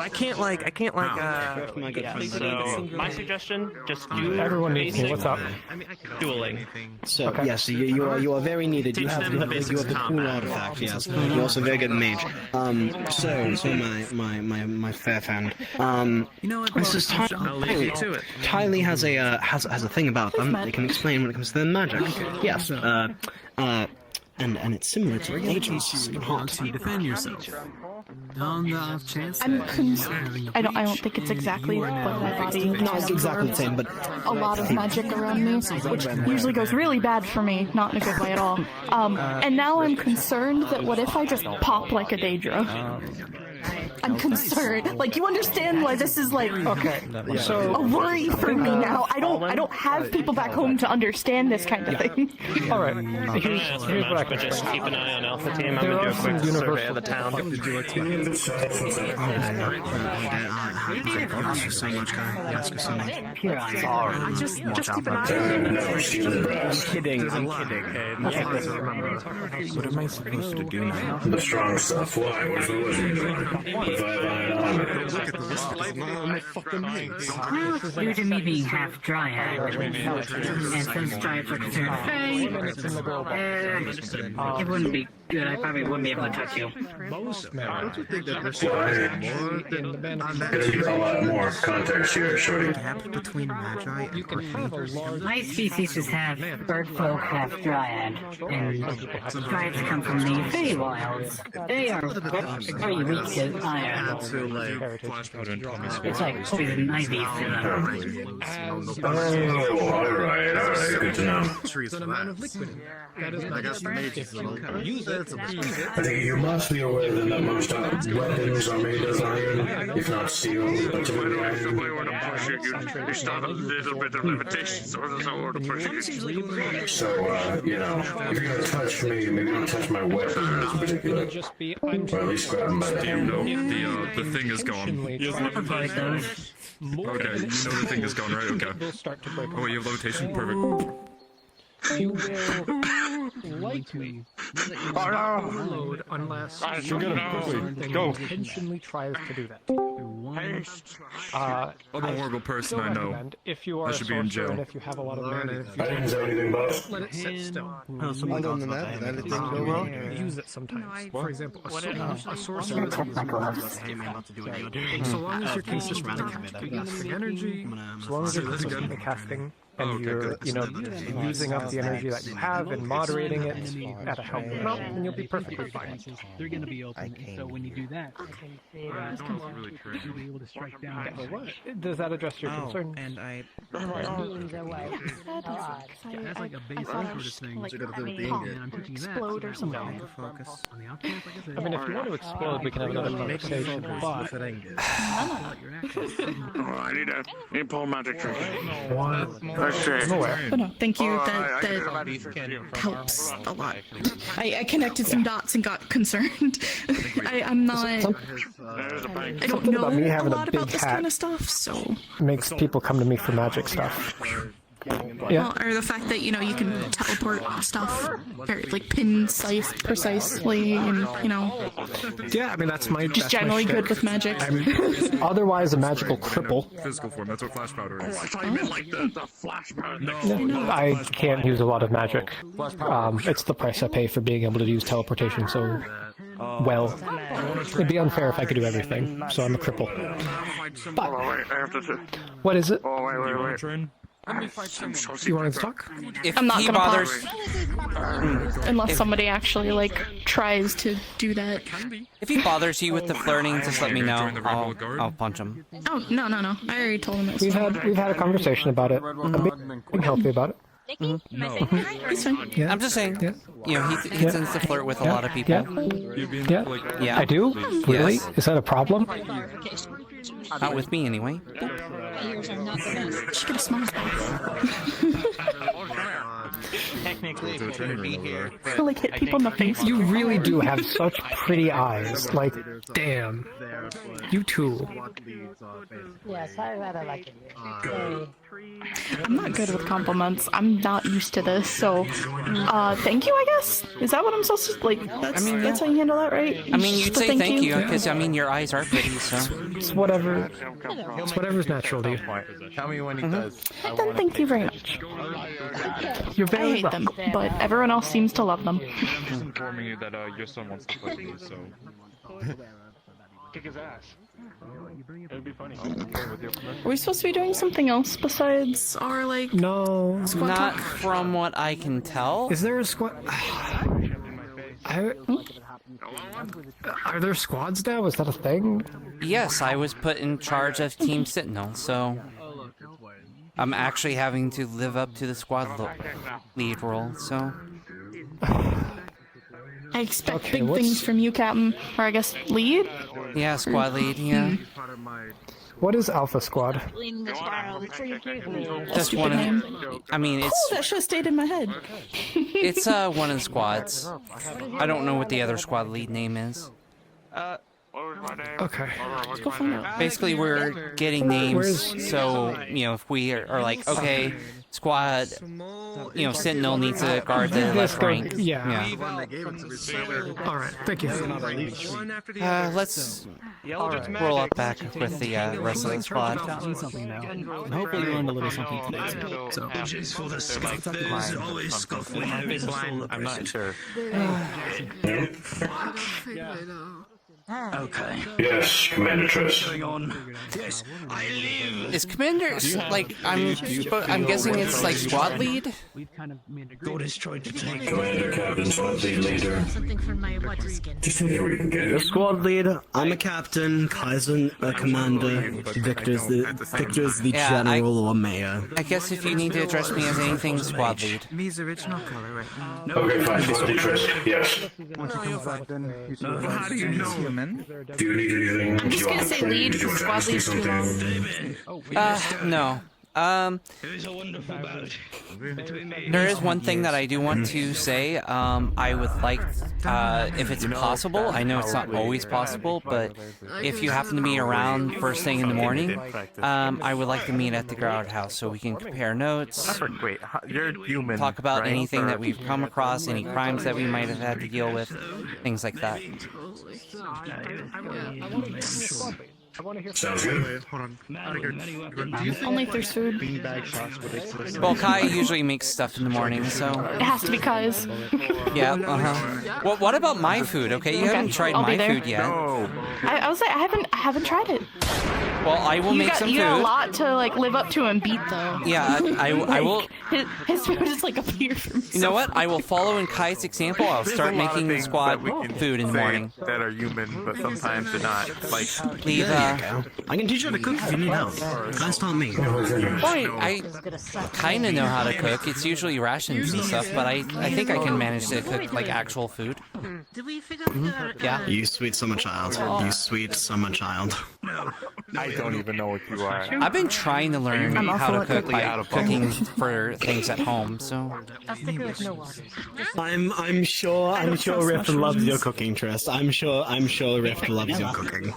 S7: I can't
S11: So, my suggestion, just do
S14: Everyone needs me. What's up?
S11: dueling.
S17: So yes, you are very needed. You have the cool artifact. Yes, you're also very good at mage. So my fair friend. This is Tylee has a thing about them. They can explain when it comes to their magic. Yes. And it's similar to agents.
S2: To defend yourself. On the off chance.
S18: I don't think it's exactly like my body.
S17: Not exactly the same, but
S18: a lot of magic around me, which usually goes really bad for me, not in a good way at all. And now I'm concerned that what if I just pop like a Daedra? I'm concerned. Like, you understand why this is like
S14: So
S18: a worry for me now. I don't have people back home to understand this kind of thing.
S14: All right. Here's what I can
S11: Just keep an eye on Alpha Team. I'm
S14: There
S11: gonna do
S14: are
S11: a
S14: some
S11: quick survey
S14: universal-
S11: of the town.
S17: so much, guy. Ask us so much.
S15: Just keep an eye
S7: I'm kidding. What am I supposed to do now?
S23: The strong stuff. Why? What if it wasn't good? If
S2: Look at the list of my fucking names.
S5: Well, due to me being half dryad, and since dryads are considered fey, it wouldn't be good. I probably wouldn't be able to touch you.
S2: Don't you think that there's
S23: Gonna be a lot more context here, shorty.
S2: between magi and
S5: My species is half bird folk, half dryad, and dryads come from the fey wilds. They are very weak to iron. It's like poison ivy to them.
S23: Oh, alright, good to know.
S2: trees for that. I guess the mages will use it.
S23: I think you must be aware that most weapons are made of iron, if not steel, but typically
S3: If
S23: iron.
S3: I were to push you start a little bit of levitation, so there's no word to push you.
S23: So, if you're gonna touch me, maybe don't touch my weapons in particular. Or at least grab them by the handle.
S9: The thing is gone.
S5: Avoid those.
S9: Okay, you know the thing is gone, right? Okay. Oh, you have levitation? Perfect.
S14: You will likely overload unless
S9: Quickly, go.
S14: intentionally tries to do that.
S9: I'm a horrible person, I know.
S14: Recommend if you are
S9: I
S14: a
S9: should be in
S14: sorcerer
S9: jail.
S14: and if you have a lot of mana,
S23: I didn't say anything, boss.
S14: let it sit still.
S2: Other than that, did anything go wrong?
S14: Use it sometimes. For example, a sorcerer. So long as you're consistently casting energy, as long as you're consistently casting, and you're, using up the energy that you have and moderating it at a healthy amount, then you'll be perfectly fine.
S12: They're going to be open, so when you do that, you'll be able to strike down.
S14: Does that address your concern?
S12: And I...
S2: That's like a basic sort of thing.
S18: Like,
S2: I'm taking that.
S18: explode or something.
S2: Focus on the outcome, like I said.
S14: I mean, if you want to explode, we can have another conversation, but...
S3: I need a pull magic trick.
S14: I'm aware.
S18: But no, thank you. That helps a lot. I connected some dots and got concerned. I'm not. I don't know
S14: about me
S18: a
S14: having a
S18: lot
S14: big
S18: about this
S14: hat.
S18: kind of stuff, so.
S14: Makes people come to me for magic stuff. Yeah.
S18: Well, or the fact that you can teleport stuff very like precisely, and
S14: Yeah, I mean that's my.
S18: just generally good with magic.
S14: I'm otherwise a magical cripple.
S9: Physical form, that's what flash powder is.
S3: I thought you meant like the flash powder.
S9: No.
S14: I can't use a lot of magic. It's the price I pay for being able to use teleportation so well. It'd be unfair if I could do everything, so I'm a cripple. But
S3: I have to.
S14: what is it?
S3: Oh, wait.
S14: You wanted to talk?
S1: If
S18: I'm not
S1: he
S18: gonna
S1: bothers,
S18: unless somebody actually tries to do that.
S1: if he bothers you with the flirting, just let me know. I'll punch him.
S18: Oh no! I already told him it was
S14: We've had a conversation about it. I'm being healthy about it.
S1: No.
S18: He's fine.
S14: Yeah.
S1: I'm just saying.
S14: Yeah.
S1: He tends to flirt with a lot of people.
S14: Yeah. I do? Really?
S1: Yes.
S14: Is that a problem?
S1: Not with me, anyway.
S18: She could have smiled.
S13: Technically, it should be here.
S18: To like hit people in the face.
S14: You really do have such pretty eyes. Like, damn. You too.
S5: Yes, I rather like it.
S18: I'm not good with compliments. I'm not used to this, so thank you, I guess? Is that what I'm supposed to like that's how you handle that, right?
S1: I mean, you'd say thank you, because I mean your eyes are pretty, so
S14: it's whatever. It's whatever's natural to you.
S7: Tell me when he does.
S18: Then thank you very much.
S14: You're very
S18: I hate them, but everyone else seems to love them.
S9: I'm just informing you that your son wants to play with you, so.
S3: Kick his ass.
S9: It would be funny.
S18: Are we supposed to be doing something else besides our like
S14: No,
S18: squad
S1: not
S18: talk?
S1: from what I can tell.
S14: Is there a squad? Are there squads now? Is that a thing?
S1: Yes, I was put in charge of Team Sentinel, so I'm actually having to live up to the squad lead role, so.
S18: I expect big things from you, Captain. Or I guess lead?
S1: Yeah, squad lead, yeah.
S14: What is Alpha Squad?
S1: Just one of, I mean,
S18: Cool,
S1: it's
S18: that should have stayed in my head.
S1: it's one of the squads. I don't know what the other squad lead name is.
S14: Okay.
S18: Let's go find out.
S1: Basically, we're getting names, so, you know, if we are like, okay, squad, you know, Sentinel needs to guard the left rank.
S14: Yeah. Alright, thank you.
S1: Let's roll up back with the rest of the squad.
S12: Something now. And hopefully you learned a little something today too. So.
S13: I'm not sure.
S23: Okay. Yes, Commander Triss.
S13: Yes, I live.
S1: Is Commander like I'm guessing it's like squad lead?
S13: God is trying to take
S23: Commander, Captain, Squad Lead Leader.
S4: Something from my water skin.
S23: Just whenever we can get
S17: The
S23: it.
S17: squad lead. I'm a captain. Kaizen a commander. Victor's the
S1: Yeah,
S17: general or mayor.
S1: I guess if you need to address me as anything, squad lead.
S2: Me's original color right now.
S23: Okay, fine, Squad Lead Triss. Yes.
S2: How do you know?
S23: Do you need anything?
S18: I'm just gonna say lead, because squad lead's too long.
S1: No.
S13: There's a wonderful battle between me.
S1: There is one thing that I do want to say. I would like, if it's possible, I know it's not always possible, but if you happen to be around first thing in the morning, I would like to meet at the guardhouse so we can compare notes,
S13: Wait, you're human.
S1: talk about
S13: right?
S1: anything that we've come across, any crimes that we might have had to deal with, things like that.
S23: Sounds good.
S2: Hold on.
S18: Only if there's food.
S1: Well, Kai usually makes stuff in the morning, so
S18: It has to be Kai's.
S1: yeah. Well, what about my food? Okay, you haven't tried
S18: I'll be
S1: my
S18: there.
S1: food yet.
S18: I was like, I haven't tried it.
S1: Well, I will make some
S18: You got a
S1: food.
S18: lot to like live up to and beat though.
S1: Yeah, I will.
S18: His food is like a beer from.
S1: You know what? I will follow in Kai's example. I'll start making the squad food in the morning.
S13: That are human, but sometimes they're not. Like,
S1: Leave.
S17: I can teach you how to cook if you need help. That's not me.
S1: I kind of know how to cook. It's usually rations and stuff, but I think I can manage to cook like actual food.
S4: Did we figure out?
S1: Yeah.
S17: You sweet summer child. You sweet summer child.
S13: I don't even know what you are.
S1: I've been trying to learn
S18: I'm
S1: how to
S18: awful at
S1: cook by cooking for things at home. So
S4: I'll stick with no water.
S17: I'm sure Rift loves your cooking, Triss. I'm sure Rift loves your cooking.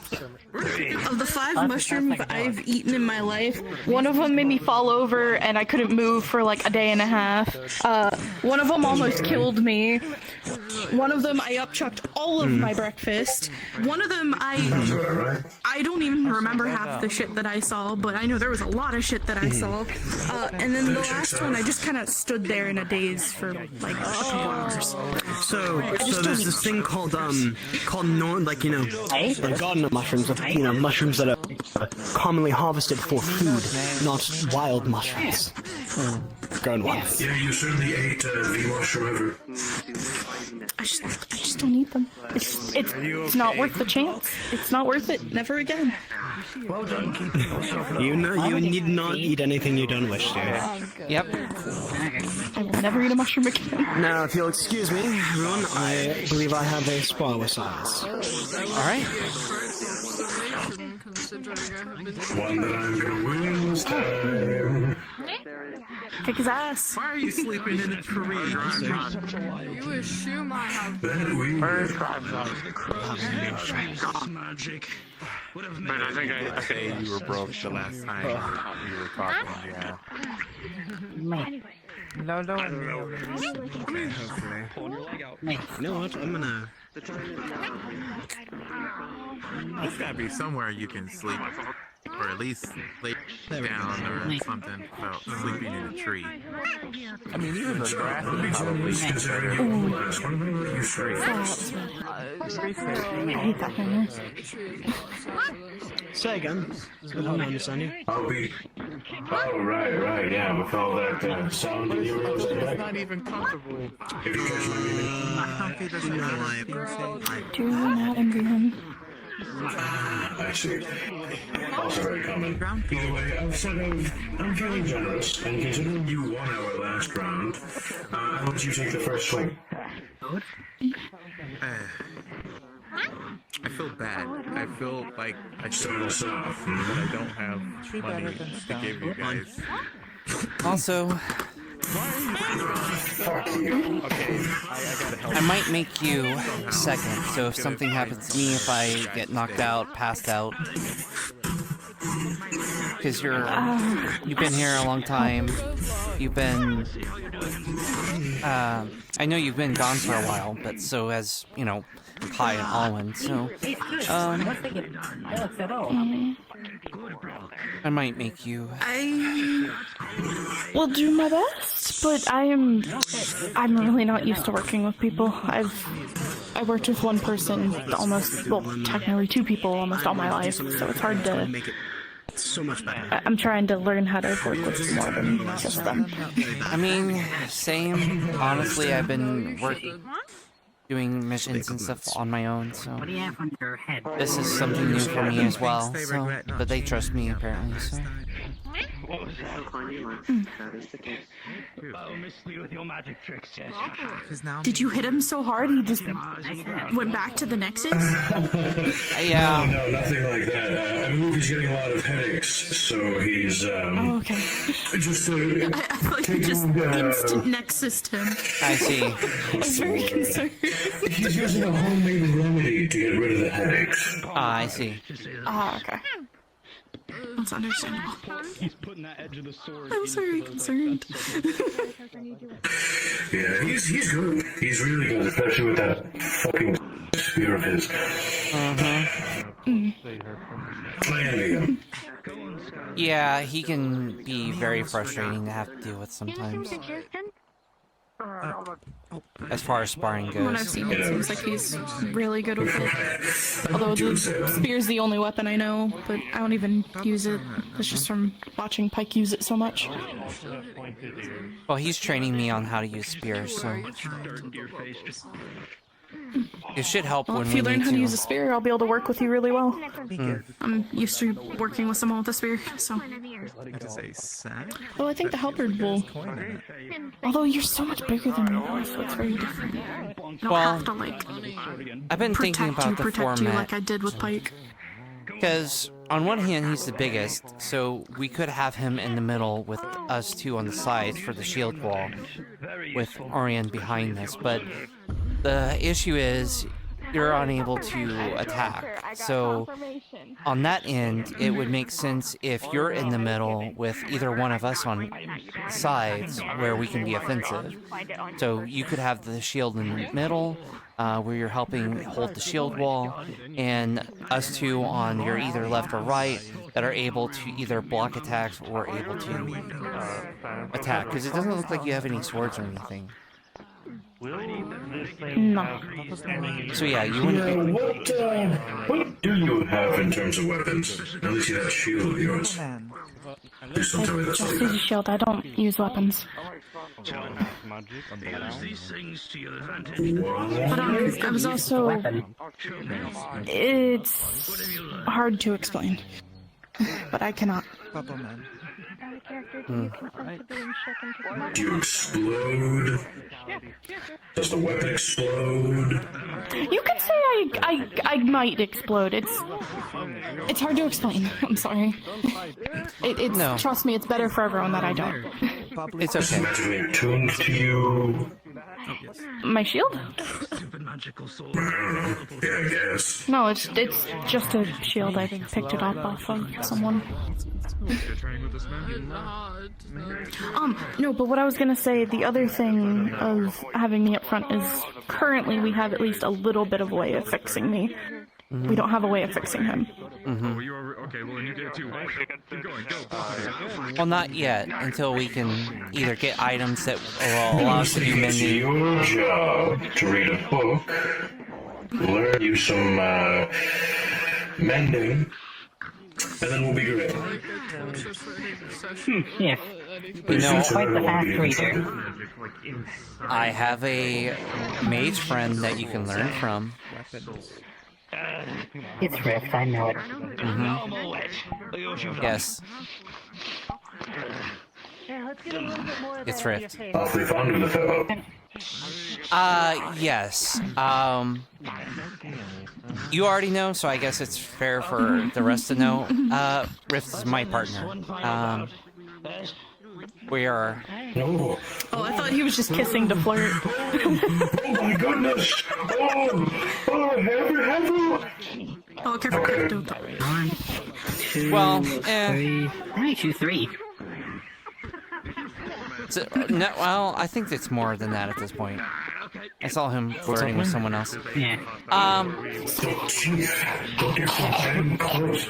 S18: Of the 5 mushrooms I've eaten in my life, one of them made me fall over and I couldn't move for like a day and a half. One of them almost killed me. One of them I upchucked all of my breakfast. One of them I don't even remember half the shit that I saw, but I know there was a lot of shit that I saw. And then the last one I just kind of stood there in a daze for like a couple hours.
S17: So there's this thing called gardener mushrooms, mushrooms that are commonly harvested for food, not wild mushrooms. Grown ones.
S23: Yeah, you certainly ate the mushroom ever.
S18: I just don't need them. It's not worth the chance. It's not worth it. Never again.
S13: Well done, keep
S17: You need not eat anything you don't wish to.
S1: yep.
S18: I will never eat a mushroom again.
S17: Now, if you'll excuse me, everyone, I believe I have a spar with Silas.
S1: All right.
S23: One that I'm gonna win this time.
S18: Kick his ass.
S2: Why are you sleeping in a tree?
S15: You assume I have
S13: magic.
S3: But I think I
S2: say you were broke the last time we were talking, yeah.
S5: No, no.
S2: Okay, hopefully. You know what? I'm gonna... There's gotta be somewhere you can sleep. Or at least lay down or something without sleeping in a tree.
S7: I mean, even the grass is probably
S18: I hate that noise.
S17: Say again. I don't understand you.
S23: I'll be... Oh, right, yeah, with all that sound in your ears.
S2: It's not even comfortable.
S23: If you catch my meaning.
S2: Humpy doesn't know
S18: Do not envy him.
S23: I see. Also very common. Either way, I've said I'm feeling generous, and considering you won our last round, I'll let you take the first swing.
S2: I feel bad. I feel like I
S23: Start us off.
S2: but I don't have money to give you guys.
S1: Also,
S23: Fuck you.
S2: Okay, I gotta help.
S1: I might make you second, so if something happens to me, if I get knocked out, passed out, because you've been here a long time, you've been, I know you've been gone for a while, but so has, you know, Kai and Alwyn, so, I might make you.
S18: I will do my best, but I'm really not used to working with people. I worked with one person almost, well, technically two people almost all my life, so it's hard to.
S17: So much better.
S18: I'm trying to learn how to work with more than just them.
S1: I mean, same. Honestly, I've been doing missions and stuff on my own, so this is something new for me as well. So, but they trust me apparently. So.
S3: What was that? Miss me with your magic tricks, yes.
S18: Did you hit him so hard he just went back to the nexus?
S1: Yeah.
S23: No, nothing like that. I believe he's getting a lot of headaches, so he's
S18: Oh, okay.
S23: just
S18: I thought you just instant nexused him.
S1: I see.
S18: I was very concerned.
S23: He's using a homemade remedy to get rid of the headaches.
S1: Ah, I see.
S18: Ah, okay. That's understandable.
S13: He's putting that edge of the sword.
S18: I'm very concerned.
S23: Yeah, he's good. He's really good, especially with that fucking spear of his.
S1: Yeah, he can be very frustrating to have to deal with sometimes. As far as sparring goes.
S18: When I've seen it, it seems like he's really good with it. Although the spear's the only weapon I know, but I don't even use it. It's just from watching Pike use it so much.
S1: Well, he's training me on how to use spears, so it should help
S18: Well,
S1: when
S18: if
S1: we
S18: you learn
S1: need
S18: how to use a spear, I'll be able to work with you really well. I'm used to working with someone with a spear, so. Well, I think the halberd will. Although you're so much bigger than me, so it's very different. You don't have to like.
S1: I've been thinking about the
S18: protect you
S1: format.
S18: like I did with Pike.
S1: Because on one hand, he's the biggest, so we could have him in the middle with us two on the sides for the shield wall, with Orion behind us. But the issue is you're unable to attack. So on that end, it would make sense if you're in the middle with either one of us on sides where we can be offensive. So you could have the shield in the middle, where you're helping hold the shield wall, and us two on your either left or right that are able to either block attacks or able to attack. Because it doesn't look like you have any swords or anything.
S18: No.
S1: So yeah, you wouldn't.
S23: What do you have in terms of weapons? At least you have a shield of yours. Please don't tell me that's
S18: Just
S23: like
S18: use a
S23: that.
S18: shield. I don't use weapons. But I was also. It's hard to explain, but I cannot.
S23: Do you explode? Does the weapon explode?
S18: You could say I might explode. It's hard to explain. I'm sorry. It's
S1: No.
S18: Trust me, it's better for everyone that I don't.
S1: It's
S23: Is it
S1: okay.
S23: magically attuned to you?
S18: My shield?
S23: Yeah, I guess.
S18: No, it's just a shield. I picked it up off of someone. No, but what I was gonna say, the other thing of having me up front is currently we have at least a little bit of a way of fixing me.
S1: Mm-hmm.
S18: We don't have a way of fixing him.
S1: Mm-hmm.
S9: Okay, well then you get two. Keep going, go.
S1: Well, not yet, until we can either get items that will allow us to do
S23: It's
S1: mending.
S23: your job to read a book, learn you some mending, and then we'll be great.
S5: Yes.
S1: You know,
S5: Quite the fast reader.
S1: I have a mage friend that you can learn from.
S5: It's Rift, I know it.
S1: Mm-hmm. Yes. It's Rift.
S23: Awfully fond of the fellow.
S1: Yes. You already know, so I guess it's fair for the rest to know. Rift is my partner. We are...
S18: Oh, I thought he was just kissing to flirt.
S23: Oh my goodness!
S18: Oh, careful.
S5: One, two,
S1: Well,
S5: three. I make you three.
S1: No, well, I think it's more than that at this point. I saw him flirting with someone else.
S5: Yeah.
S23: Don't get close.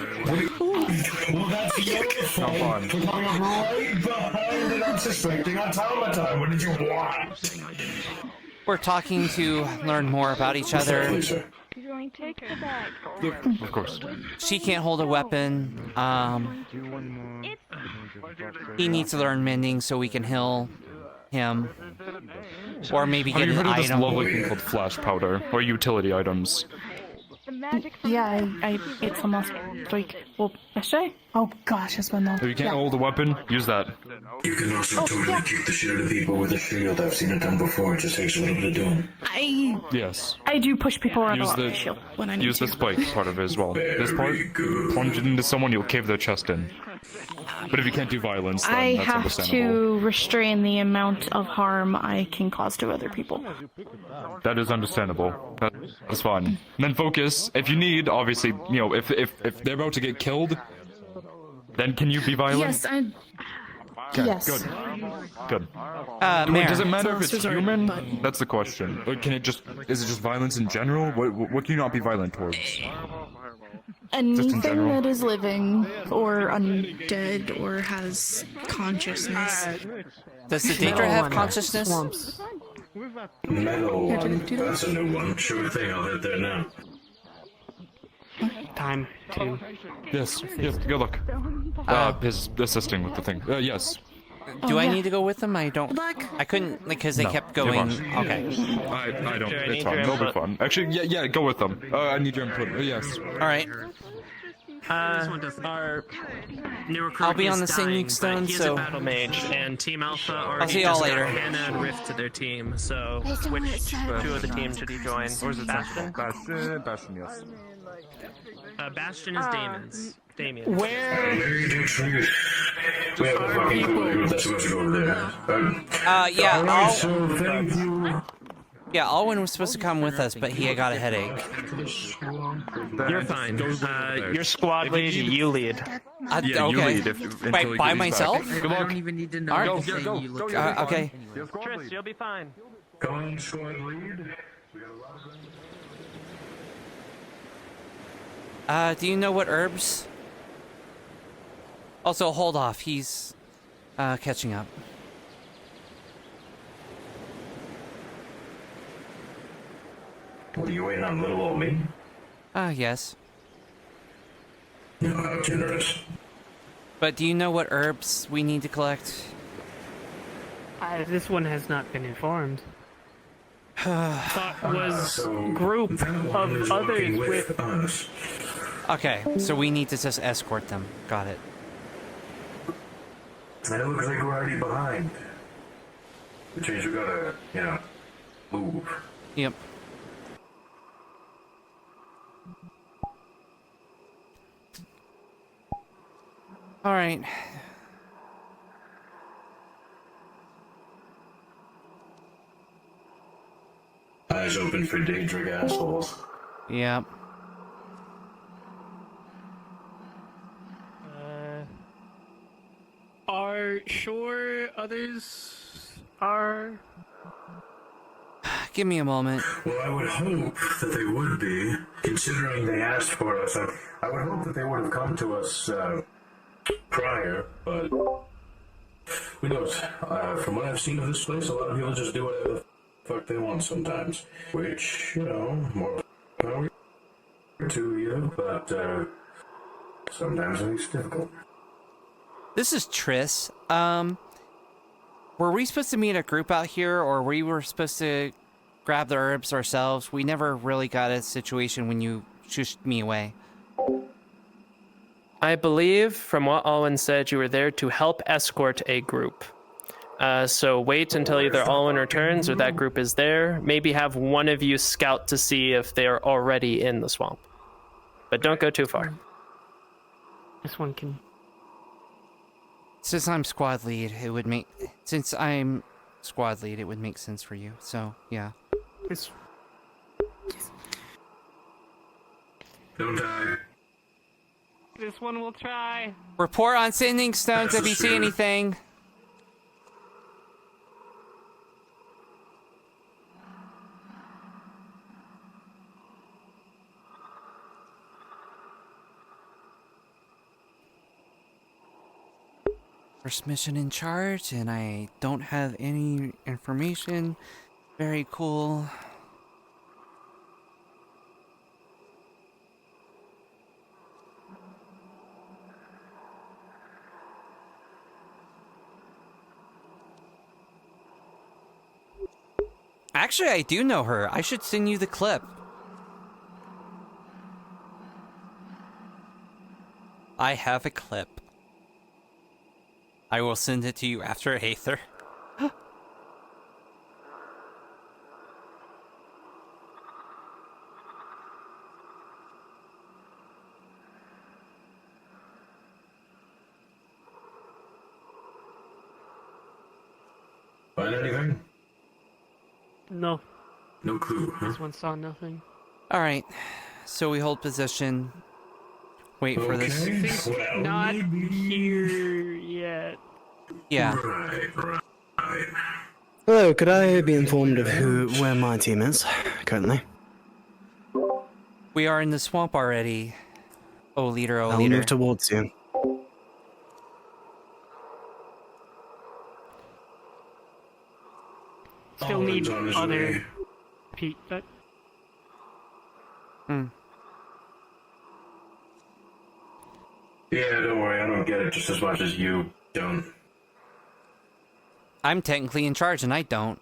S23: Well, that's your fault. I'm right behind an unsuspecting automaton. What did you want?
S1: We're talking to learn more about each other.
S9: Of course.
S1: She can't hold a weapon. He needs to learn mending so we can heal him. Or maybe get
S9: Have you
S1: an
S9: heard of this
S1: item.
S9: lovely thing called flash powder, or utility items?
S18: Yeah, I ate some last week. Well, yesterday? Oh gosh, it's been long.
S9: If you can't hold a weapon, use that.
S23: You can also totally kick the shit out of people with a shield. I've seen it done before. It just takes a little bit of doing.
S9: Yes.
S18: I do push people around a
S9: Use
S18: lot
S9: the
S18: with a shield when I need
S9: use
S18: to.
S9: the spike part of it as well. This part, plunge it into someone, you'll cave their chest in. But if you can't do violence, then
S18: I
S9: that's
S18: have
S9: understandable.
S18: to restrain the amount of harm I can cause to other people.
S9: That is understandable. That's fine. And then focus. If you need, obviously, you know, if they're about to get killed, then can you be violent?
S18: Yes, I.
S9: Okay,
S18: Yes.
S9: Good. Good.
S1: Mayor.
S9: Does it matter if it's
S18: Sorry,
S9: human?
S18: but-
S9: That's the question. Or can it just? Is it just violence in general? What can you not be violent towards?
S18: Anything
S9: general.
S18: that is living or undead or has consciousness.
S1: Does the Daedra have consciousness?
S23: Metal.
S18: Yeah, do that.
S23: That's a new one. Sure thing. I'll hit there now.
S5: Time to.
S9: Yes. Good luck. His assisting with the thing. Yes.
S1: Do
S18: Oh,
S1: I
S18: yeah.
S1: need to go with them? I don't. I couldn't, like, because they
S9: No,
S1: kept
S9: you're
S1: going.
S9: fine.
S1: Okay.
S9: I don't. It's fine. They'll be fun. Actually, yeah. Go with them. I need your input. Yes.
S1: All right.
S19: Our new recruit
S1: I'll be on the
S19: is
S1: singing
S19: dying,
S1: stone,
S19: but he's
S1: so-
S19: a battle mage, and Team Alpha already
S1: I'll see y'all
S19: just got
S1: later.
S19: Hannah and Rift to their team, so which two of the teams should he join?
S9: Or is it
S19: Bastion?
S9: Bastion, yes.
S19: Bastion is Damon's. Damien.
S23: Larry Dietrich. We have a fucking cool group that's supposed to go over there.
S1: Yeah,
S23: Alright, so thank you.
S1: Yeah, Alwyn was supposed to come with us, but he got a headache.
S19: You're fine. Your squad lead, you lead.
S9: Yeah, you
S1: okay.
S9: lead until
S1: Wait,
S9: he
S1: by
S9: gets
S1: myself?
S9: back. Good luck.
S3: even need to know.
S1: All right.
S9: Go.
S1: Okay.
S19: Tris, you'll be fine.
S23: Come on, squad lead.
S1: Do you know what herbs? Also, hold off. He's catching up.
S23: What are you waiting on, little old me?
S1: Yes.
S23: No, how generous.
S1: But do you know what herbs we need to collect?
S5: This one has not been informed.
S15: Thought was group of others with.
S23: us.
S1: Okay, so we need to just escort them. Got it.
S23: And it looks like we're already behind. Which means we gotta, move.
S1: Yep. All right.
S23: Eyes open for dangerous assholes.
S1: Yeah.
S15: Are sure others are...
S1: Give me a moment.
S23: Well, I would hope that they would be, considering they asked for us. I would hope that they would have come to us prior, but who knows? From what I've seen of this place, a lot of people just do whatever the fuck they want sometimes. Which, you know, more power to you, but sometimes it's difficult.
S1: This is Triss. Were we supposed to meet a group out here, or we were supposed to grab the herbs ourselves? We never really got a situation when you shushed me away.
S11: I believe, from what Alwyn said, you were there to help escort a group. So wait until either Alwyn returns or that group is there. Maybe have one of you scout to see if they are already in the swamp. But don't go too far.
S15: This one can...
S1: Since I'm squad lead, it would make sense for you. So, yeah.
S23: Don't die.
S15: This one will try.
S1: Report on sending stones if you see anything. First mission in charge, and I don't have any information. Very cool. Actually, I do know her. I should send you the clip. I have a clip. I will send it to you after Aether.
S23: Find anything?
S15: No.
S23: No clue, huh?
S15: This one saw nothing.
S1: Alright, so we hold position. Wait for this.
S23: Well,
S15: Not here yet.
S1: Yeah.
S23: Right.
S17: Hello, could I be informed of where my team is currently?
S1: We are in the swamp already. Oh, leader, oh,
S17: I'll
S1: leader.
S17: move towards you.
S15: Still need other Pete.
S23: Yeah, don't worry, I don't get it just as much as you don't.
S1: I'm technically in charge, and I don't.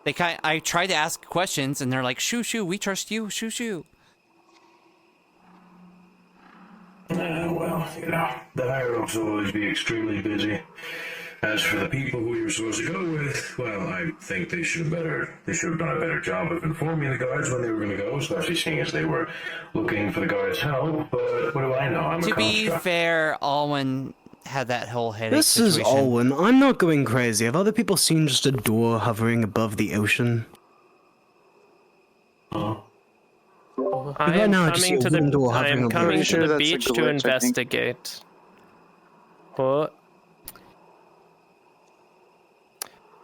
S1: I try to ask questions, and they're like, "Shoo, we trust you, shoo."
S23: Well, you know, the higher ups will always be extremely busy. As for the people who you were supposed to go with, well, I think they should have done a better job of informing the guards when they were going to go, especially seeing as they were looking for the guards' help. But what do I know? I'm a
S1: To be
S23: construct.
S1: fair, Alwyn had that whole headache
S17: This
S1: situation.
S17: is Alwyn. I'm not going crazy. Have other people seen just a door hovering above the ocean?
S11: I am coming to the beach to investigate. What?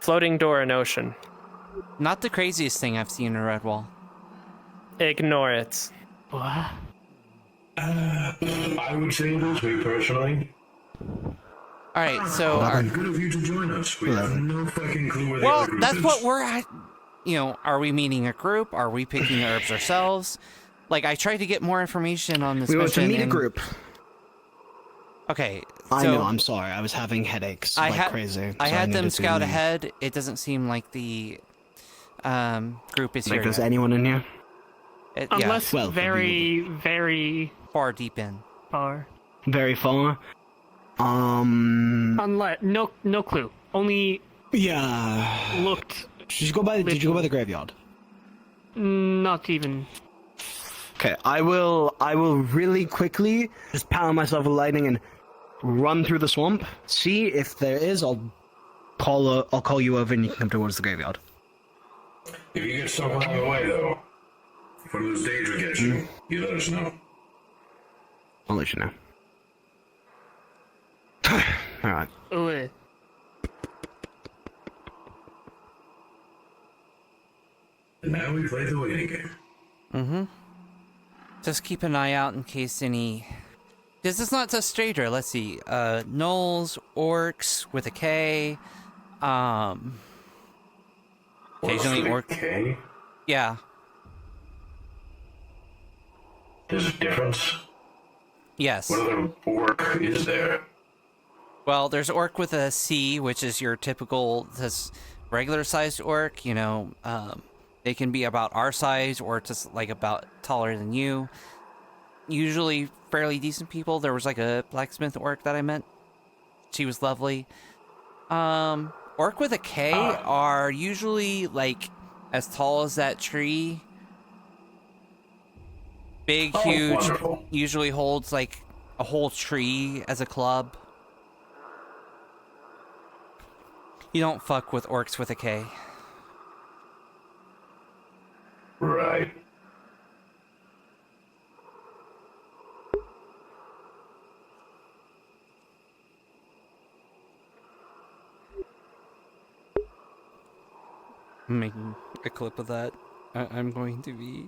S11: Floating door in ocean.
S1: Not the craziest thing I've seen in Redwall.
S11: Ignore it.
S15: What?
S23: I would say it is, me personally.
S1: Alright, so...
S23: Good of you to join us. We have no fucking clue where the
S1: Well,
S23: other group
S1: that's
S23: is.
S1: what we're at. You know, are we meeting a group? Are we picking the herbs ourselves? Like, I tried to get more information on this
S17: We were
S1: mission.
S17: to meet a group.
S1: Okay,
S17: I
S1: so
S17: know, I'm sorry. I was having headaches crazy.
S1: I had them
S17: needed to
S1: scout
S17: leave.
S1: ahead. It doesn't seem like the group is
S17: Like,
S1: here
S17: there's
S1: yet.
S17: anyone in here?
S15: Unless
S17: Well,
S15: very
S1: far deep in.
S15: Far.
S17: Very far.
S15: Unless no clue. Only looked.
S17: Did you go by the graveyard?
S15: Not even.
S17: Okay, I will really quickly just power myself with lightning and run through the swamp. See if there is. I'll call you over and you can come towards the graveyard.
S23: If you get stuck along the way, though, if one of those danger gets you, you let us know.
S17: I'll let you know. Alright.
S23: And now we play the waiting game.
S1: Mm-hmm. Just keep an eye out in case any... This is not a stranger. Let's see. Gnolls, orcs with a K. Occasionally
S23: orc. K?
S1: Yeah.
S23: There's a difference?
S1: Yes.
S23: What other orc is there?
S1: Well, there's orc with a C, which is your typical, this regular-sized orc. You know, they can be about our size or just like about taller than you. Usually fairly decent people. There was like a blacksmith orc that I met. She was lovely. Orc with a K are usually like as tall as that tree. Big, huge.
S23: Wonderful.
S1: Usually holds like a whole tree as a club. You don't fuck with orcs with a K.
S23: Right.
S1: I'm making a clip of that. I'm going to be...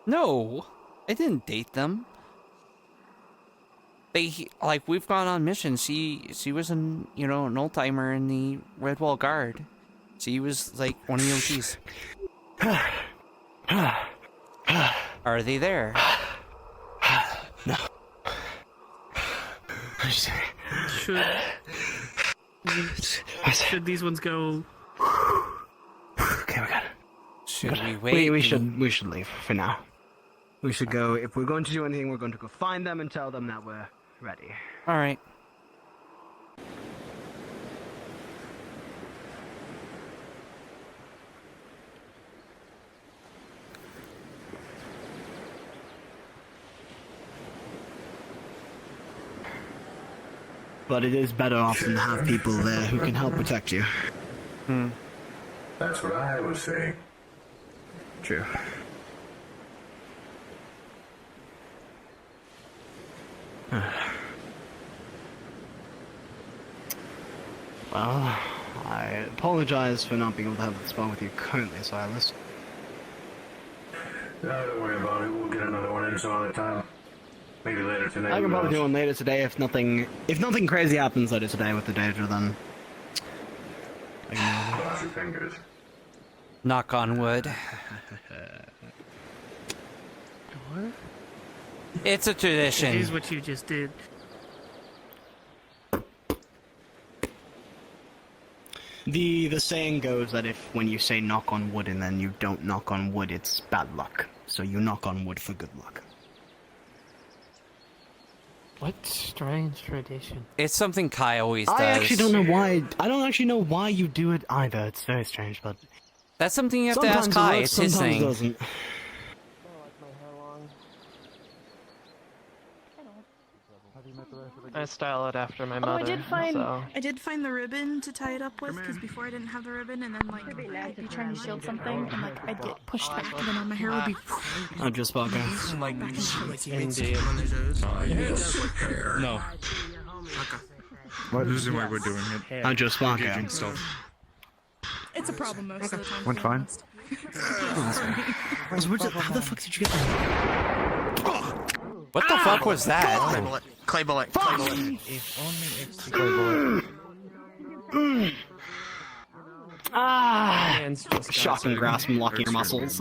S1: No! I didn't date them. They, like, we've gone on missions. She was an, you know, an old-timer in the Redwall Guard. She was, like, one of the OGs. Are they there?
S17: No.
S20: Should these ones go?
S17: Okay, we got it.
S1: Should we wait?
S17: We should leave for now. We should go. If we're going to do anything, we're going to go find them and tell them that we're ready.
S1: All right.
S17: But it is better often to have people there who can help protect you.
S23: That's what I was saying.
S17: True. Well, I apologize for not being able to have the spot with you currently, Silas.
S23: No, don't worry about it. We'll get another one in some other time. Maybe later tonight.
S17: I can probably do one later today if nothing crazy happens later today with the Daedra, then.
S23: Cross your fingers.
S1: Knock on wood.
S20: What?
S1: It's a tradition.
S20: Here's what you just did.
S17: The saying goes that when you say knock on wood and then you don't knock on wood, it's bad luck. So you knock on wood for good luck.
S16: What strange tradition.
S1: It's something Kai always does.
S17: I actually don't know why. I don't actually know why you do it either. It's very strange, but
S1: that's something you have to ask Kai. It's his thing.
S17: Doesn't.
S11: I style it after my
S18: Oh,
S11: mother.
S18: I did find the ribbon to tie it up with, because before I didn't have the ribbon, and then like I'd be trying to shield something, and like I'd get pushed back, and then all my hair would be.
S17: I'm just walking.
S11: Indeed.
S9: No.
S7: What?
S9: This is why we're doing it.
S17: I'm just walking.
S9: Engaging stuff.
S18: It's a problem most of the time.
S7: Went fine.
S17: How the fuck did you get that?
S1: What the fuck was that?
S17: Clay bullet.
S7: If only it's the clay bullet.
S17: Shocking grasp and locking your muscles.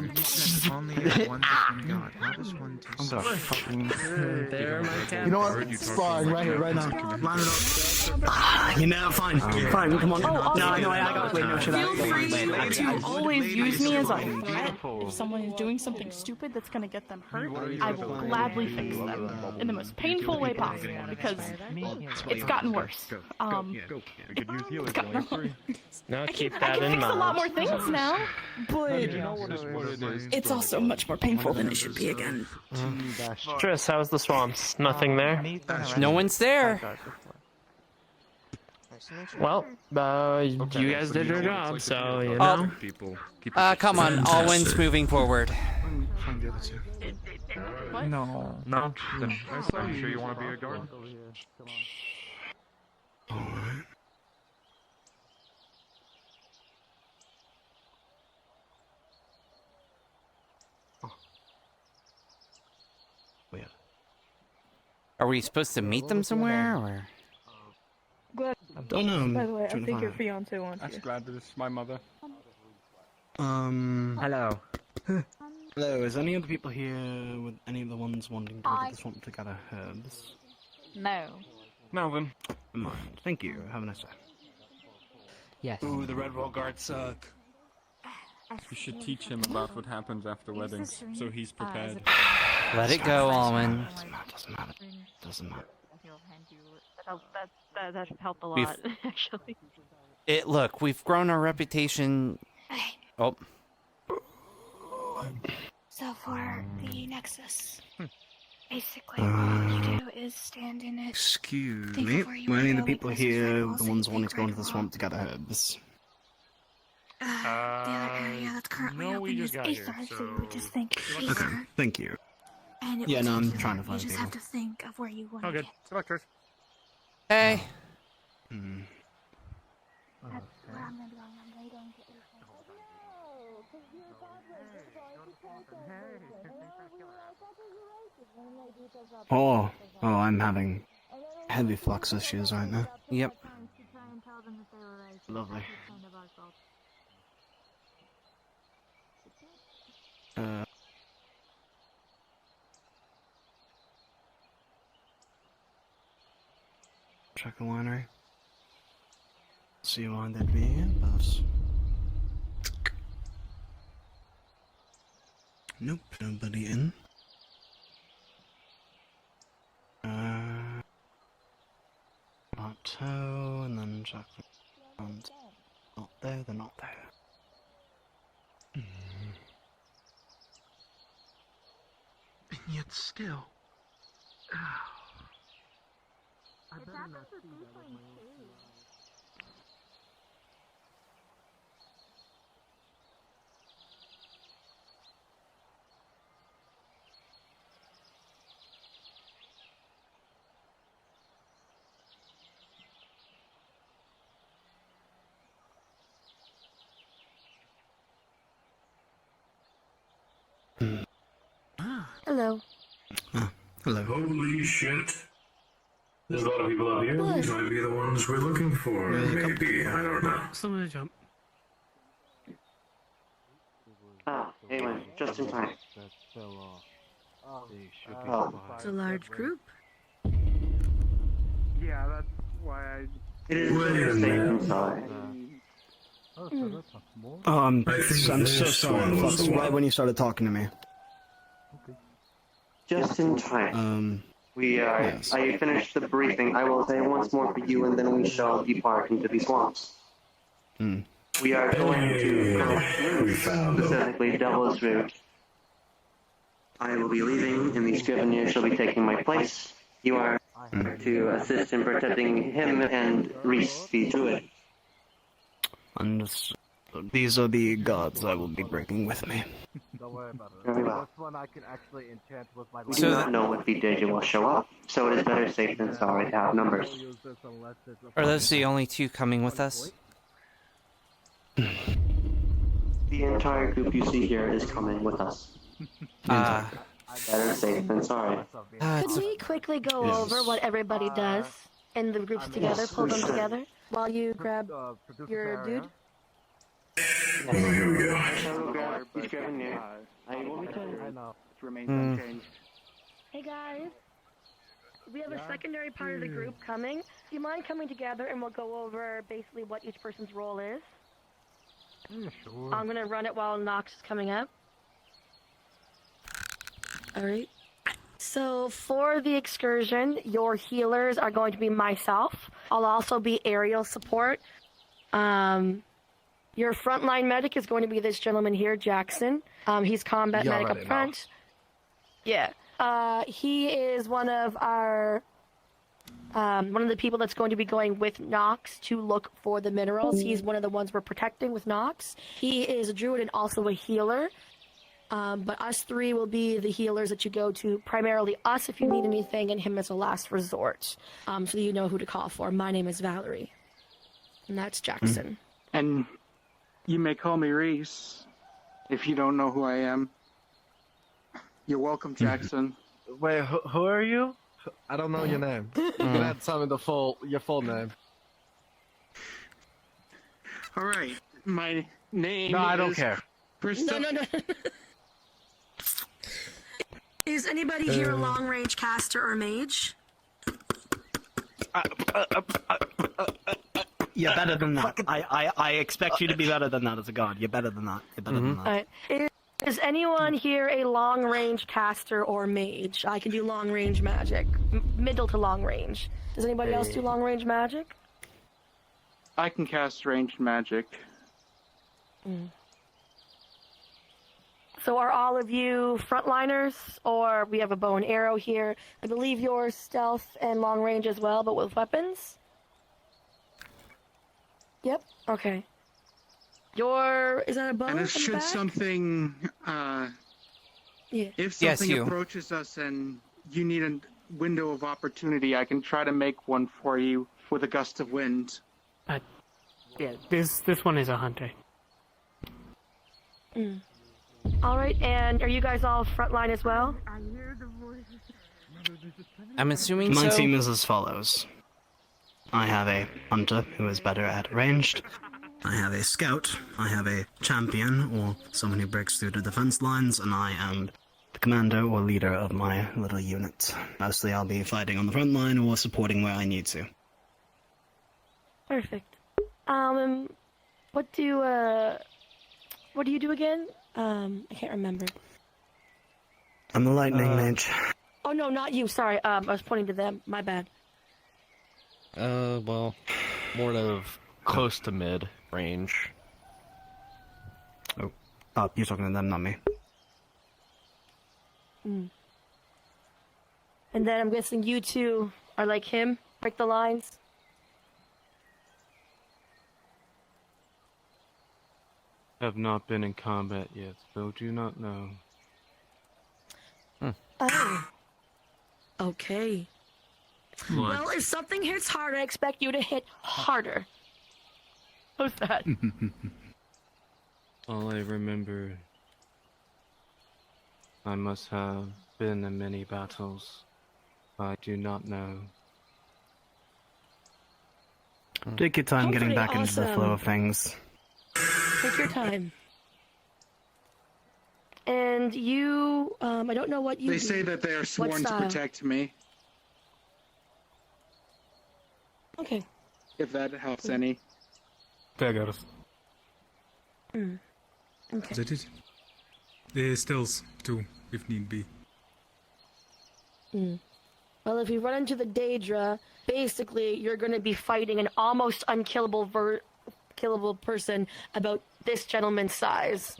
S7: There, you know what? Sparring right here, right now. Line it up.
S17: You know, fine, fine, come on.
S18: Oh, also,
S17: No, I got wait, no, should I?
S18: feel free to always use me as a threat. If someone is doing something stupid that's going to get them hurt, I will gladly fix them in the most painful way possible, because it's gotten worse. It's gotten worse.
S11: Now keep
S18: I
S11: that
S18: can
S11: in
S18: fix a lot
S11: mind.
S18: more things now, but it's also much more painful than it should be again.
S11: Tris, how's the swamps? Nothing there?
S1: No one's there.
S11: Well, you guys did your job, so you know.
S1: Come on, all winds moving forward.
S17: Find the other two.
S9: No. Then are you sure you want to be a guard?
S17: Alright. Weird.
S1: Are we supposed to meet them somewhere, or?
S18: Glad.
S17: Don't know.
S18: By the way, I
S17: trying to
S18: think your
S17: find
S18: fiance wants
S12: That's
S18: you.
S12: glad that it's my mother.
S17: Hello. Hello, is any of the people here with any of the ones wanting to go to the swamp to gather herbs?
S8: No.
S17: Melvin. Mind. Thank you. Have a nice day.
S16: Yes.
S12: Ooh, the Red Wall Guards suck. You should teach him about what happens after weddings, so he's prepared.
S1: Let it go, Almond.
S17: Doesn't matter.
S8: That should help a
S1: We've-
S8: lot, actually.
S1: Look, we've grown our reputation. Oh.
S6: So for the nexus, basically all you do is stand in it.
S17: Excuse
S6: think
S17: me.
S6: of where you
S17: Were any of
S6: wanna
S17: the
S6: go,
S17: people
S6: like, this is
S17: here
S6: Red
S17: the
S6: Walls,
S17: ones
S6: so
S17: wanting
S6: you
S17: to go into the
S6: think
S17: swamp to gather herbs?
S6: The other area that's currently
S3: no, we
S6: open
S3: just
S6: is
S3: got
S6: Aether,
S3: here,
S6: so you would just think
S17: Okay,
S6: Aether.
S17: thank you.
S6: And it
S17: Yeah,
S6: will
S17: no,
S6: take
S17: I'm
S6: you
S17: trying
S6: there.
S17: to find
S6: You just
S17: people.
S6: have to think of where you want
S3: Oh,
S6: to
S3: good.
S6: get.
S3: Selectors.
S1: Hey.
S17: Hmm.
S6: That's where I'm gonna be going. I'm gonna go and get
S17: Oh, I'm having heavy flux issues right now.
S1: Yep.
S17: Lovely. Check the winery. See why they'd be here, but... Nope, nobody in. Plateau, and then check the... Not there, they're not there. And yet still... I better not see that in my own
S6: Hello.
S17: Hello.
S23: Holy shit. There's a lot of people out here. These might be the ones we're looking for. Maybe. I don't know.
S20: Someone jump.
S10: Ah, Awen, just in time.
S20: It's a large group.
S14: Yeah, that's why I...
S10: It is better safe than sorry.
S17: Oh, I'm
S23: I think
S17: so
S23: this
S17: sorry.
S23: one was
S17: Flux,
S23: the
S17: right
S23: one.
S17: when you started talking to me.
S10: Just in time.
S17: Yes.
S10: I finished the briefing. I will say once more for you, and then we shall depart into the swamps.
S17: Hmm.
S10: We are going to
S23: We found them.
S10: specifically Devil's Root. I will be leaving, and the Scrivener shall be taking my place. You are to assist in protecting him and Reese the Druid.
S17: Understood. These are the gods I will be bringing with me.
S10: Very well. We do not know what the Deja will show up, so it is better safe than sorry to have numbers.
S1: Are those the only two coming with us?
S10: The entire group you see here is coming with us. Better safe than sorry.
S6: Could we quickly go over what everybody does in the groups together, pull them together, while you grab your dude?
S23: Oh, here we go.
S10: I shall go grab the Scrivener. I will return.
S14: It remains
S1: unchanged.
S6: Hey guys, we have a secondary part of the group coming. Do you mind coming together and we'll go over basically what each person's role is?
S14: Sure.
S6: I'm gonna run it while Nox is coming up. Alright. So for the excursion, your healers are going to be myself. I'll also be aerial support. Your frontline medic is going to be this gentleman here, Jackson. He's combat
S17: You
S6: medic up
S17: already
S6: front. Yeah. He is one of our
S4: one of the people that's going to be going with Nox to look for the minerals. He's one of the ones we're protecting with Nox. He is a druid and also a healer. But us three will be the healers that you go to, primarily us if you need anything, and him as a last resort. So you know who to call for. My name is Valerie. And that's Jackson.
S21: And you may call me Reese, if you don't know who I am. You're welcome, Jackson.
S22: Wait, who are you? I don't know your name. You can have to tell me your full name.
S21: All right, my name.
S22: No, I don't
S21: is
S22: care.
S4: No.
S24: Is anybody here a long-range caster or mage?
S17: You're better than that. I expect you to be better than that as a god. You're better than that. You're better than that.
S4: Alright. Is anyone here a long-range caster or mage? I can do long-range magic. Middle to long-range. Does anybody else do long-range magic?
S21: I can cast ranged magic.
S4: So are all of you frontliners, or we have a bow and arrow here? I believe you're stealth and long range as well, but with weapons? Yep, okay. Is that a bow?
S21: And should
S4: back?
S21: something, if something approaches us and you need a window of opportunity, I can try to make one for you with a gust of wind.
S25: Yeah, this one is a hunter.
S4: Alright, and are you guys all frontline as well?
S1: I'm assuming
S17: My
S1: so.
S17: team is as follows. I have a hunter who is better at ranged. I have a scout. I have a champion, or someone who breaks through the defense lines, and I am the commander or leader of my little unit. Mostly I'll be fighting on the front line or supporting where I need to.
S4: Perfect. What do you do again? I can't remember.
S17: I'm the lightning mage.
S4: Oh no, not you, sorry, I was pointing to them, my bad.
S22: Well, more of close to mid range.
S17: Oh, you're talking to them, not me.
S4: And then I'm guessing you two are like him, break the lines.
S12: Have not been in combat yet, so do not know.
S4: Oh. Okay.
S12: What?
S4: Well, if something hits hard, I expect you to hit harder. How's that?
S12: All I remember, I must have been in many battles. I do not know.
S17: Take your time getting
S4: pretty
S17: back into the flow of things.
S4: Take your time. And you, I don't know what you
S21: They
S4: do.
S21: say that they are sworn to
S4: style?
S21: protect me,
S4: Okay.
S21: if that helps any.
S12: There goes.
S4: Okay.
S26: Is that it? The stealth, too, if need be.
S4: Well, if you run into the Daedra, basically you're going to be fighting an almost unkillable killable person about this gentleman's size.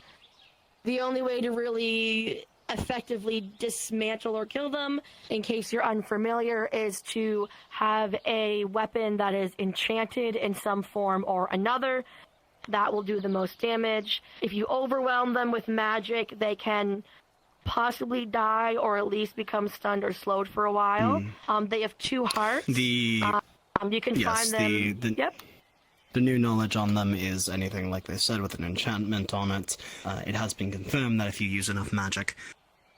S4: The only way to really effectively dismantle or kill them, in case you're unfamiliar, is to have a weapon that is enchanted in some form or another. That will do the most damage. If you overwhelm them with magic, they can possibly die or at least become stunned or slowed for a while. They have 2 hearts. You can find them. Yep.
S17: The new knowledge on them is anything like they said with an enchantment on it. It has been confirmed that if you use enough magic,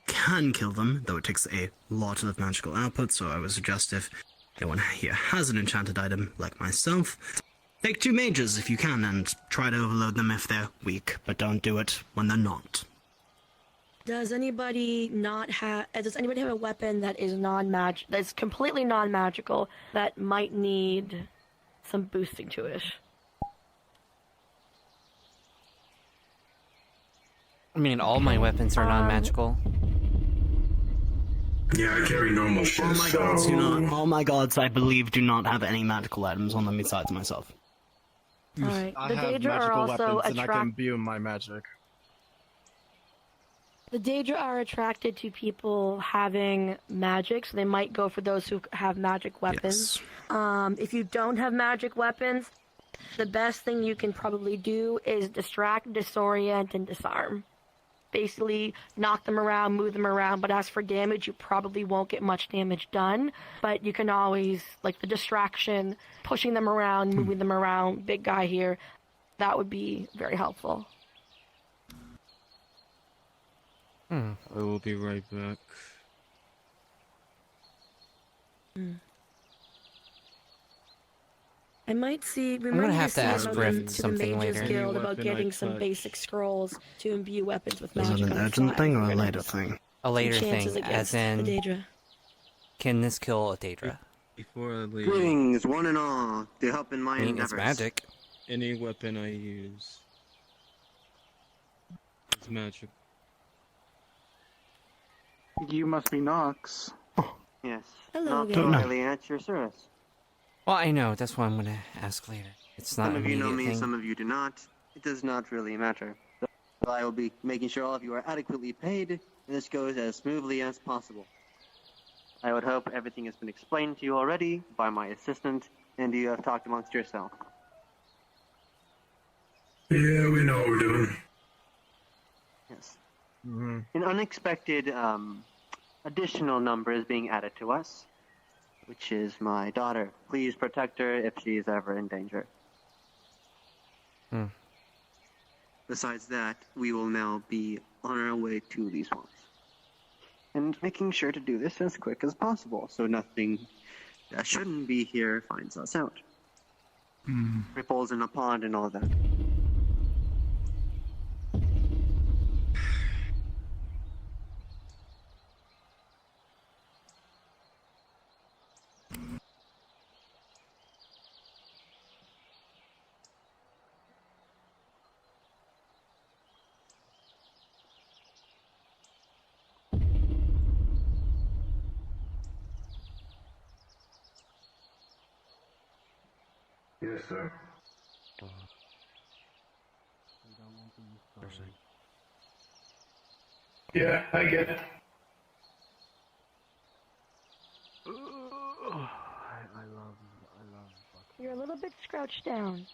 S17: can kill them, though it takes a lot of magical output, so I would suggest if anyone here has an enchanted item, like myself, take 2 mages if you can, and try to overload them if they're weak, but don't do it when they're not.
S4: Does anybody have a weapon that is that's completely non-magical, that might need some boosting to it?
S1: I mean, all my weapons are non-magical.
S23: Yeah, I carry normal shit.
S17: All my gods, I believe, do not have any magical items on them besides myself.
S4: Alright,
S22: I
S4: the
S22: have
S4: Daedra are
S22: magical
S4: also
S22: weapons, and I can imbue my magic.
S4: The Daedra are attracted to people having magic, so they might go for those who have magic weapons.
S17: Yes.
S4: If you don't have magic weapons, the best thing you can probably do is distract, disorient, and disarm. Basically, knock them around, move them around, but as for damage, you probably won't get much damage done. But you can always, like the distraction, pushing them around, moving them around, big guy here, that would be very helpful.
S12: I will be right back.
S4: I might see.
S1: I'm gonna have to ask Griff
S4: to
S1: something
S4: the Mages
S1: later.
S4: Guild about getting some basic scrolls to imbue weapons with
S17: Is
S4: magic.
S17: it an urgent thing or a later thing?
S1: A later
S4: chances
S1: thing,
S4: against
S1: as in,
S4: the Daedra.
S1: can this kill a Daedra?
S12: Before I leave,
S10: Greetings, one and all, to help in my
S1: I mean, it's
S10: endeavors.
S1: magic.
S12: any weapon I use is magic.
S21: You must be Nox.
S10: Yes.
S4: Hello,
S10: Not
S4: guys.
S10: entirely at your service.
S1: Well, I know, that's what I'm gonna ask later. It's not
S10: Some
S1: an
S10: of you know
S1: immediate
S10: me,
S1: thing.
S10: some of you do not. It does not really matter. So I will be making sure all of you are adequately paid, and this goes as smoothly as possible. I would hope everything has been explained to you already by my assistant, and you have talked amongst yourself.
S23: Yeah, we know what we're doing.
S10: Yes. An unexpected additional number is being added to us, which is my daughter. Please protect her if she is ever in danger. Besides that, we will now be on our way to these ones. And making sure to do this as quick as possible, so nothing that shouldn't be here finds us out. Ripples in a pond and all that.
S23: Yes, sir. Yeah, I get it.
S4: You're a little bit scrouched down.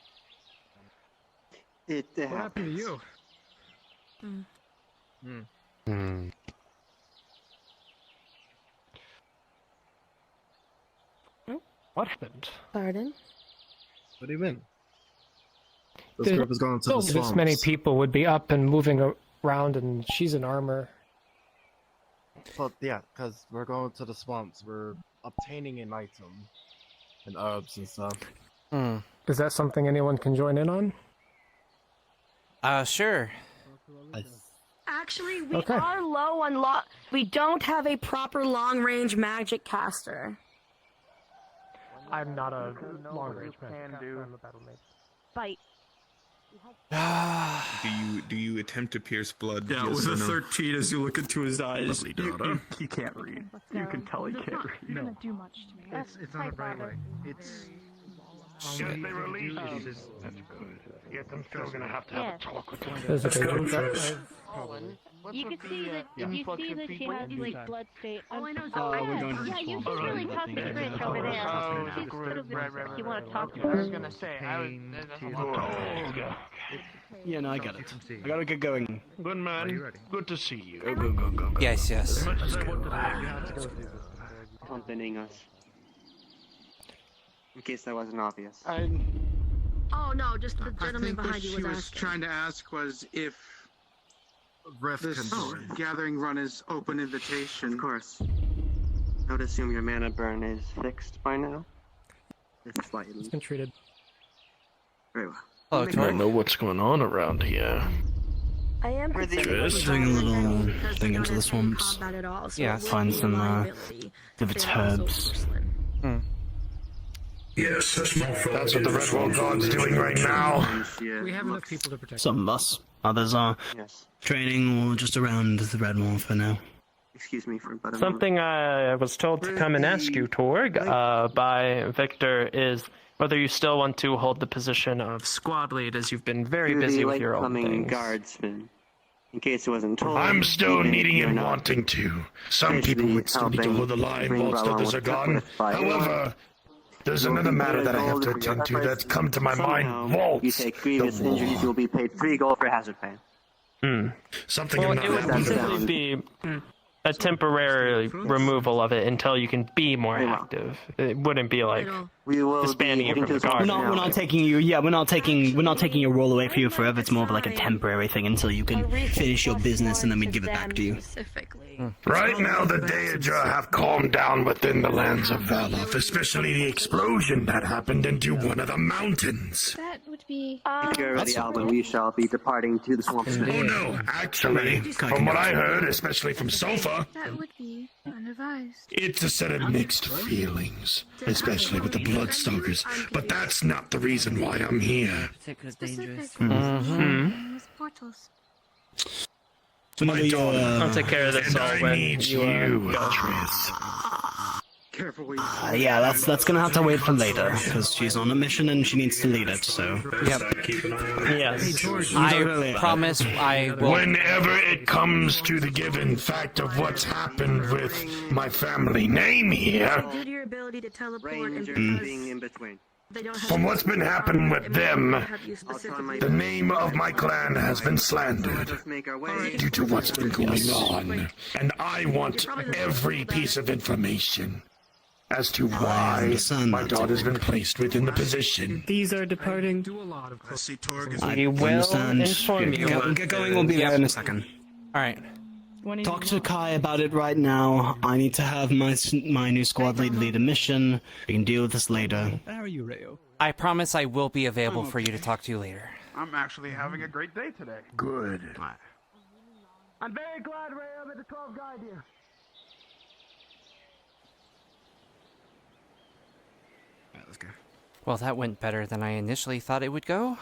S10: What
S14: happened to you? What happened?
S4: Pardon?
S22: What do you mean? This
S14: There's
S22: group is going to the swamps.
S14: This many people would be up and moving around, and she's in armor.
S22: But yeah, because we're going to the swamps. We're obtaining an item. And herbs and stuff.
S14: Is that something anyone can join in on?
S1: Sure.
S4: Actually, we are low on we don't have a proper long-range magic caster.
S14: I'm not a long-range man. I'm a battle mage.
S4: Fight.
S2: Do you attempt to pierce blood?
S5: Yeah,
S2: yes
S5: with
S2: or
S5: a
S2: no?
S5: 13 as you look into his eyes.
S2: Lovely daughter.
S5: You can't read. You can tell he can't read.
S7: You're gonna do much to me.
S21: It's not a bright light. It's...
S5: Yes, they release us. That's good. Yet I'm still gonna have to have a talk with them.
S14: There's a
S5: Let's go,
S14: danger.
S5: Trish.
S13: You can see that you see that she has like blood stain.
S7: All I know is
S13: Yeah, you should really talk to Trish over there. She's sort of if you want to talk to her.
S5: I was gonna say,
S17: Yeah, no, I get it. I gotta get going.
S5: Good man. Good to see you.
S17: Go, go, go, go, go.
S1: Yes, yes.
S10: Accompanying us. In case that wasn't obvious.
S4: Oh no, just the
S21: I
S4: gentleman
S21: think what
S4: behind you
S21: she
S4: was
S21: was
S4: asking.
S21: trying to ask was if
S22: Rift
S21: this
S22: can join.
S21: gathering run is open invitation.
S10: Of course. I would assume your mana burn is fixed by now. Just slightly.
S14: It's been treated.
S10: Very well.
S1: Hello,
S11: I don't know what's going on around here.
S4: I am
S17: Just doing a little thing into the swamps.
S4: Yeah,
S17: Find some of its herbs.
S23: Yes, that's more for
S5: That's what the Red Wall God's doing right now.
S14: We have enough people to protect.
S17: Some of us. Others are training or just around the Red Wall for now.
S10: Excuse me for but
S11: Something I was told to come and ask you, Torg, by Victor, is whether you still want to hold the position of squad lead, as you've been very busy with your own things.
S10: Guardsman. In case it wasn't told,
S23: I'm still
S10: even if
S23: needing
S10: you're
S23: and
S10: not
S23: wanting to. Some people
S10: officially
S23: would still need to
S10: helping
S23: hold the line
S10: bring
S23: whilst
S10: Brahma
S23: others are
S10: with
S23: gone.
S10: by anyone,
S23: However, there's
S10: you will
S23: another
S10: be
S23: matter
S10: paid
S23: that I have
S10: gold
S23: to
S10: for your
S23: attend to
S10: efforts.
S23: that's come to my
S10: Somehow,
S23: mind. Waltz.
S10: you take grievous
S23: the
S10: injuries,
S23: war.
S10: you will be paid 3 gold for hazard pay.
S23: Something
S11: Well,
S23: I'm not
S11: it would
S23: happy
S11: simply
S23: with.
S11: be a temporary removal of it until you can be more active. It wouldn't be like
S10: We will
S11: disbanding
S10: be
S11: it from the
S10: heading to
S11: guard.
S17: We're not taking you. Yeah, we're not taking your role away from you forever. It's more of like a temporary thing until you can finish your business, and then we give it back to you.
S23: Right now, the Daedra have calmed down within the lands of Valov, especially the explosion that happened into one of the mountains.
S13: That would be.
S10: If you're ready, Alvin, we shall be departing to the swamps.
S23: Oh no, actually, from what I heard, especially from Sofa,
S13: That would be unadvised.
S23: it's a set of mixed feelings, especially with the Bloodstalkers. But that's not the reason why I'm here.
S13: Portals.
S11: I'll take care of this all when
S23: you
S11: go.
S10: Careful,
S17: Yeah, that's gonna have to wait for later because she's on a mission and she needs to lead it. So.
S1: Yep.
S11: Yes.
S1: I promise I will.
S23: Whenever it comes to the given fact of what's happened with my family name here,
S24: Due to your ability to teleport and
S10: Rangers
S24: because
S10: being in between.
S24: they don't have
S23: from what's been happening with them,
S24: have you specifically
S23: the name of my clan has been slandered
S10: Let's make our way.
S23: due to what's been going on. And I want every piece of information as to why my daughter's been placed within the position.
S25: These are departing.
S11: We will inform you.
S17: We'll get going. We'll be there in a second.
S1: All right.
S17: Talk to Kai about it right now. I need to have my new squad lead a mission. We can deal with this later.
S7: How are you, Rayo?
S1: I promise I will be available for you to talk to later.
S21: I'm actually having a great day today.
S23: Good.
S24: I'm very glad Ray that the 12 guide you.
S17: Alright, let's go.
S1: Well, that went better than I initially thought it would go.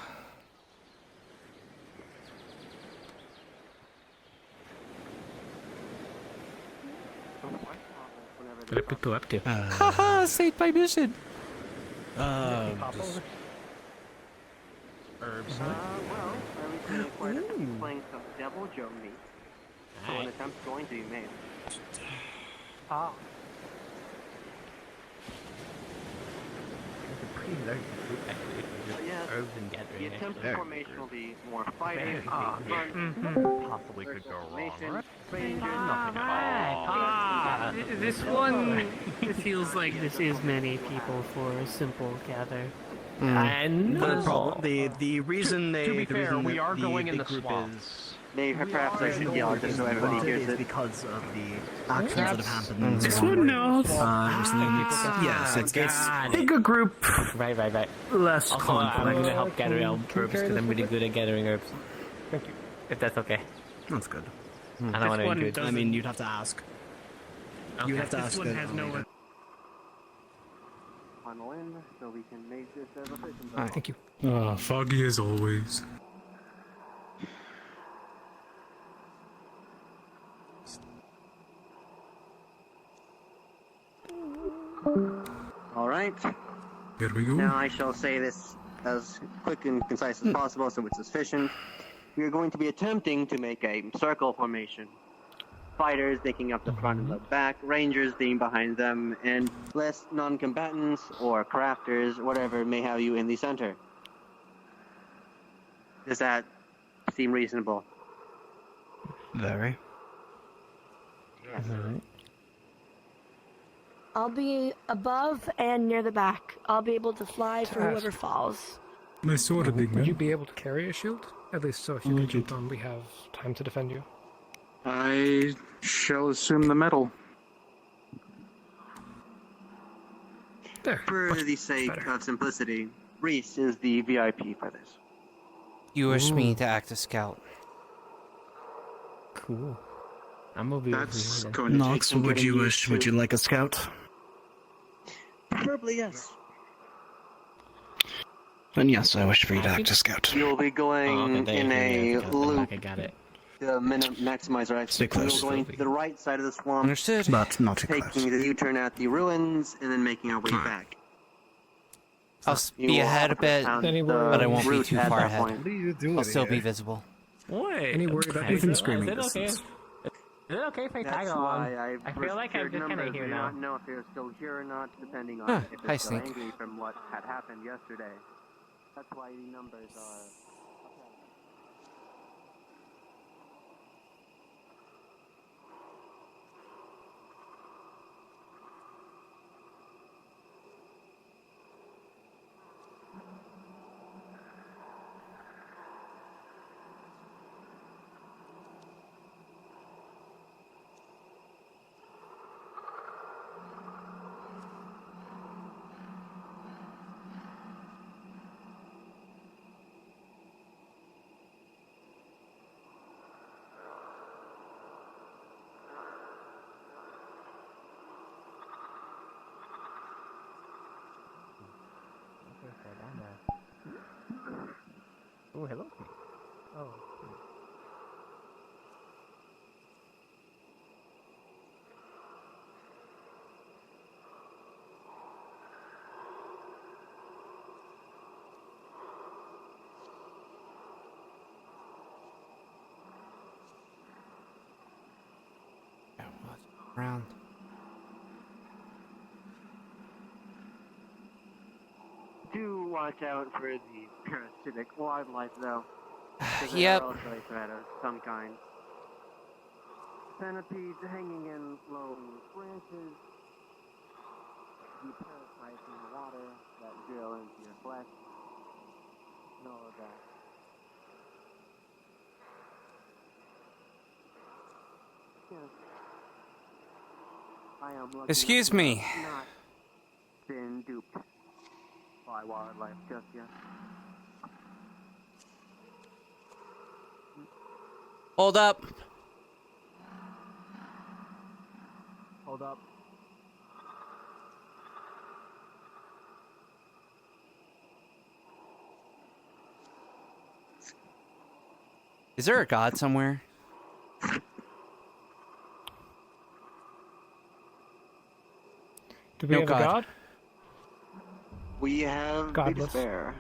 S25: What are people up to?
S1: Haha, saved my mission.
S10: Herbs. Well, I recently acquired a plank of devil joe meat. So an attempt's going to be made.
S14: Ah.
S10: Yes, the attempt at formation will be more fighters,
S12: Possibly could go wrong.
S25: This one feels like this is many people for a simple gather.
S17: And the reason they
S21: To be
S17: the
S21: fair,
S17: reason
S21: we
S17: that
S21: are going in the
S17: group
S21: swamp.
S17: is
S10: Maybe perhaps I should yell just so everybody hears
S17: is
S10: it.
S17: because of the actions that have happened. In
S25: This
S17: swamp.
S25: one knows.
S17: Yes, it's
S25: bigger group.
S7: Right.
S25: Less
S7: Also,
S25: conflict.
S7: I'm gonna help gather herbs because I'm really good at gathering herbs.
S14: Thank you.
S7: If that's okay.
S17: That's good.
S7: I don't want to do it.
S17: I mean, you'd have to ask.
S7: Okay.
S17: You'd have to
S25: This
S17: ask.
S25: one has no.
S10: Funnel in so we can make this as efficient.
S14: Thank you.
S26: Foggy as always.
S10: All right.
S26: Here we go.
S10: Now I shall say this as quick and concise as possible so it's efficient. We are going to be attempting to make a circle formation. Fighters taking up the front and the back, rangers being behind them, and less non-combatants or crafters, whatever may have you in the center. Does that seem reasonable?
S17: Very.
S10: Yes.
S4: I'll be above and near the back. I'll be able to fly for whoever falls.
S26: Nice sword, big man.
S14: Would you be able to carry a shield? At least so if you get jumped on, we have time to defend you.
S21: I shall assume the medal.
S14: There.
S10: For the sake of simplicity, Reese is the VIP for this.
S1: You wish me to act as scout.
S7: Cool. I'm gonna be
S21: That's
S7: over
S21: going to take
S17: Nox,
S21: some
S17: would
S21: getting
S17: you
S21: used
S17: would
S21: to.
S17: you like a scout?
S10: Preferably, yes.
S17: Then yes, I wish for you to act as scout.
S10: You'll be going in a loop
S7: I got it.
S10: to maximize our
S17: Stay close.
S10: We're going to the right side of the swamp,
S1: Understood.
S17: But not too close.
S10: taking the U-turn at the ruins, and then making our way back.
S1: I'll be ahead a bit,
S10: found
S1: but I won't be
S10: route
S1: too
S10: at
S1: far
S10: that
S1: ahead.
S10: point.
S23: What are you doing
S1: I'll still be
S23: here?
S1: visible.
S7: Wait.
S14: Any word about
S7: Is
S14: anything
S7: it
S14: screaming
S7: okay?
S14: distance?
S7: Is it okay if I
S10: That's
S7: tag along?
S10: why
S7: I feel like I'm just kind of here
S10: do
S7: now.
S10: not know if they're still here or not, depending on
S1: Huh,
S10: if
S1: hi,
S10: they're still
S1: Snake.
S10: angry from what had happened yesterday. That's why the numbers are.
S7: Oh, hello. Oh.
S1: Around.
S10: Do watch out for the parasitic wildlife, though. They
S1: Yep.
S10: are also a threat of some kind. Centipedes hanging in low branches. The parasites in the water that drill into your flesh. And all of that. Yes. I am lucky
S1: Excuse
S10: enough to
S1: me.
S10: have not been duped by wildlife just yet.
S1: Hold up.
S7: Hold up.
S1: Is there a god somewhere?
S14: Do we
S1: No
S14: have
S1: god.
S14: a god?
S10: We have
S14: Godless.
S10: the despair.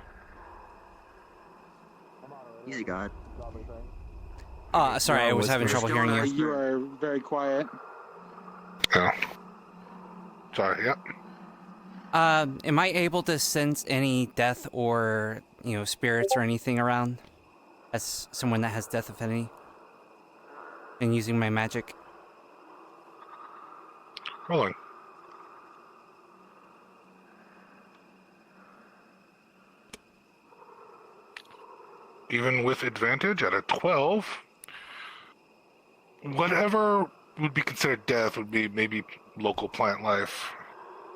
S10: He's a god.
S1: Sorry, I was having trouble hearing you.
S21: You are very quiet.
S23: Oh. Sorry, yep.
S1: Am I able to sense any death or, spirits or anything around? As someone that has death affinity? And using my magic?
S23: Rolling. Even with advantage at a 12, whatever would be considered death would be maybe local plant life,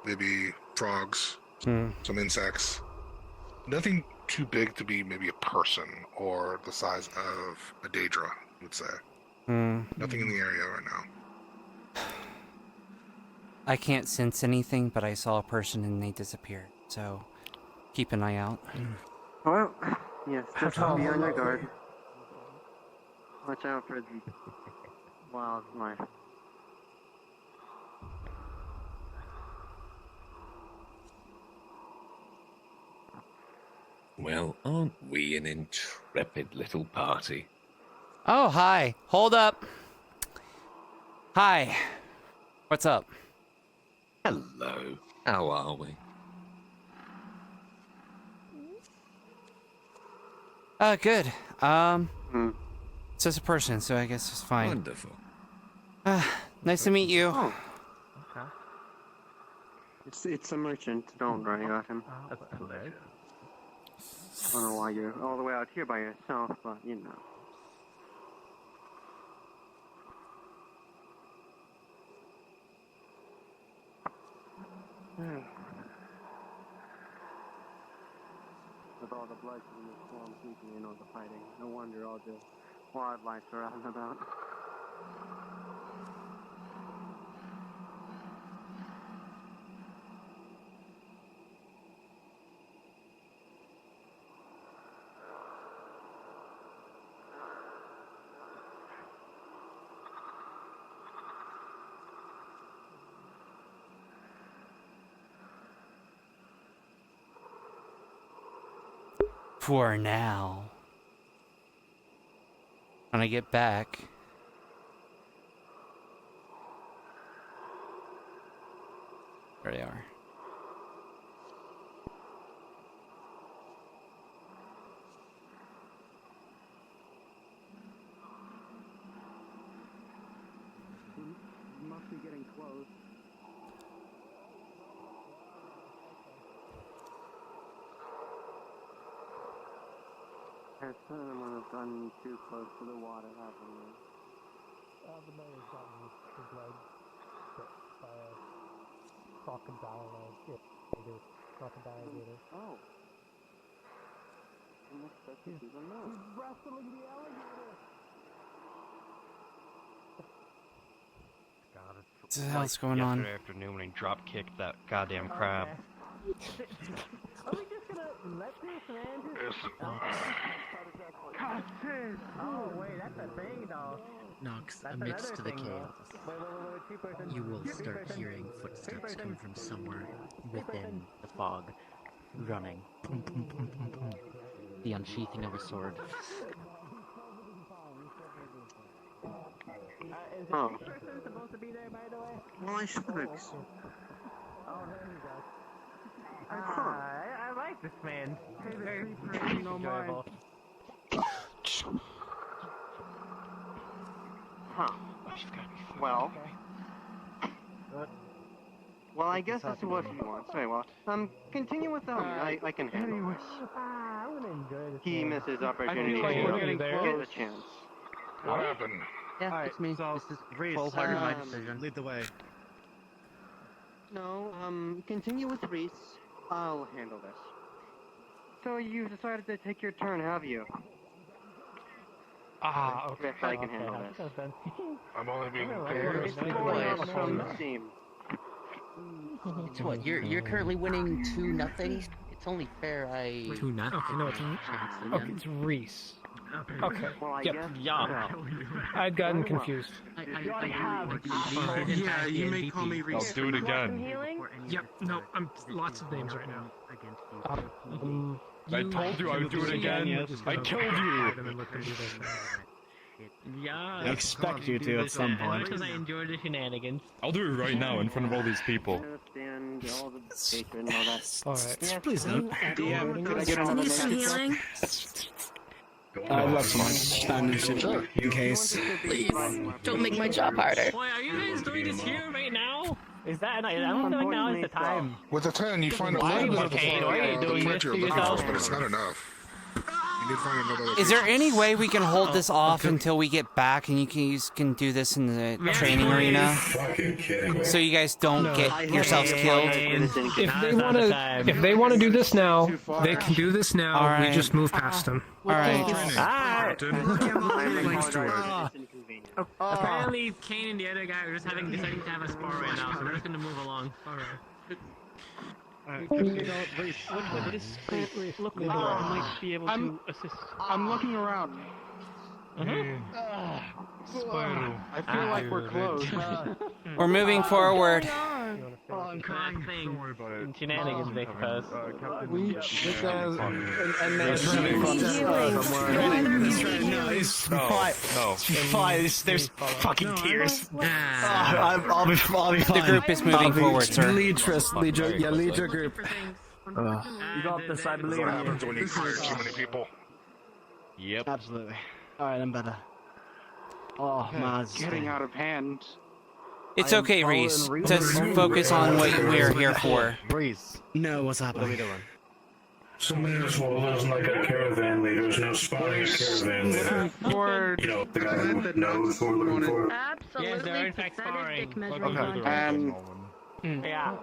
S23: maybe frogs, some insects. Nothing too big to be maybe a person or the size of a Daedra, I would say. Nothing in the area right now.
S1: I can't sense anything, but I saw a person and they disappeared. So, keep an eye out.
S10: Well, yes, just be on your guard. Watch out for the wildlife.
S3: Well, aren't we an intrepid little party?
S1: Oh, hi. Hold up. Hi. What's up?
S3: Hello. How are we?
S1: Good. It's just a person, so I guess it's fine.
S3: Wonderful.
S1: Nice to meet you.
S10: Oh. Okay. It's a merchant. Don't worry about him.
S7: That's hilarious.
S10: I don't know why you're all the way out here by yourself, but you know. With all the blood in the storm keeping in all the fighting, no wonder all the wildlife are out and about.
S1: For now. when I get back. There they are.
S10: Must be getting close. At some when I've gotten too close to the water, haven't we?
S14: The mayor's gotten his leg bit by a crocodile gator. Crocodile gator.
S10: Oh. He's wrestling the alligator.
S8: God,
S1: What the hell's going on?
S8: Yesterday afternoon when he drop kicked that goddamn crab.
S7: Are we just gonna let this man just... Oh, wait, that's a thing, though.
S9: Nox, amidst the chaos, you will start hearing footsteps come from somewhere within the fog, running. Pum, pum, pum, pum, pum. The unsheathing of a sword.
S10: Oh. Well, I should have.
S7: I like this man. He's very enjoyable.
S10: Huh. Well. Well, I guess that's what he wants. Very well. Continue without me. I can handle this.
S7: I'm gonna enjoy this.
S10: He misses opportunity
S21: like we're getting
S10: to
S21: close.
S10: get a chance.
S21: What happened?
S9: Yeah, it's me.
S17: So,
S9: This is
S17: Reese,
S9: wholeheartedly my decision.
S17: Lead the way.
S10: No, continue with Reese. I'll handle this. So you've decided to take your turn, have you?
S14: Okay.
S10: If I can handle this.
S23: I'm only being
S10: fair. It's
S9: It's what? You're currently winning 2-0. It's only fair I.
S14: 2-0. Okay, no, it's not. Okay, it's Reese. Okay.
S10: Well, I
S14: Yep.
S10: guess.
S11: Yeah.
S14: I'd gotten confused.
S2: Yeah, you may call me Reese.
S12: I'll do it again.
S14: Yep. No, I'm lots of names right now.
S12: I told you I would do it again. I killed you.
S25: Yeah.
S17: I expect you to at some point.
S25: Because I enjoy the shenanigans.
S12: I'll do it right now in front of all these people.
S10: Understand all the bacon and all that.
S14: Alright.
S10: Yes,
S17: Please don't.
S10: DM, could I get
S24: Do you
S10: another
S24: need some
S10: name?
S24: healing?
S17: I left some standing in case.
S24: Please, don't make my job harder.
S25: Boy, are you guys doing this here right now? Is that? I don't think now is the time.
S23: With a 10, you find a
S25: Why,
S23: little bit of the
S25: McCain? Why are you doing this to yourself?
S23: but it's not enough. You need to find another
S1: Is there any way we can hold this off until we get back and you can do this in the training arena? So you guys don't get yourselves killed?
S14: If they want to do this now, they can do this now.
S1: All right.
S14: We just move past them.
S1: Alright.
S25: Apparently, Kane and the other guy are just deciding to have a spar right now, so we're just gonna move along. Alright.
S7: Look, I might be able to assist.
S21: I'm looking around. I feel like we're close.
S1: We're moving forward.
S25: I'm crying. Don't worry about it. Shenanigans, they suppose.
S17: There's fucking tears. I'll be fine.
S1: The group is moving forward, sir.
S14: Lead your group.
S21: You got this, I believe.
S23: What happens when you fire too many people?
S17: Yep. Absolutely. Alright, I'm better. Oh, Maz.
S21: Getting out of hand.
S1: It's okay, Reese. Just focus on what we're here for.
S17: Reese. No, what's happening?
S23: Somebody as well doesn't like a caravan leader. There's no spawning a caravan leader. You know, the guy who knows who we're looking for.
S25: Yes, they're in fact sparring. Yeah.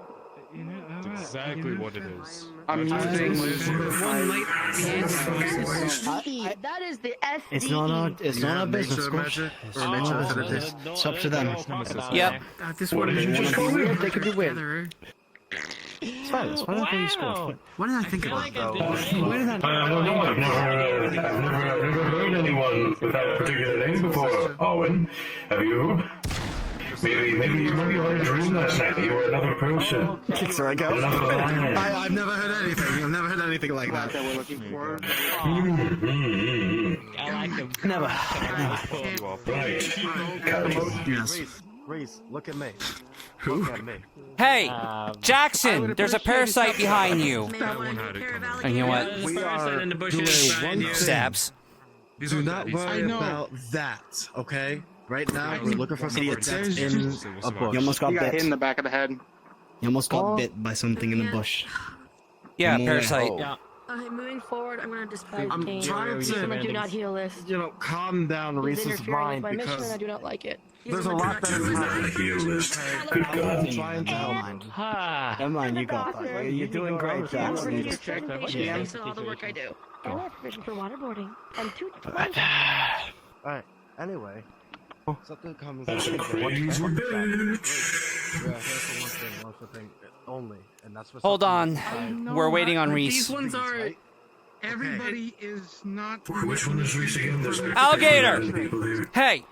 S12: That's exactly what it is.
S21: I'm using.
S4: That is the SDE.
S17: It's not our business, Squash. It's up to them.
S1: Yep.
S14: This one is just weird. They could be weird.
S17: Silence. Why don't you Squash? What did I think about though?
S23: Where did that? I don't know. I've never heard anyone with that particular name before. Owen, have you? Maybe you had a dream last night that you were another person.
S17: Kicks her again. I've never heard anything. I've never heard anything like that.
S21: That we're looking for.
S25: I like him.
S17: Never.
S23: Right.
S17: Yes.
S22: Reese, look at me.
S17: Who?
S22: Look at me.
S1: Hey, Jackson, there's a parasite behind you. And you know what?
S22: We are doing one thing.
S1: Stabs.
S22: Do not worry about that, okay? Right now, we're looking for something that's in a bush.
S17: You almost got
S21: He got hit
S17: bit.
S21: in the back of the head.
S17: You almost got bit by something in the bush.
S1: Yeah,
S17: More-
S1: parasite.
S17: Oh.
S4: Okay, moving forward, I'm gonna dispel
S22: I'm
S4: pain.
S22: trying
S4: It's on my
S22: to,
S4: do not heal list.
S22: calm down
S4: It's
S22: Reese's
S4: interfering
S22: mind
S4: with my mission, and
S22: because
S4: I do not like it.
S22: there's a lot that is happening.
S23: Good God.
S22: I'm trying to help.
S17: Never mind, you got that. You're doing great, Jackson.
S4: Thanks for all the work I do. And I have permission for waterboarding. And 2
S22: Alright, anyway. Something comes
S23: That's a crazy bitch.
S22: Yeah, that's one thing only. And that's what
S1: Hold on.
S22: something-
S1: We're waiting on Reese.
S21: These ones are. Everybody is not.
S23: Which one is Reese again? There's
S1: Alligator!
S23: people here.
S1: Hey!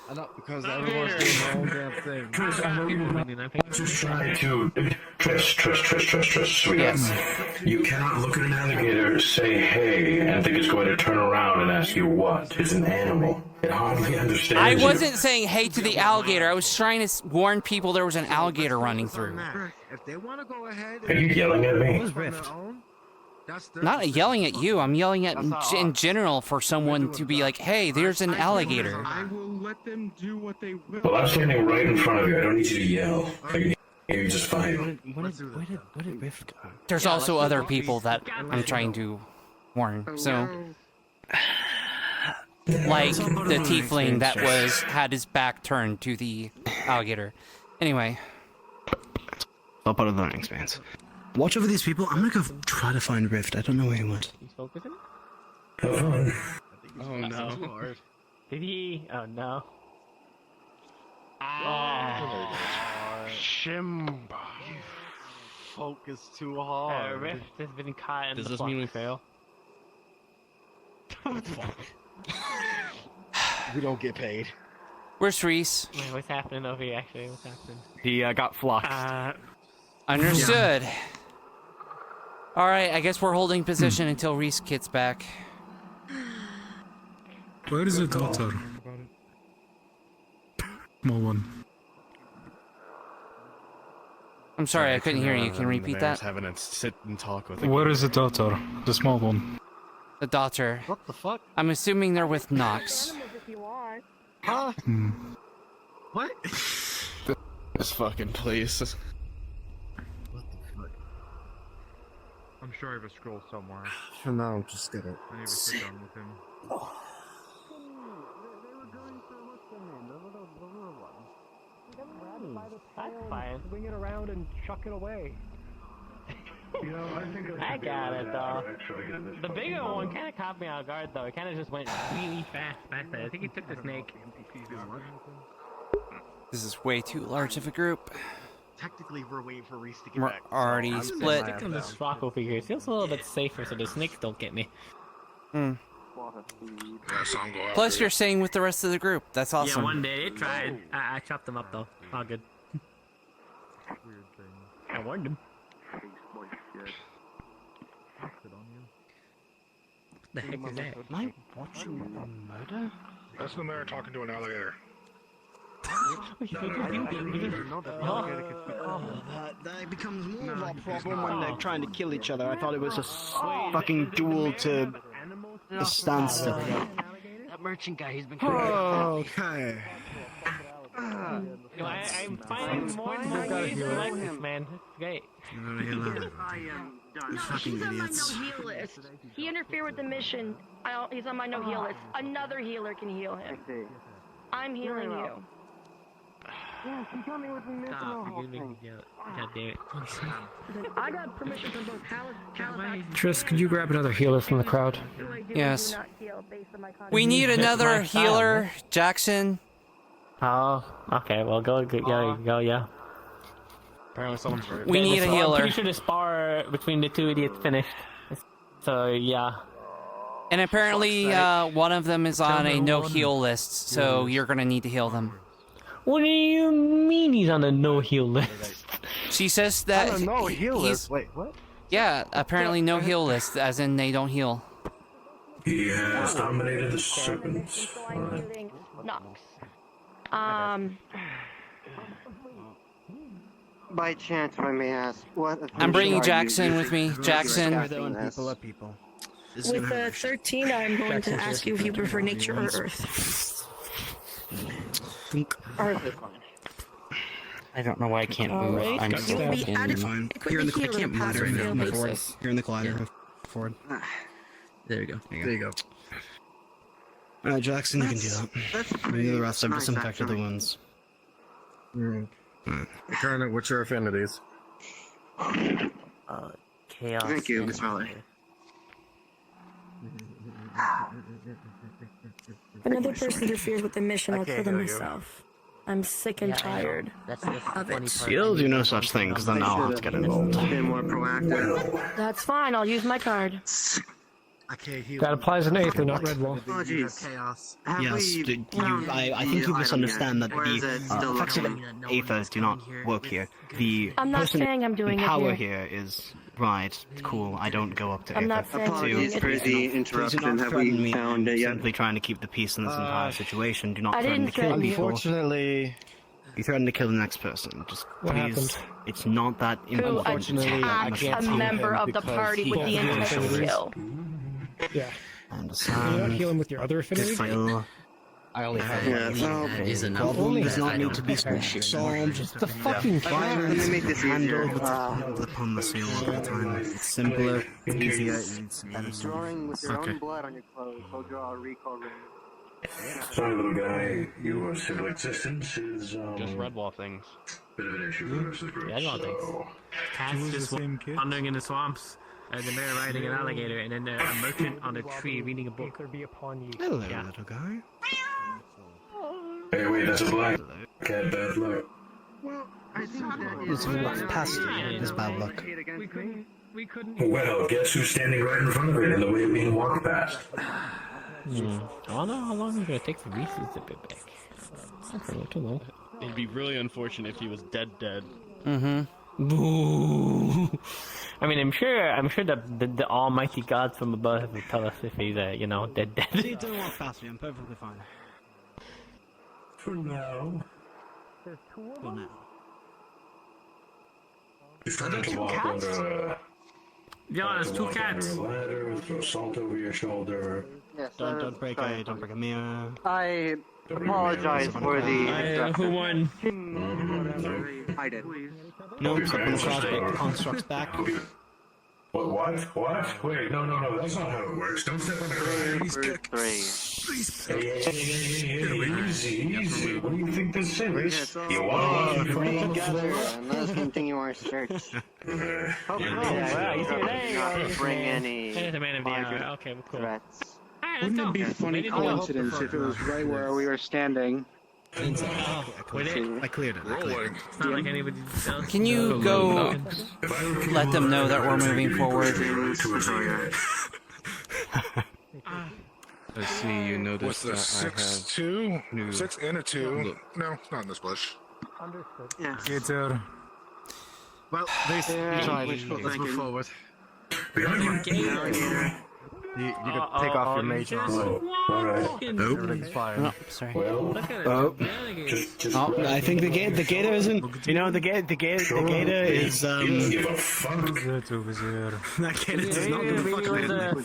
S22: I know, because everyone's doing their own damn thing.
S23: Just try to trust, sweetheart.
S1: Yes.
S23: You cannot look at an alligator, say hey, and think it's going to turn around and ask you what. It's an animal. It hardly understands
S1: I
S23: you.
S1: wasn't saying hey to the alligator. I was trying to warn people there was an alligator running through.
S22: If they want to go ahead,
S23: Are you yelling at me?
S1: Not yelling at you. I'm yelling at in general for someone to be like, hey, there's an alligator.
S21: I will let them do what they will.
S23: Well, I'm standing right in front of you. I don't need you to yell. I can hear you just fine.
S17: Where did Rift go?
S1: There's also other people that I'm trying to warn. So, like the tiefling that had his back turned to the alligator. Anyway.
S17: I'll put a learning experience. Watch over these people. I'm gonna go try to find Rift. I don't know where he went.
S23: Have fun.
S25: Oh no. Did he? Oh no.
S22: Shimba. You focus too hard.
S25: Rift has been caught in
S8: Does
S25: the
S8: this
S25: plot.
S8: mean we fail?
S22: We don't get paid.
S1: Where's Reese?
S25: Wait, what's happening over here actually? What's happening?
S22: He got flocked.
S1: Understood. Alright, I guess we're holding position until Reese gets back.
S26: Where is the daughter? Small one.
S1: I'm sorry, I couldn't hear you. Can you repeat that?
S22: Having to sit and talk with
S26: Where is the daughter? The small one.
S1: The daughter.
S22: What the fuck?
S1: I'm assuming they're with Nox.
S22: Huh? What?
S12: This fucking place.
S3: I'm sure I have a scroll somewhere.
S22: For now, just get it.
S3: I need to sit down with him.
S25: That's fine.
S7: Swing it around and chuck it away.
S3: You know, I think
S25: I got it though. The bigger one kind of caught me off guard though. It kind of just went really fast past that. I think he took the snake.
S1: This is way too large of a group.
S22: Technically, we're waiting for Reese to get
S1: We're
S22: back.
S1: already
S22: I'm
S1: split.
S25: Stick on this Rocco figure. It feels a little bit safer so the snakes don't get me.
S1: Plus, you're staying with the rest of the group. That's awesome.
S25: Yeah, one day it tried. I chopped them up though. All good. I warned him. The heck is that?
S17: Am I watching a murder?
S5: That's the mayor talking to an alligator.
S17: That becomes more of a problem when they're trying to kill each other. I thought it was a fucking duel to a standstill.
S9: That merchant guy, he's been
S17: Okay.
S25: I'm finding more and more ways to like this man. It's great.
S17: Fucking idiots.
S4: No heal list. He interfered with the mission. He's on my no heal list. Another healer can heal him. I'm healing you.
S7: Yes, you got me with the
S25: Stop, you're gonna make me yell. God damn it.
S4: I got permission from both Halifax.
S6: Tris, could you grab another healer from the crowd?
S1: Yes. We need another healer, Jackson.
S25: Oh, okay. Well, go, yeah.
S22: Apparently someone's right.
S1: We need a
S25: I'm
S1: healer.
S25: pretty sure the spar between the two idiots finished. So, yeah.
S1: And apparently, one of them is on a no heal list, so you're gonna need to heal them.
S11: What do you mean he's on a no-heal list?
S1: She says that
S22: I don't know, heal
S1: he's...
S22: list. Wait, what?
S1: Yeah, apparently no heal list, as in they don't heal.
S23: He has dominated the serpents.
S4: Nox.
S10: By chance, if I may ask, what?
S1: I'm bringing
S10: are
S1: Jackson
S10: you
S1: with me.
S10: using
S1: Jackson.
S10: people
S17: are people.
S4: With 13, I'm going to ask you if you prefer nature or earth. Earth is fine.
S17: I don't know why I can't move.
S4: Alright,
S17: I'm
S4: you'll
S17: stuck
S4: be added
S17: fine.
S4: quickly
S17: You're in the. I
S4: heal
S17: can't
S4: on a
S17: move right now.
S4: pass-fail
S17: Move forward.
S4: basis.
S17: You're in the collider. Move forward. There you go. There you go. Alright, Jackson, you can do that. Maybe the rest. I've disinfected the wounds.
S22: What's your affinities?
S9: Chaos.
S10: Thank you, Miss Raleigh.
S4: If another person interferes with the mission, I'll
S22: Okay,
S4: kill them
S22: here we go.
S4: myself. I'm sick and
S9: Yeah, I know.
S4: tired of it.
S17: You'll do no such thing, because then I'll have to get involved.
S10: Been more proactive.
S4: That's fine, I'll use my card.
S17: Okay,
S6: That applies in Aether, not Redwall.
S10: Oh, jeez.
S17: Chaos.
S10: Have
S17: Yes,
S10: we
S17: I think you misunderstand that
S10: Or is it still
S17: effects of
S10: looking?
S17: Aethers do not work here. The
S4: I'm not
S17: person
S4: saying I'm doing
S17: in
S4: it
S17: power
S4: here.
S17: here is right, cool. I don't go up to
S4: I'm
S17: Aether.
S4: not saying I'm
S10: Apologies
S4: doing it
S10: for
S4: here.
S10: the
S17: Please
S10: interruption.
S17: do not
S10: Have
S17: threaten
S10: we
S17: me.
S10: found it
S17: I'm
S10: yet?
S17: simply trying to keep the peace in this entire situation. Do not
S4: I
S17: threaten
S4: didn't
S17: to kill
S4: threaten you.
S17: people.
S22: Unfortunately,
S17: You threaten to kill the next person. Just
S6: What
S17: please.
S6: happened?
S17: It's not that
S4: Who
S17: important.
S4: attacked a member of the party with the intent to kill.
S6: Yeah.
S17: I
S6: Can you not
S17: understand.
S6: heal him with your other affinity?
S17: Feel
S22: I only have
S10: Yeah,
S22: one.
S10: so
S9: That is enough.
S17: problem does not
S9: I
S17: need
S9: don't
S17: to be
S9: appreciate
S17: solved.
S6: Just the fucking cat.
S10: let me make this easier.
S17: Handled with diplomacy all the time. It's simpler, easier, it's better.
S10: Drawing with your
S17: Okay.
S10: own blood on your clothes, will draw a recall ring.
S23: Sorry, little guy. Your civil existence is
S8: Just Redwall things.
S23: bit of an issue for the rest of the group.
S25: Yeah, I don't think.
S23: so-
S25: Cats just wandering in the swamps, the bear riding an alligator, and then a merchant on a tree reading a book.
S6: Aether be upon you.
S17: Hello,
S25: Yeah.
S17: little guy.
S23: Hey, wait, that's a black cat. Bad luck.
S10: I think that
S17: It's past this bad luck.
S25: We couldn't.
S23: Well, guess who's standing right in front of it in the way of being walked past?
S11: I don't know how long it's gonna take for Reese's to be back. Not for too long.
S8: It'd be really unfortunate if he was dead.
S1: Mm-hmm.
S11: Boo. I mean, I'm sure that the almighty gods from above will tell us if he's, dead.
S17: See, don't walk past me. I'm perfectly fine.
S23: For now.
S17: For now.
S23: If trying to walk under
S25: Yeah, there's two cats.
S23: a ladder, throw salt over your shoulder.
S10: Yes,
S17: Don't break a mirror.
S10: I apologize for the
S25: Who won?
S10: I did.
S17: No, step on the cross, break the constructs back.
S23: What? Wait, no, that's not how it works. Don't step on the
S10: Three.
S23: Hey, easy. What do you think this is? You want to
S10: Pray together and let us continue our search. Hope not bring any
S25: Hey, the man of the hour.
S10: larger
S25: Okay, well, cool.
S10: threats.
S21: Wouldn't it be a funny coincidence if it was right where we were standing?
S17: I cleared it.
S25: It's not like anybody else.
S1: Can you go let them know that we're moving forward?
S2: I see you noticed
S5: What's the
S2: that I have
S5: 6-2?
S2: new
S5: 6 and a 2. No, not in this bush.
S10: Yes.
S6: Aether.
S22: Well, they tried. Let's move forward. You can take off your mage armor. Everything's fine.
S1: Oh, sorry.
S17: I think the gator isn't. You know, the gator is.
S23: Give a fuck.
S17: That gator does not give a fuck.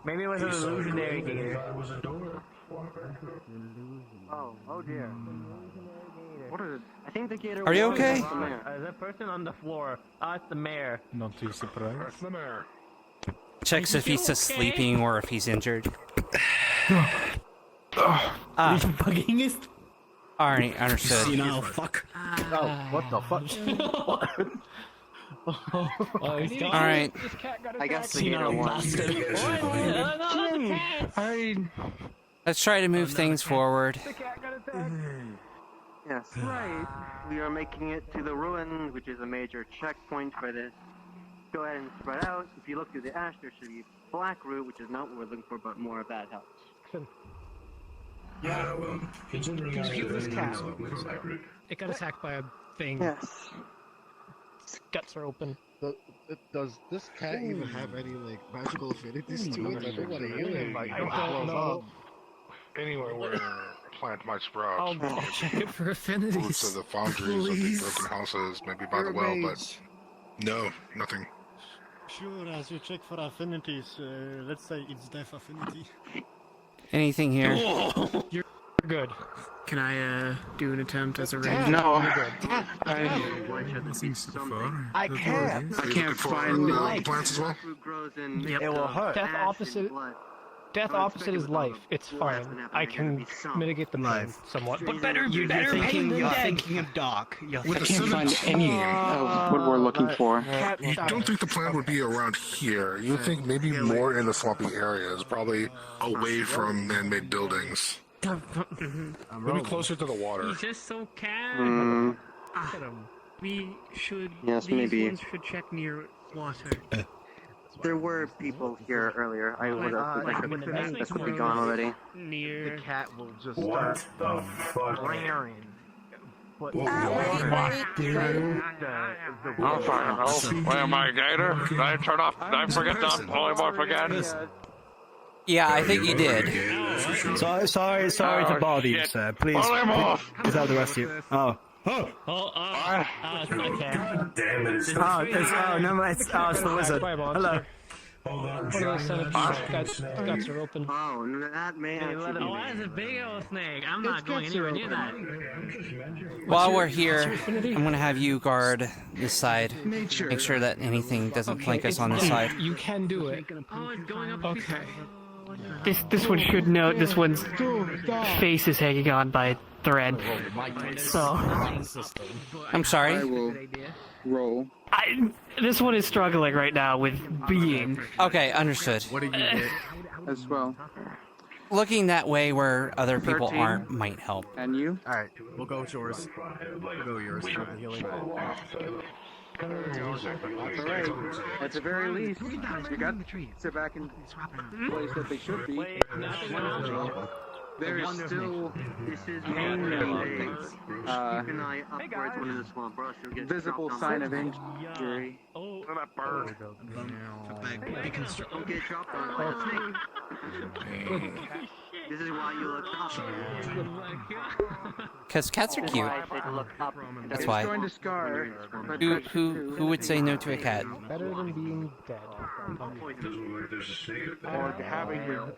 S25: Maybe it was an illusionary gator.
S10: Oh dear. What is it? I think the gator.
S1: Are you
S10: was
S1: okay?
S10: the mayor.
S25: There's a person on the floor. It's the mayor.
S6: Not too surprised.
S5: That's the mayor.
S1: Checks if he's just sleeping or if he's injured.
S11: Are you bugging us?
S1: Alright, understood.
S17: You know, fuck.
S22: Oh, what the fuck?
S1: Alright.
S10: I guess the gator won.
S1: Let's try to move things forward.
S10: Yes. Right. We are making it to the ruin, which is a major checkpoint for this. Go ahead and spread out. If you look through the ash, there should be black root, which is not what we're looking for, but more of that helps.
S23: Yeah, well, considering I
S6: This cat.
S23: was hybrid.
S6: It got attacked by a thing.
S10: Yes.
S6: Its guts are open.
S22: Does this cat even have any like magical affinities to it? I don't want to heal him.
S5: I
S22: don't know.
S5: Anywhere where a plant might sprout.
S6: I'll check it for affinities.
S5: Roots of the foundries of the broken houses, maybe by the well, but no, nothing.
S13: Sure, as you check for affinities, let's say it's death affinity.
S1: Anything here?
S6: You're good.
S17: Can I do an attempt as a range?
S21: No.
S5: I can't find the plants as well.
S10: Yep.
S21: It will hurt.
S14: Death opposite is life. It's fine. I can mitigate the pain somewhat. But better
S17: You're thinking of Doc.
S21: I can't find any of what we're looking for.
S5: You don't think the plant would be around here. You would think maybe more in the swampy areas, probably away from man-made buildings. Maybe closer to the water.
S25: He's just so calm.
S3: We should.
S10: Yes,
S3: these
S10: maybe.
S3: ones should check near water.
S10: There were people here earlier. I would have. This could be gone already.
S3: Near.
S21: The cat will just
S23: What
S21: start
S23: the fuck?
S21: blaring. But
S3: I'm fine. Oh, where am I, Gator? Did I turn off? Did I forget the polymorph again?
S1: Yeah, I think you did.
S17: Sorry to bother you, sir. Please. Is that the rest of you? Oh.
S25: Okay.
S23: Damn it, it's
S17: no, it's the wizard. Hello.
S23: Hold on,
S14: One of those centipedes guts are open.
S10: Oh, that may actually be.
S25: Oh, that's a big old snake. I'm not going anywhere near that.
S1: While we're here, I'm gonna have you guard this side. Make sure that anything doesn't flank us on this side.
S14: You can do it.
S25: Oh, it's going up.
S14: Okay.
S11: This one should know. This one's face is hanging on by a thread. So
S1: I'm sorry.
S21: I will roll.
S11: This one is struggling right now with being.
S1: Okay, understood.
S21: What did you get as well?
S1: Looking that way where other people
S21: 13.
S1: aren't might help.
S21: And you?
S22: Alright, we'll go with yours. We'll go with yours for the healing.
S21: That's alright. At the very least, you got to back in place that they should be. There is still pain and
S10: Keep an eye upwards when in the swamp, or else you'll get
S21: visible
S10: dropped
S21: sign
S10: on
S21: of injury.
S3: Oh, that bird.
S10: Don't get dropped on it. This is why you look up.
S1: Because cats are cute. That's why.
S21: It's going to scar. But
S1: Who would say no to a cat?
S14: Better than being dead.
S21: or having your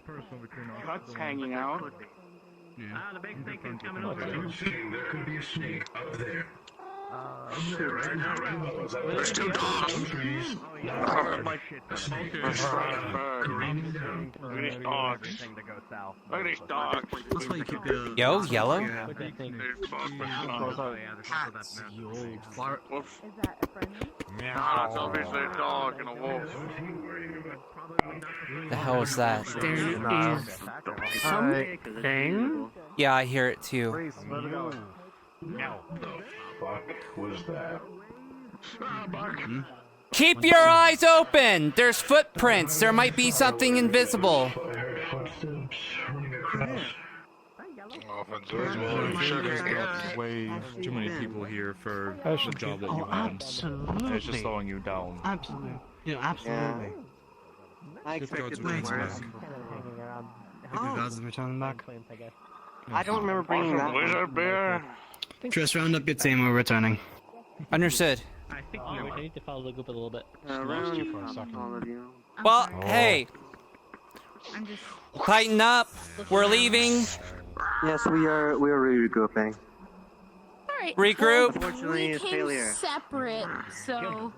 S21: cuts hanging out.
S25: The big snake is coming over.
S23: There could be a snake up there.
S3: There's two dogs. Look at these dogs. Look at these dogs.
S17: That's why you keep your...
S1: Yo, yellow?
S3: Nah, it's obviously a dog and a wolf.
S1: The hell is that?
S11: There is something.
S1: Yeah, I hear it too.
S23: Fuck was that?
S1: Keep your eyes open! There's footprints. There might be something invisible.
S12: There's way too many people here for the job that you had.
S17: Absolutely.
S12: It's just slowing you down.
S17: Absolutely. Yeah, absolutely.
S10: I expected them worse.
S17: Guards returning back.
S10: I don't remember bringing that.
S3: Wizard beer.
S17: Just round up your team, we're returning.
S1: Understood.
S25: I think I need to follow the group a little bit.
S10: Lost you for a second. All of you.
S1: Well, hey. Tighten up. We're leaving.
S10: Yes, we are regrouping.
S15: Alright.
S1: Regroup.
S10: Unfortunately,
S15: We
S10: it's
S15: came
S10: failure.
S15: separate, so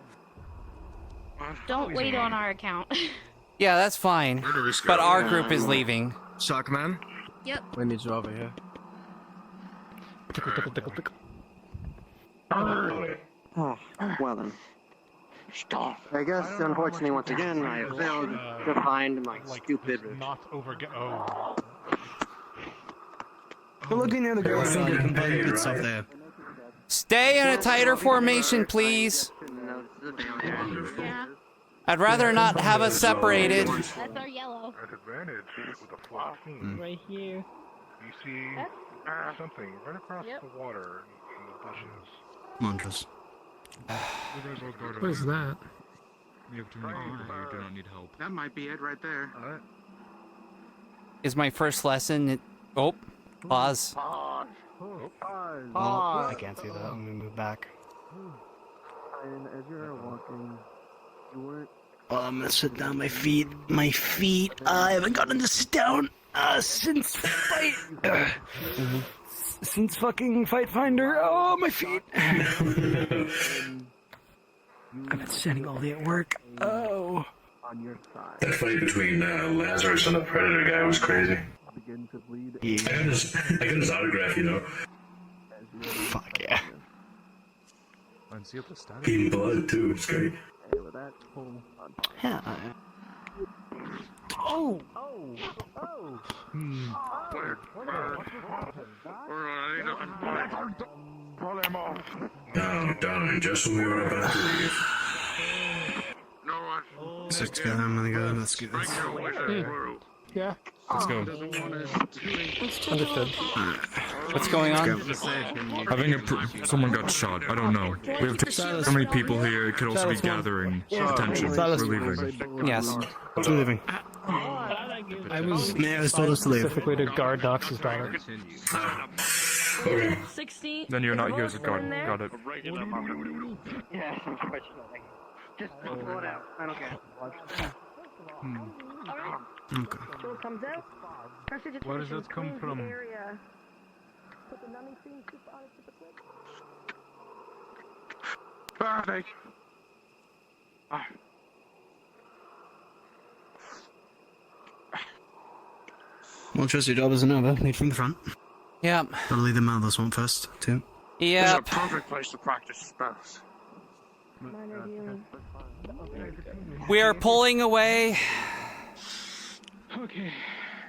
S15: don't wait on our account.
S1: Yeah, that's fine. But our group is leaving.
S17: Sharkman?
S15: Yep.
S17: We need you over here.
S14: Tickle, tickle, tickle, tickle.
S10: Oh, well then. Stop. I guess, unfortunately, once again, I have failed to find my stupid.
S5: Not oh.
S17: We're looking near the girl so you can find good stuff there.
S1: Stay in a tighter formation, please.
S15: Yeah.
S1: I'd rather not have us separated.
S15: That's our yellow.
S3: Advantage with a flat team.
S25: Right here.
S5: You see something right across the water in the bushes.
S17: Mantras.
S14: What is that?
S21: We have too many people here. Do not need help. That might be it right there.
S1: Is my first lesson. Oh, pause.
S17: I can't see that. I'm gonna move back.
S21: And as you're walking, you weren't.
S17: Oh, I'm gonna sit down. My feet. I haven't gotten to sit down since fight. Since fucking Fight Finder. Oh, my feet. I've been sitting all day at work. Oh.
S21: On your side.
S23: That fight between Lazarus and the Predator guy was crazy.
S21: Begin to bleed.
S23: I got his autograph, you know.
S17: Fuck yeah.
S21: Unseal the status.
S23: Eating blood too, it's great.
S17: Yeah. Oh.
S3: Pull him off.
S23: Oh, darn, just when we were about to leave.
S3: No one.
S17: Sit together, I'm gonna go. Let's get this.
S14: Yeah.
S12: Let's go.
S14: Understood.
S1: What's going on?
S12: I think someone got shot. I don't know. We have so many people here. It could also be gathering attention. We're leaving.
S1: Yes.
S17: We're leaving.
S14: I was
S17: told us to leave.
S14: specifically to guard Nox's daughter.
S23: Okay.
S15: 16.
S12: Then you're not here as a guard. Got it.
S21: Yeah, unfortunately. Just pull it out. I don't care.
S17: Okay.
S4: So it comes out.
S21: Where does that come from? Faraday.
S17: Well, trust your job isn't over. Lead from the front.
S1: Yep.
S17: Gotta lead them out of the swamp first, too.
S3: This is a
S1: Yep.
S3: perfect place to practice spells.
S1: We are pulling away.
S21: Okay.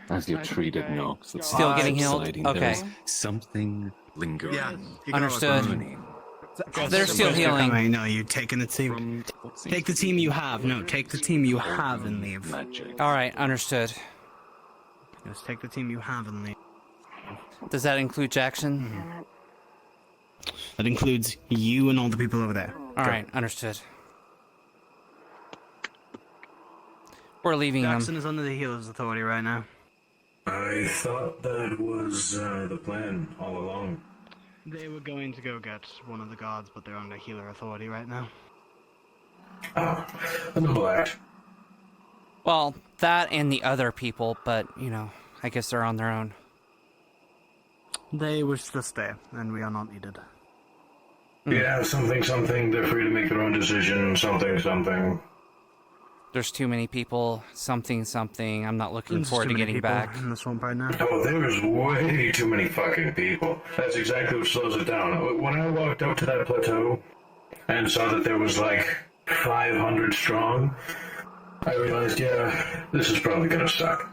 S16: As you've treated Nox, it's
S1: Still getting healed?
S16: subsiding.
S1: Okay.
S16: There's something lingering.
S17: Yeah.
S1: Understood. They're still healing.
S17: Wait, no, you're taking the team. Take the team you have. No, take the team you have and leave.
S1: Alright, understood.
S17: Just take the team you have and leave.
S1: Does that include Jackson?
S17: That includes you and all the people over there.
S1: Alright, understood. We're leaving
S17: Jackson
S1: them.
S17: is under the healer's authority right now.
S23: I thought that was the plan all along.
S17: They were going to go get one of the guards, but they're under healer authority right now.
S23: Ah, a noble act.
S1: Well, that and the other people, but, you know, I guess they're on their own.
S17: They wish to stay, and we are not needed.
S23: Yeah, something, they're free to make their own decision, something.
S1: There's too many people, something. I'm not looking forward to getting back.
S17: In the swamp right now.
S23: Oh, there's way too many fucking people. That's exactly what slows it down. When I walked up to that plateau and saw that there was like 500 strong, I realized, yeah, this is probably gonna suck.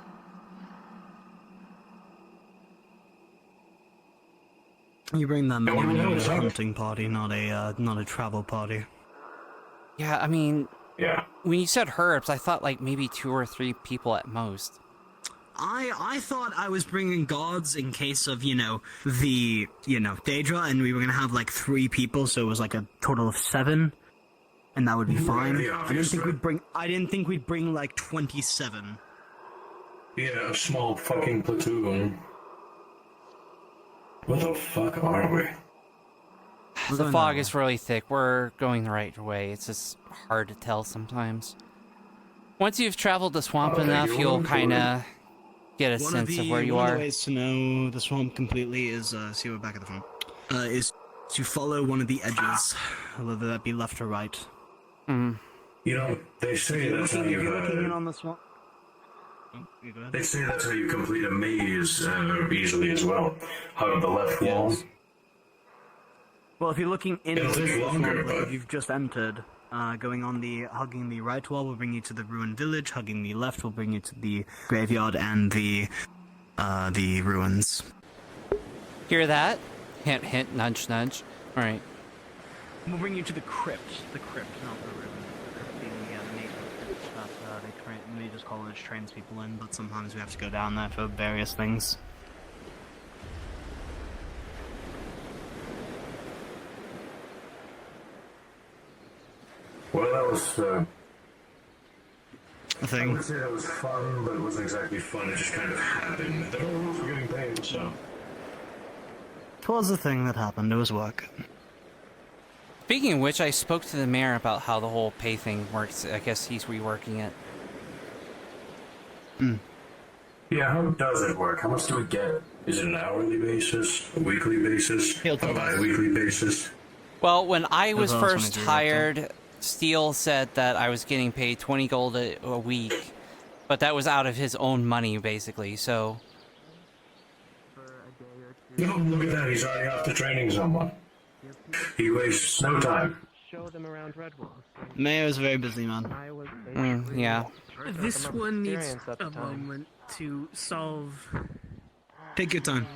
S17: You bring them
S23: Yeah, what do we know?
S17: as a hunting party, not a travel party.
S1: Yeah, I mean,
S23: yeah.
S1: When you said herbs, I thought like maybe 2 or 3 people at most.
S17: I thought I was bringing gods in case of, the, Daedra, and we were gonna have like 3 people, so it was like a total of 7, and that would be fine. I didn't think we'd bring like 27.
S23: Yeah, a small fucking platoon. What the fuck are we?
S1: The fog is really thick. We're going the right way. It's just hard to tell sometimes. Once you've traveled the swamp enough, you'll kind of get a sense of where you
S17: One
S1: are.
S17: of the ways to know the swamp completely is, see, we're back at the front, is to follow one of the edges, whether that be left or right.
S1: Mm.
S23: You know, they say that's how you
S17: on the swamp.
S23: They say that's how you complete a maze easily as well. Hug the left wall.
S17: Well, if you're looking into
S23: It'll take
S17: the
S23: longer,
S17: swamp, like
S23: but-
S17: if you've just entered, hugging the right wall will bring you to the ruined village. Hugging the left will bring you to the graveyard and the ruins.
S1: Hear that? Hint, hint, nudge, nudge. All right.
S17: We'll bring you to the crypt, not the ruin. The crypt being the native that they just call it trains people in, but sometimes we have to go down there for various things.
S23: just I would say that was fun, but it wasn't exactly fun. It just kind of happened. The rules were getting paid, so.
S17: It was a thing that happened. It was work.
S1: Speaking of which, I spoke to the mayor about how the whole pay thing works. I guess he's reworking it.
S23: Yeah, how does it work? How much do we get? Is it an hourly basis, a weekly basis, a bi-weekly basis?
S1: Well, when I was first hired, Steele said that I was getting paid 20 gold a week, but that was out of his own money, basically, so...
S23: No, look at that, he's already off to training someone. He wastes no time.
S6: Show them around Redwall.
S17: Mayor is very busy, man.
S1: Yeah.
S7: This one needs a moment to solve.
S17: Take your time.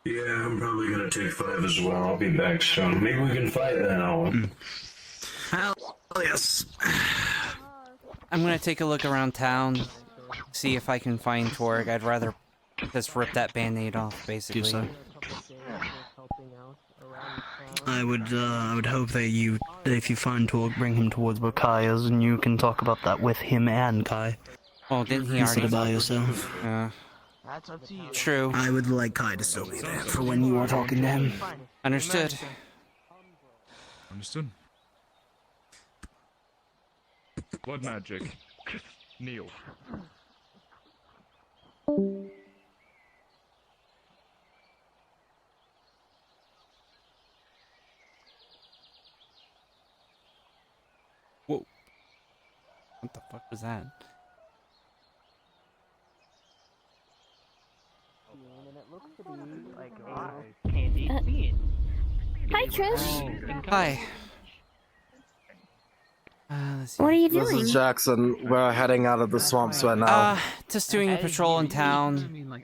S23: Yeah, I'm probably gonna take 5 as well. I'll be back soon. Maybe we can fight now.
S17: Hell yes.
S1: I'm gonna take a look around town, see if I can find Torg. I'd rather just rip that band-aid off, basically.
S17: Do so. I would hope that if you find Torg, bring him towards where Kai is, and you can talk about that with him and Kai.
S1: Oh, didn't he
S17: Instead
S1: already?
S17: of by yourself.
S7: That's up to you.
S1: True.
S17: I would like Kai to still be there for when you are talking to him.
S1: Understood.
S12: Understood. Blood magic. Kneel.
S1: Whoa. What the fuck was that?
S15: Hi, Trish.
S1: Hi.
S18: What are you
S22: This
S18: doing?
S22: is Jackson. We're heading out of the swamps right now.
S1: Just doing a patrol in town.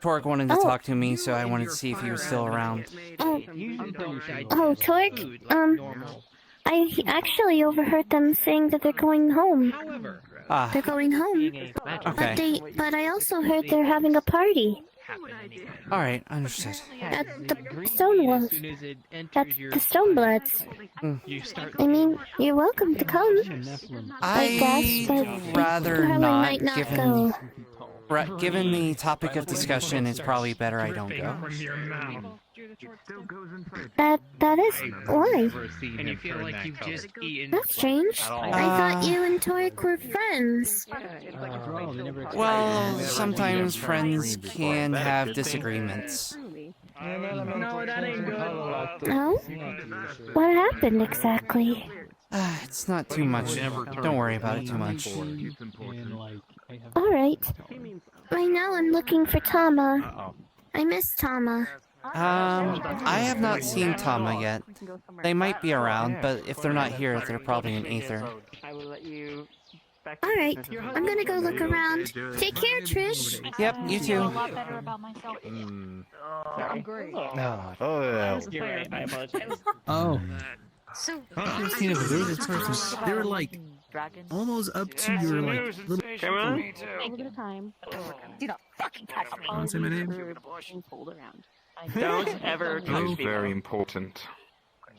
S1: Torg wanted to talk to me, so I wanted to see if he was still around.
S18: Oh, Torg? I actually overheard them saying that they're going home. They're going home.
S1: Okay.
S18: But I also heard they're having a party.
S1: Alright, understood.
S18: At the Stonewolf. At the Stonebloods. I mean, you're welcome to come. I guess, but
S1: rather
S18: probably
S1: not,
S18: might not
S1: given,
S18: go.
S1: given the topic of discussion, it's probably better I don't go.
S18: That is why.
S6: And you feel like you've just eaten.
S18: That's strange. I thought you and Torg were friends.
S1: Well, sometimes friends can have disagreements.
S6: No, that ain't good.
S18: Oh? What happened exactly?
S1: It's not too much. Don't worry about it too much.
S18: Alright. Right now I'm looking for Tama. I miss Tama.
S1: I have not seen Tama yet. They might be around, but if they're not here, they're probably in Aether.
S18: Alright, I'm gonna go look around. Take care, Trish.
S1: Yep, you too.
S15: I'm great.
S6: You're right, I apologize.
S7: Oh.
S15: So,
S7: They were like almost up to your like little.
S15: time. Do not fucking touch me.
S7: Don't say my name.
S25: Don't ever touch me.
S2: Very important.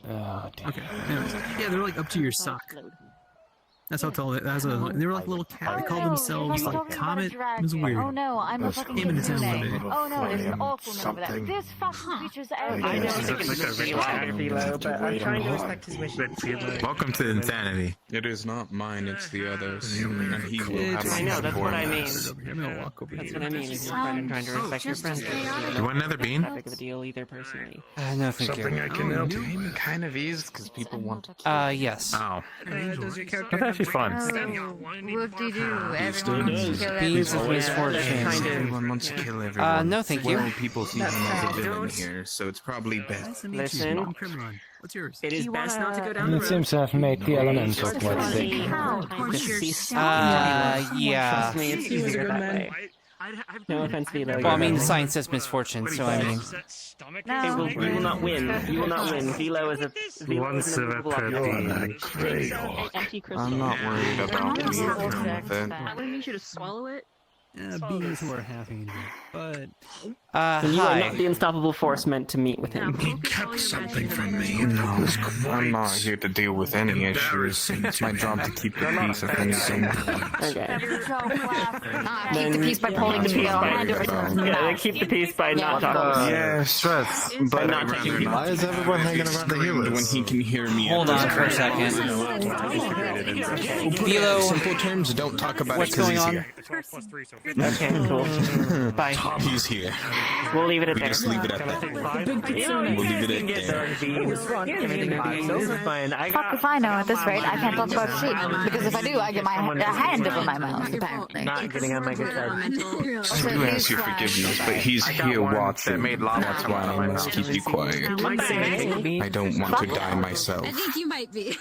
S7: Okay. Anyways, yeah, they're like up to your sock. That's how tall they. They were like a little cat. They called themselves like Comet. It was weird.
S15: Oh no, I'm a fucking
S7: Him and his
S15: insane.
S7: name.
S15: Oh no, there's an awful name over that. There's fucking creatures everywhere.
S25: I know it's Philo, but I'm trying to respect his wishes.
S2: Welcome to insanity. It is not mine, it's the others. And he will have
S25: I know, that's what I mean.
S7: I'm gonna walk over
S25: That's
S7: here.
S25: what I mean. Is your friend and trying to respect your friends.
S2: You want another bean?
S25: Not big of a deal either, personally.
S1: No, thank
S2: Something
S1: you.
S2: I can help you kind of is because people want to.
S1: Yes.
S2: Oh.
S15: That's
S2: actually fun.
S15: Whoop-de-doo, everyone wants to kill
S1: Beans of
S15: everyone.
S1: misfortune.
S2: Everyone wants to kill everyone.
S1: No, thank you.
S2: Well, people see him as a villain here, so it's probably best.
S25: Listen,
S7: What's yours?
S25: it is best not to go down the
S14: It
S25: road.
S14: seems to have made the elemental quite sick.
S1: Yeah.
S25: Trust me, it's easier that way. No offense, Philo.
S1: Well, I mean, science says misfortune, so I mean...
S25: You will not win. You will not win. Philo is a...
S2: Once of a puppy. I'm not worried about being with it.
S15: I need you to swallow it.
S7: Beans were having it, but
S11: And you are
S1: hi.
S11: not the unstoppable force meant to meet with him.
S2: He kept something from me. No, I'm not here to deal with any issues. It's my job to keep the peace, if anything.
S11: Okay.
S15: Keep the peace by pulling the hand over to his
S11: Yeah,
S15: mouth.
S11: keep the peace by not talking.
S2: Yeah, stress. But
S11: not taking people.
S22: Why is everyone hanging around the healers?
S2: when he can hear me.
S1: Hold on for a second. Velo,
S2: Simple terms, don't talk about
S1: what's
S2: it because
S1: going
S2: he's
S1: on?
S2: here.
S11: Okay, cool.
S1: Bye.
S2: He's here.
S11: We'll leave it at
S2: We
S11: there.
S2: just leave it at that. We'll leave it at there.
S15: Fuck if I know at this rate. I can't talk about shit. Because if I do, I get my hand over my mouth, apparently.
S11: Not getting on my good side.
S2: I do ask your forgiveness, but he's here watching. That's why I must keep you quiet. I don't want to die myself.
S15: I think you might be.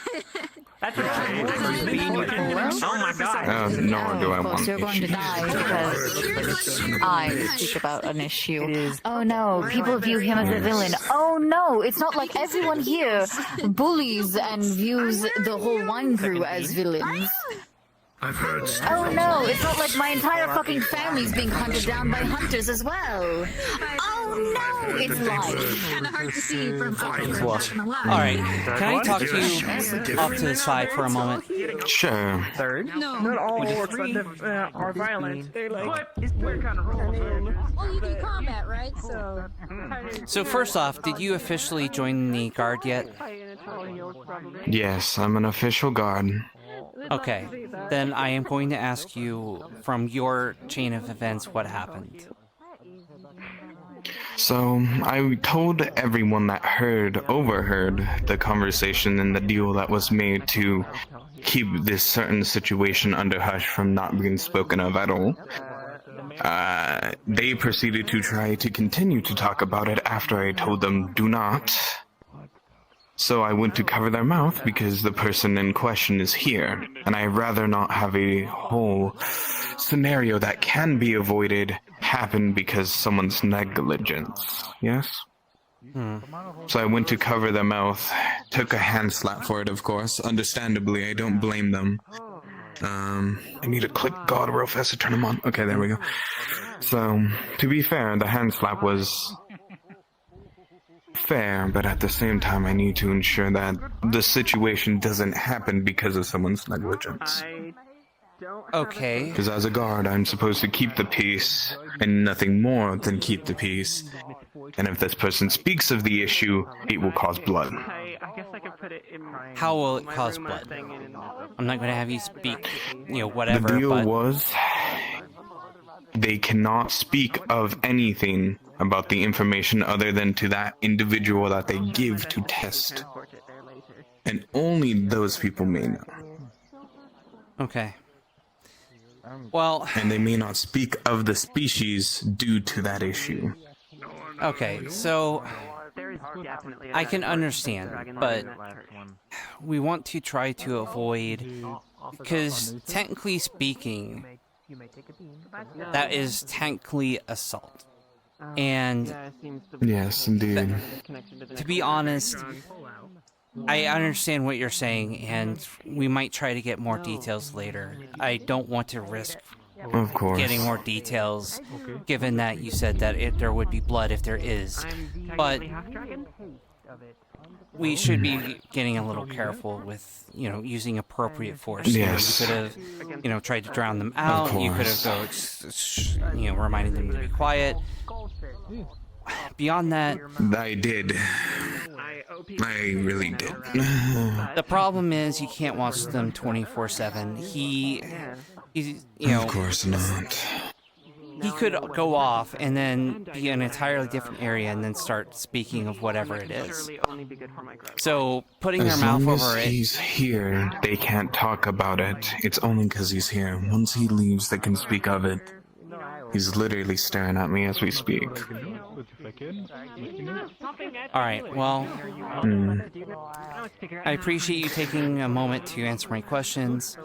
S11: That's right. Oh my god.
S2: Nor do I
S15: Of
S2: want
S15: course, you're going to
S2: issues.
S15: die because I speak about an issue. Oh no, people view him as a villain. Oh no, it's not like everyone here bullies and views the whole wine crew as villains.
S2: I've heard.
S15: Oh no, it's not like my entire fucking family's being hunted down by hunters as well. Oh no, it's life.
S8: Kind of hard to see from
S1: Alright, can I talk to you off to the side for a moment?
S2: Sure.
S8: No.
S6: Not all orcs are violent. They're like, we're kind of wrong.
S8: Well, you do combat, right? So.
S1: So first off, did you officially join the guard yet?
S2: Yes, I'm an official guard.
S1: Okay, then I am going to ask you from your chain of events what happened.
S2: So, I told everyone that overheard the conversation and the deal that was made to keep this certain situation under hush from not being spoken of at all. They proceeded to try to continue to talk about it after I told them do not. So I went to cover their mouth because the person in question is here, and I'd rather not have a whole scenario that can be avoided happen because someone's negligence. Yes? So I went to cover their mouth, took a hand slap for it, of course. Understandably, I don't blame them. I need to click God real fast to turn them on. Okay, there we go. So, to be fair, the hand slap was fair, but at the same time, I need to ensure that the situation doesn't happen because of someone's negligence.
S1: Okay.
S2: Because as a guard, I'm supposed to keep the peace, and nothing more than keep the peace. And if this person speaks of the issue, it will cause blood.
S1: How will it cause blood? I'm not going to have you speak, whatever,
S2: The deal
S1: but...
S2: was, they cannot speak of anything about the information other than to that individual that they give to test. And only those people may know.
S1: Okay. Well...
S2: And they may not speak of the species due to that issue.
S1: Okay, so... I can understand, but we want to try to avoid... Because, technically speaking, that is technically assault. And...
S2: Yes, indeed.
S1: To be honest, I understand what you're saying, and we might try to get more details later. I don't want to risk
S2: Of course.
S1: getting more details, given that you said that there would be blood if there is. But we should be getting a little careful with, using appropriate force.
S2: Yes.
S1: You could have, tried to drown them out. You could have, reminded them to be quiet. Beyond that...
S2: I did. I really did.
S1: The problem is you can't watch them 24/7. He's,
S2: Of course not.
S1: He could go off and then be in an entirely different area and then start speaking of whatever it is. So putting their mouth
S2: As long
S1: over
S2: as
S1: it...
S2: he's here, they can't talk about it. It's only because he's here. Once he leaves, they can speak of it. He's literally staring at me as we speak.
S1: Alright, well... I appreciate you taking a moment to answer my questions.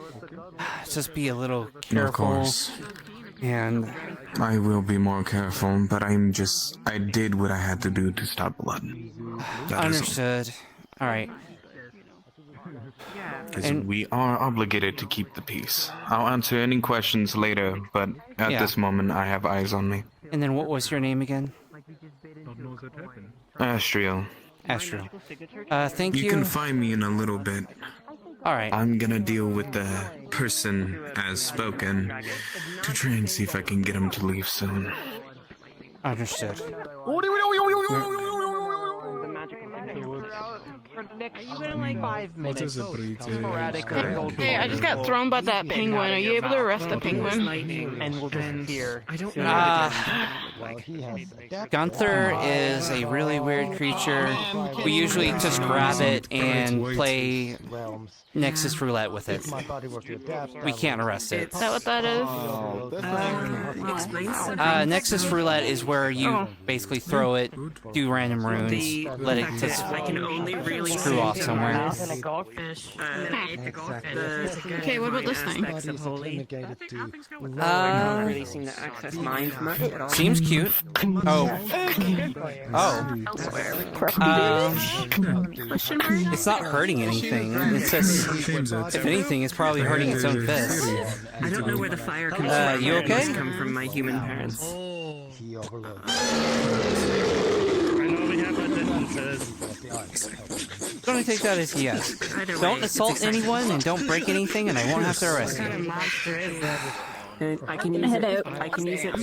S1: Just be a little careful.
S2: Of course.
S1: And...
S2: I will be more careful, but I did what I had to do to stop blood.
S1: Understood. Alright.
S2: Because we are obligated to keep the peace. I'll answer any questions later, but at this moment I have eyes on me.
S1: And then what was your name again?
S2: Astriel.
S1: Astriel. Thank you.
S2: You can find me in a little bit.
S1: Alright.
S2: I'm gonna deal with the person as spoken to try and see if I can get him to leave soon.
S1: Understood.
S6: Hey, I just got thrown by that penguin. Are you able to arrest the penguin?
S1: And we'll disappear. Gunther is a really weird creature. We usually just grab it and play Nexus Roulette with it. We can't arrest it.
S6: Is that what that is?
S1: Nexus Roulette is where you basically throw it, do random runes, let it just screw off somewhere.
S6: Okay, what about this thing?
S1: Seems cute. Oh. It's not hurting anything. It's just, if anything, it's probably hurting its own fist.
S9: I don't know where the fire comes from.
S1: You okay?
S9: It must come from my human parents.
S1: Gonna take that as a yes. Don't assault anyone and don't break anything, and I won't have to arrest you.
S9: I can use it. I can use it.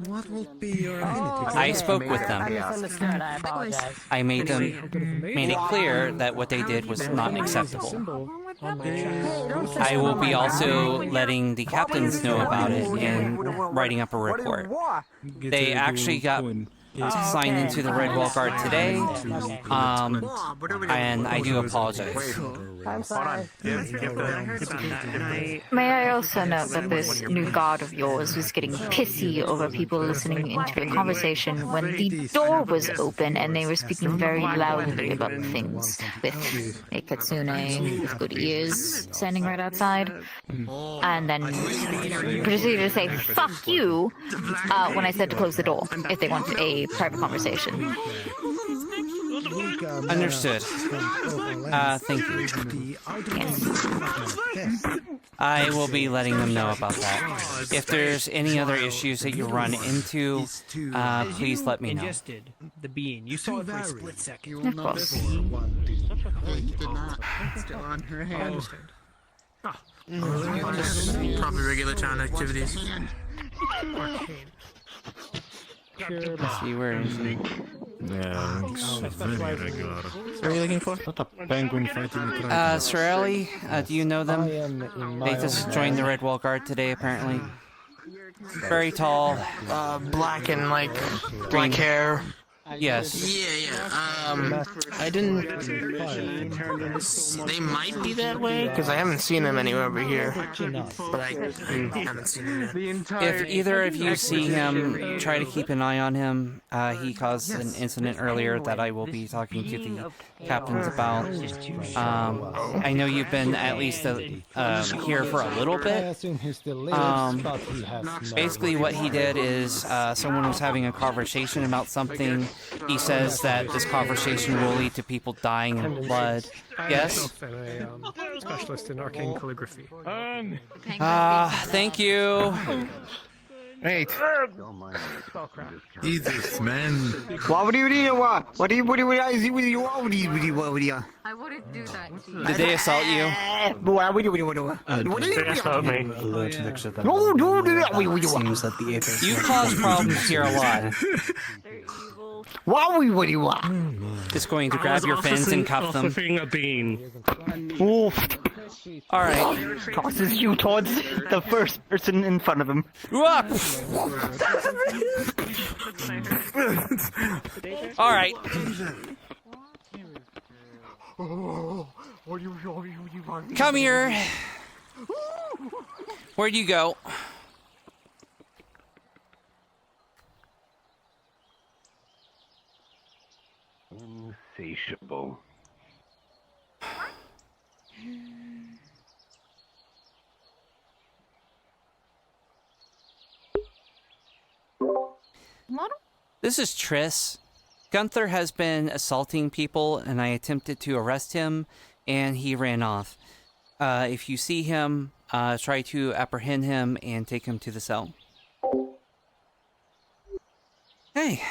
S12: What will be your
S1: I spoke with them. I made it clear that what they did was not acceptable. I will be also letting the captains know about it and writing up a report. They actually got signed into the Red Wall Guard today, and I do apologize.
S4: I'm sorry.
S15: May I also note that this new guard of yours was getting pissy over people listening into a conversation when the door was open and they were speaking very loudly about things, with a kitsune with good ears standing right outside, and then proceeded to say "fuck you" when I said to close the door if they wanted a private conversation.
S1: Understood. Thank you. I will be letting them know about that. If there's any other issues that you run into, please let me know.
S9: The being. You saw it for a split second.
S15: Of course.
S9: Still on her hand.
S13: Probably regular town activities.
S1: Let's see, where is he?
S12: Yeah, looks very regular.
S13: What are you looking for?
S12: Not a penguin fighting a dragon.
S1: Sorelli, do you know them? They just joined the Red Wall Guard today, apparently. Very tall.
S13: Black and black hair.
S1: Yes.
S13: Yeah. I didn't. They might be that way because I haven't seen them anywhere over here. But I haven't seen them yet.
S1: If either of you see him, try to keep an eye on him. He caused an incident earlier that I will be talking to the captains about. I know you've been at least here for a little bit. Basically what he did is someone was having a conversation about something. He says that this conversation will lead to people dying in blood. Yes?
S14: I'm a specialist in arcane calligraphy.
S1: Thank you.
S13: Wait.
S12: Jesus, man.
S13: What do you
S15: I wouldn't do that to you.
S1: Did they assault you?
S13: They assault me.
S9: Seems that the Aether
S1: You cause problems here a lot. Just going to grab your fins and cuff them.
S13: A bean.
S1: Alright.
S13: Tosses you towards the first person in front of him.
S1: Alright. Come here. Where'd you go?
S23: Insatiable.
S1: This is Triss. Gunther has been assaulting people, and I attempted to arrest him, and he ran off. If you see him, try to apprehend him and take him to the cell. Hey.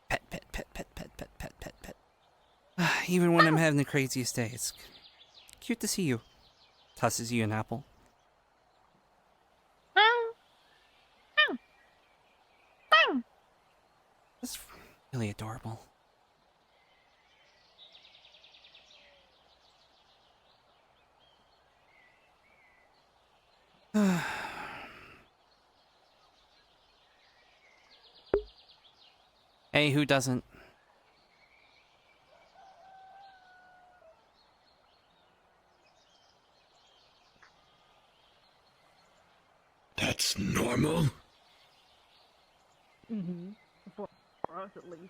S1: Pet, pet, pet, pet, pet, pet, pet, pet, pet. Even when I'm having the craziest day, it's cute to see you. Tosses you an apple. That's really adorable. Hey, who doesn't?
S23: That's normal?
S6: Mm-hmm. For us, at least.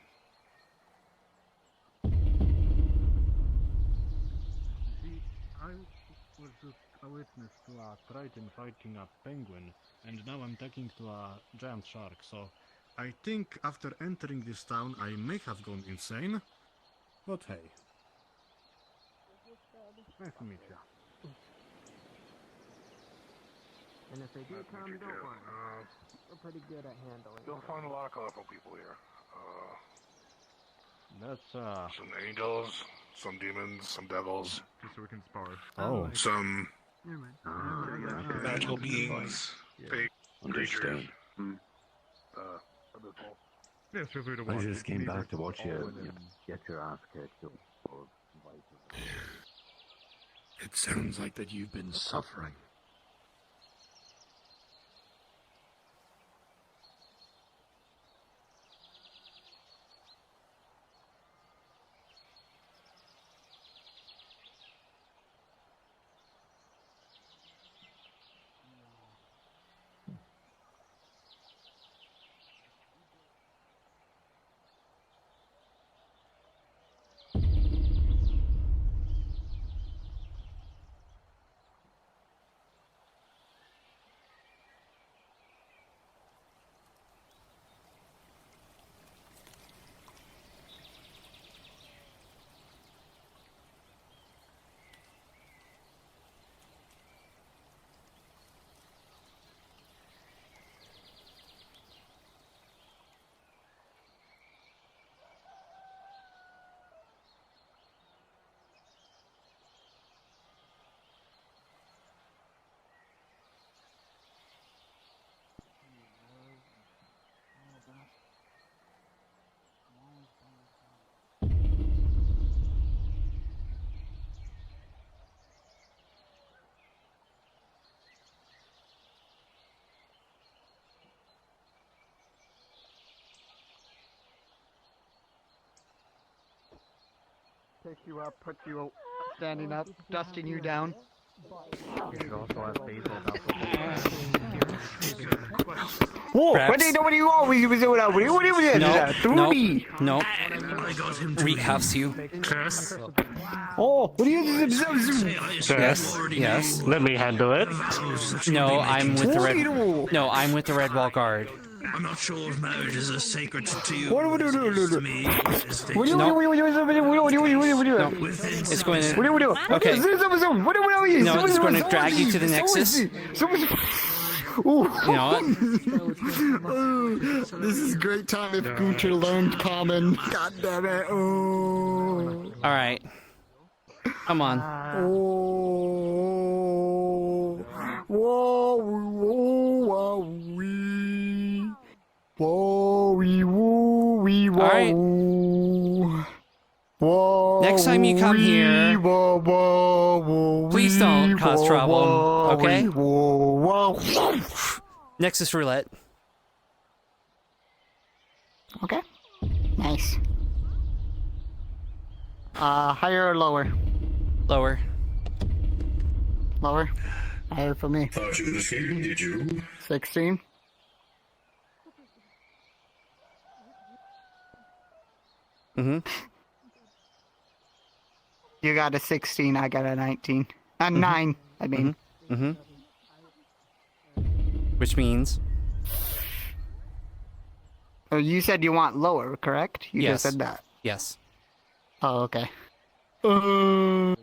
S5: See, I was just a witness to a Triton fighting a penguin, and now I'm talking to a giant shark, so I think after entering this town I may have gone insane, but hey. Nice to meet you.
S21: And if they do come, don't worry. We're pretty good at handling.
S23: You'll find a lot of colorful people here.
S5: That's
S23: some angels, some demons, some devils.
S5: Just so we can spar.
S23: Oh. Some magical
S5: Okay.
S23: beings, fake creatures.
S5: Yes, feel free to
S16: I
S5: watch.
S16: just came back to watch you
S5: All in.
S16: get your ass kicked.
S23: It sounds like that you've been suffering.
S21: Pick you up, put you standing up, dusting you down. You should also have basil
S1: Whoa!
S21: What do you always do? What do you do?
S1: Nope. Recuffs you.
S21: Oh, what do you do?
S1: Yes.
S25: Let me handle it.
S1: No, I'm with the red. No, I'm with the Red Wall Guard.
S23: I'm not sure if marriage is as sacred to you
S21: What do
S23: as it is to me.
S1: It's going to. Okay. No, it's going to drag you to the nexus. You know what?
S21: This is great time if Gunter learned common. God damn it. Oh.
S1: All right. Come on.
S21: Oh. Whoa, whoa, wee. Whoa, wee, woo, wee, whoa.
S1: All right.
S21: Whoa,
S1: Next time you come here, please don't cause trouble, okay? Nexus roulette.
S21: Okay. Nice. Higher or lower?
S1: Lower.
S21: Lower. Higher for me.
S23: Thought you was escaping, did you?
S21: 16. You got a 16, I got a 19. 9, I mean.
S1: Which means?
S21: Oh, you said you want lower, correct? You
S1: Yes.
S21: just said that.
S1: Yes.
S21: Oh, okay.
S6: But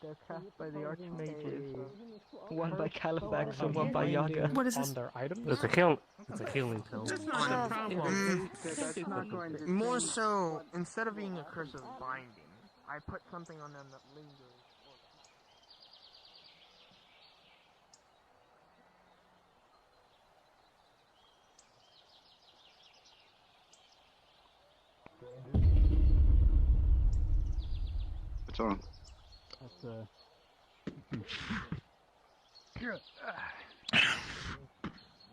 S6: they're cast by the archmages. One by Califax and one by Yaga.
S14: What is this? On their items?
S3: It's a healing pill.
S6: That's not the problem. That's not going to
S13: More so, instead of being a curse of binding, I put something on them that lingers.
S21: What's on?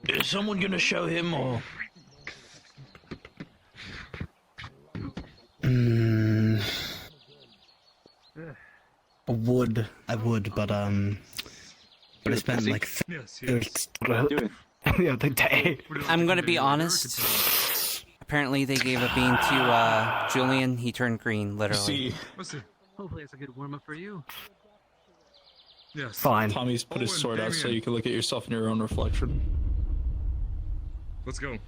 S3: Is someone gonna show him or?
S17: I would, but I spent like the other day.
S1: I'm gonna be honest. Apparently they gave a bean to Julian. He turned green, literally.
S7: Hopefully it's a good warm-up for you.
S12: Yes.
S17: Fine.
S12: Tommy's put his sword out so you can look at yourself in your own reflection. Let's go.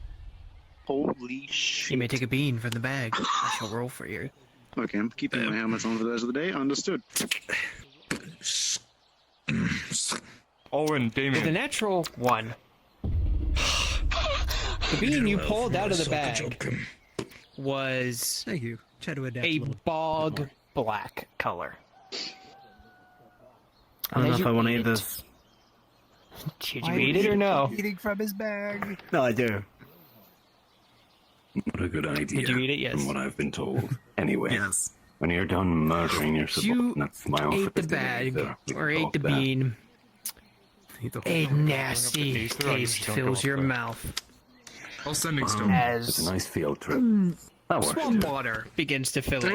S5: Holy shit.
S7: You may take a bean from the bag. I shall roll for you.
S5: Okay, I'm keeping my helmet on for the rest of the day. Understood.
S12: Owen, Damien.
S6: With a natural 1. The bean you pulled out of the bag was
S7: Thank you. Try to adapt
S6: a
S7: little.
S6: bog black color.
S17: I don't know if I want to eat this.
S6: Did you eat it or no?
S7: Eating from his bag.
S17: No, I do.
S23: What a good idea.
S6: Did you eat it? Yes.
S23: From what I've been told. Anyway,
S17: Yes.
S23: when you're done murdering your
S6: You
S23: subordinates, my offer
S6: ate the
S23: is to
S6: bag
S23: either we
S6: or
S23: can
S6: ate
S23: talk
S6: the
S23: that.
S6: bean.
S7: Eat the
S6: A
S7: whole-
S6: nasty taste fills your mouth
S12: I'll sending stone.
S23: It's a
S6: as
S23: nice field trip. That works.
S6: swamp water begins to fill it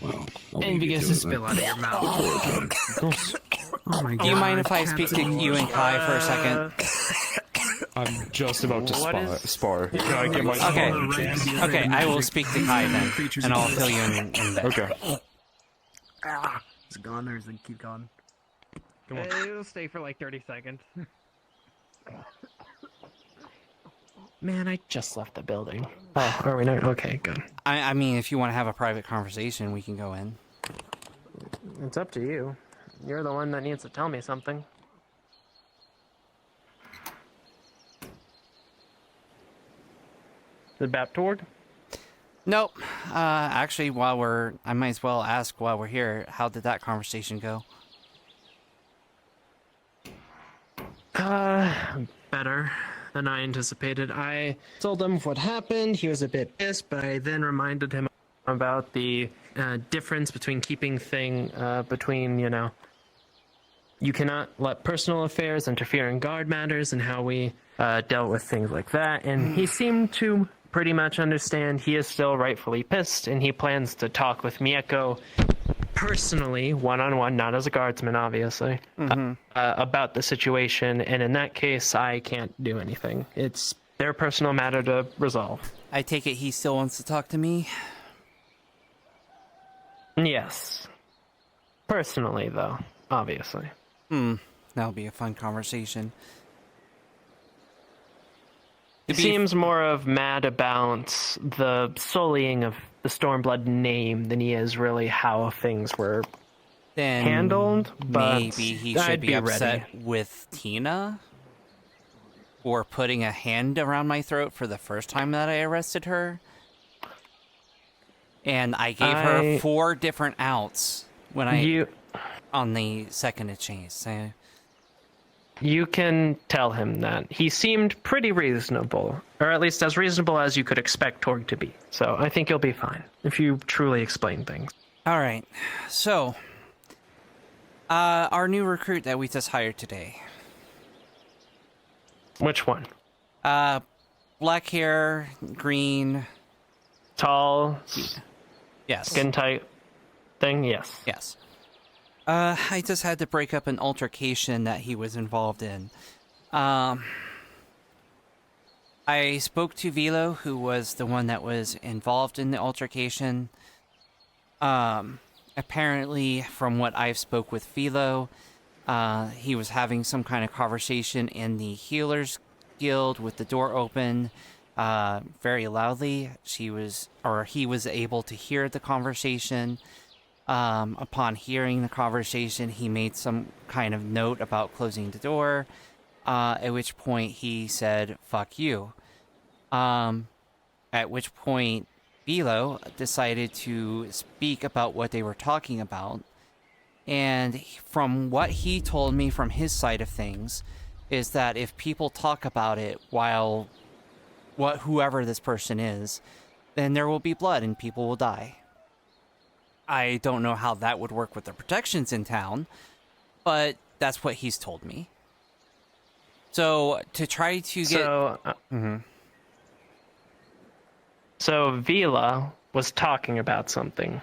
S23: Well, I'll
S6: and
S23: leave you
S6: begins to spill out of your mouth.
S7: Oh my god.
S1: Do you mind if I speak to you and Kai for a second?
S12: I'm just about to spar. Can I get my
S1: Okay.
S12: spar?
S1: Okay, I will speak to Kai then, and I'll fill you in there.
S12: Okay.
S17: Is it gone or is it keep going?
S12: Come on.
S6: It'll stay for like 30 seconds. Man, I just left the building. Oh, are we not? Okay, good.
S1: I mean, if you want to have a private conversation, we can go in.
S6: It's up to you. You're the one that needs to tell me something. The Baptorg?
S1: Nope. Actually, I might as well ask while we're here, how did that conversation go?
S6: Better than I anticipated. I told him what happened. He was a bit pissed, but I then reminded him about the difference between keeping between, you cannot let personal affairs interfere in guard matters and how we dealt with things like that. And he seemed to pretty much understand. He is still rightfully pissed, and he plans to talk with Mieko personally, one-on-one, not as a guardsman, obviously, about the situation. And in that case, I can't do anything. It's their personal matter to resolve.
S1: I take it he still wants to talk to me?
S6: Yes. Personally, though, obviously.
S1: That'll be a fun conversation.
S6: He seems more of mad about the sullying of the Stormblood name than he is really how things were handled. But
S1: maybe he should be upset with Tina for putting a hand around my throat for the first time that I arrested her. And I gave her 4 different outs when on the second exchange.
S6: You can tell him that. He seemed pretty reasonable, or at least as reasonable as you could expect Torg to be. So I think you'll be fine if you truly explain things.
S1: All right. So, our new recruit that we just hired today.
S6: Which one?
S1: Black hair, green.
S6: Tall.
S1: Yes.
S6: Skin tight thing, yes.
S1: Yes. I just had to break up an altercation that he was involved in. I spoke to Vilo, who was the one that was involved in the altercation. Apparently, from what I've spoke with Vilo, he was having some kind of conversation in the healer's guild with the door open very loudly. He was able to hear the conversation. Upon hearing the conversation, he made some kind of note about closing the door, at which point he said, "Fuck you." At which point Velo decided to speak about what they were talking about. And from what he told me from his side of things, is that if people talk about it while whoever this person is, then there will be blood and people will die. I don't know how that would work with the protections in town, but that's what he's told me. So to try to get...
S6: So Vila was talking about something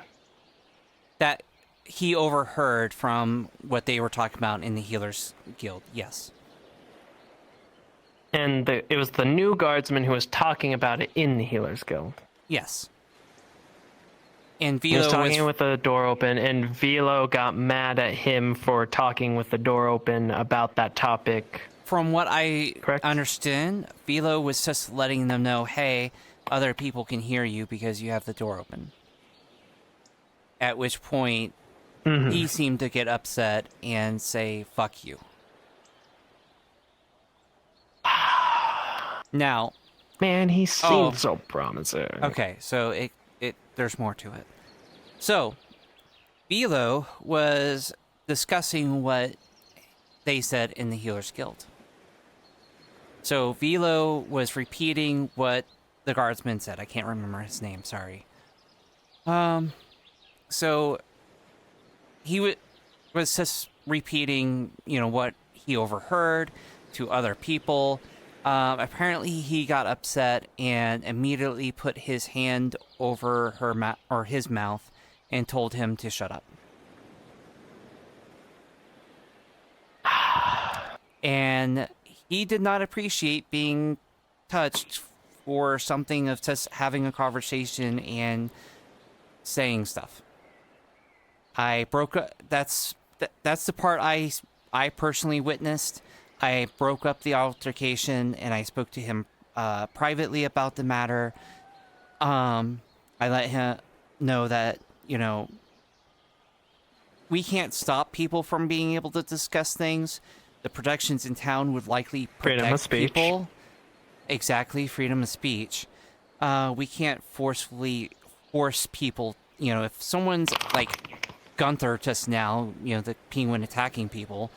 S1: that he overheard from what they were talking about in the Healers Guild, yes.
S6: And it was the new guardsman who was talking about it in the Healers Guild.
S1: Yes. And
S6: Velo was talking with the door open, and Velo got mad at him for talking with the door open about that topic.
S1: From what I understand, Velo was just letting them know, hey, other people can hear you because you have the door open. At which point, he seemed to get upset and say, fuck you. Now...
S6: Man, he seemed so promising.
S1: Okay, so there's more to it. So, Velo was discussing what they said in the Healers Guild. So, Velo was repeating what the guardsman said. I can't remember his name, sorry. So, he was just repeating, what he overheard to other people. Apparently he got upset and immediately put his hand over his mouth and told him to shut up. And he did not appreciate being touched for something of just having a conversation and saying stuff. That's the part I personally witnessed. I broke up the altercation, and I spoke to him privately about the matter. I let him know that, we can't stop people from being able to discuss things. The protections in town would likely protect people. Exactly, freedom of speech. We can't force people, if someone's like Gunther just now, the penguin attacking people,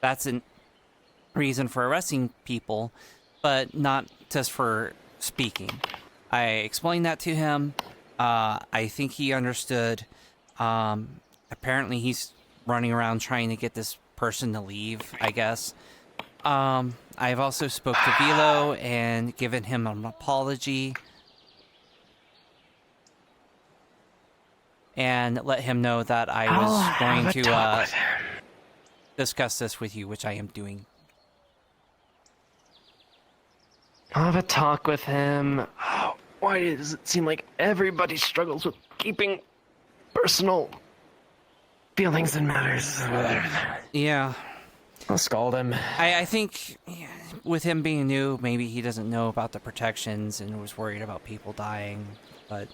S1: that's an reason for arresting people, but not just for speaking. I explained that to him. I think he understood. Apparently he's running around trying to get this person to leave, I guess. I've also spoke to Velo and given him an apology. And let him know that I was going to discuss this with you, which I am doing.
S6: I'll have a talk with him. Why does it seem like everybody struggles with keeping personal feelings and matters?
S1: Yeah.
S6: I'll scald him.
S1: I think with him being new, maybe he doesn't know about the protections and was worried about people dying, but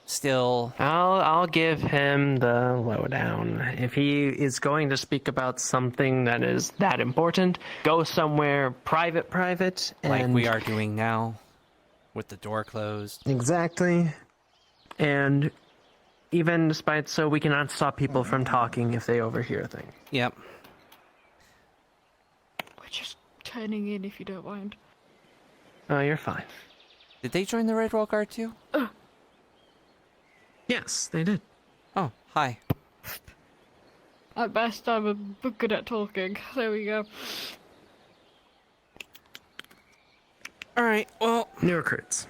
S1: still...
S6: I'll give him the lowdown. If he is going to speak about something that is that important, go somewhere private, and...
S1: like we are doing now, with the door closed.
S6: Exactly. And even despite so, we cannot stop people from talking if they overhear things.
S1: Yep.
S10: We're just turning in, if you don't mind.
S6: Oh, you're fine.
S1: Did they join the Red Wall Guard too?
S6: Yes, they did.
S1: Oh, hi.
S10: At best, I'm good at talking. There we go.
S1: Alright, well...
S6: New recruits.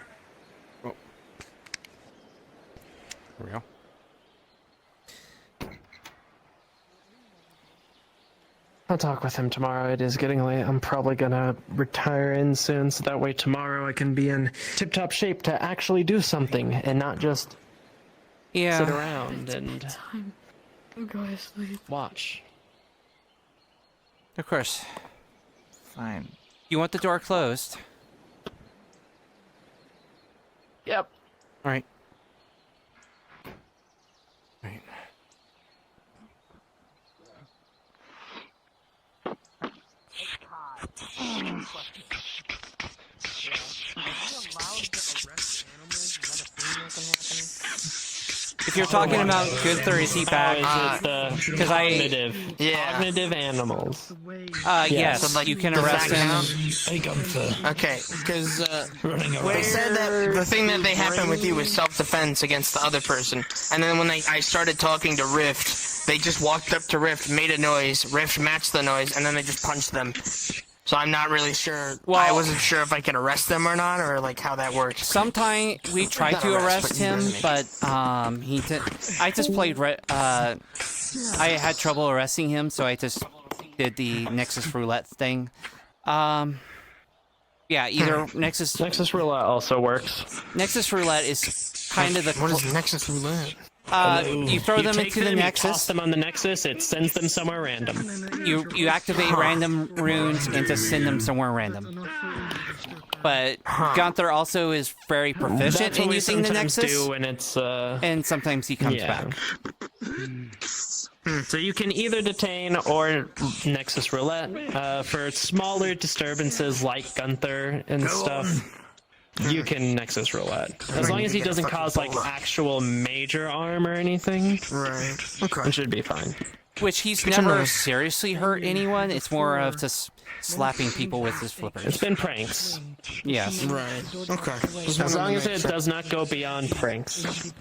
S1: Oh. Here we go.
S6: I'll talk with him tomorrow. It is getting late. I'm probably gonna retire in soon, so that way tomorrow I can be in tip-top shape to actually do something and not just sit around and
S10: go to sleep.
S6: Watch.
S1: Of course.
S18: Fine.
S1: You want the door closed?
S4: Yep.
S1: All right. All right. If you're talking about Gunther, is he back? Because
S11: cognitive animals.
S1: Yes,
S13: So, like,
S1: you can
S13: does
S1: arrest
S13: that
S1: him.
S13: count?
S12: Hey, Gunther.
S13: Okay, because they said that the thing that they happened with you was self-defense against the other person, and then when I started talking to Rift, they just walked up to Rift, made a noise, Rift matched the noise, and then they just punched them. So I'm not really sure. Well, I wasn't sure if I could arrest them or not, or like how that worked.
S1: Sometime we tried to arrest him, but he did. I just played. I had trouble arresting him, so I just did the Nexus roulette thing. Yeah, either Nexus
S11: roulette also works.
S1: Nexus roulette is kind of the.
S13: What is Nexus roulette?
S1: You throw them into the Nexus.
S11: You toss them on the Nexus. It sends them somewhere random.
S1: You activate random runes and just send them somewhere random. But Gunther also is very proficient in using the Nexus.
S11: Do when it's,
S1: and sometimes he comes back.
S11: So you can either detain or Nexus roulette for smaller disturbances like Gunther and stuff. You can Nexus roulette. As long as he doesn't cause, like, actual major harm or anything.
S13: Right. Okay.
S11: It should be fine.
S1: Which he's never seriously hurt anyone. It's more of just slapping people with his flippers.
S11: It's been pranks.
S1: Yes.
S13: Right. Okay.
S11: As long as it does not go beyond pranks.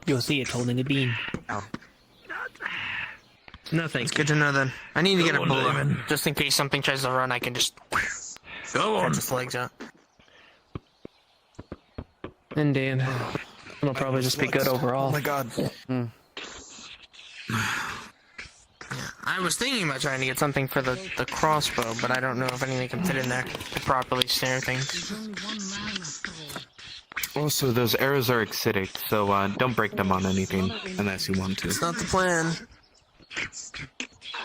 S7: You'll see it's holding a beam.
S13: Oh.
S11: No, thank
S13: It's good to know then. I need to get a bullet, just in case something tries to run. I can just cut its legs out.
S11: Indeed. It'll probably just be good overall.
S13: Oh my god. I was thinking about trying to get something for the crossbow, but I don't know if anything can fit in there to properly snare things.
S2: Also, those arrows are acidic, so don't break them on anything unless you want to.
S13: It's not the plan.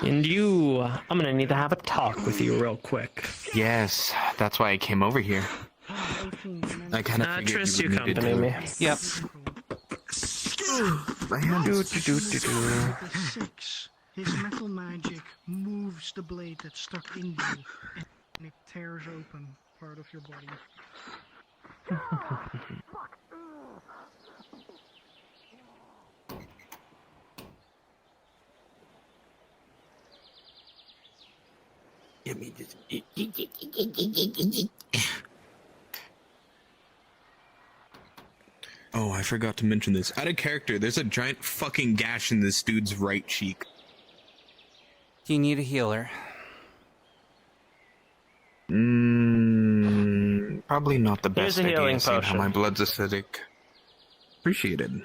S11: And you, I'm gonna need to have a talk with you real quick.
S2: Yes, that's why I came over here. I kind of figured
S11: Triss, you
S2: needed
S11: accompany
S2: to.
S11: me.
S1: Yep.
S2: My hand.
S5: His metal magic moves the blade that's stuck in you, and it tears open part of your body.
S2: Give me this. Oh, I forgot to mention this. Out of character, there's a giant fucking gash in this dude's right cheek.
S1: Do you need a healer?
S2: Probably not the
S11: Here's
S2: best
S11: a
S2: idea,
S11: healing
S2: seeing how
S11: potion.
S2: my blood's acidic. Appreciated.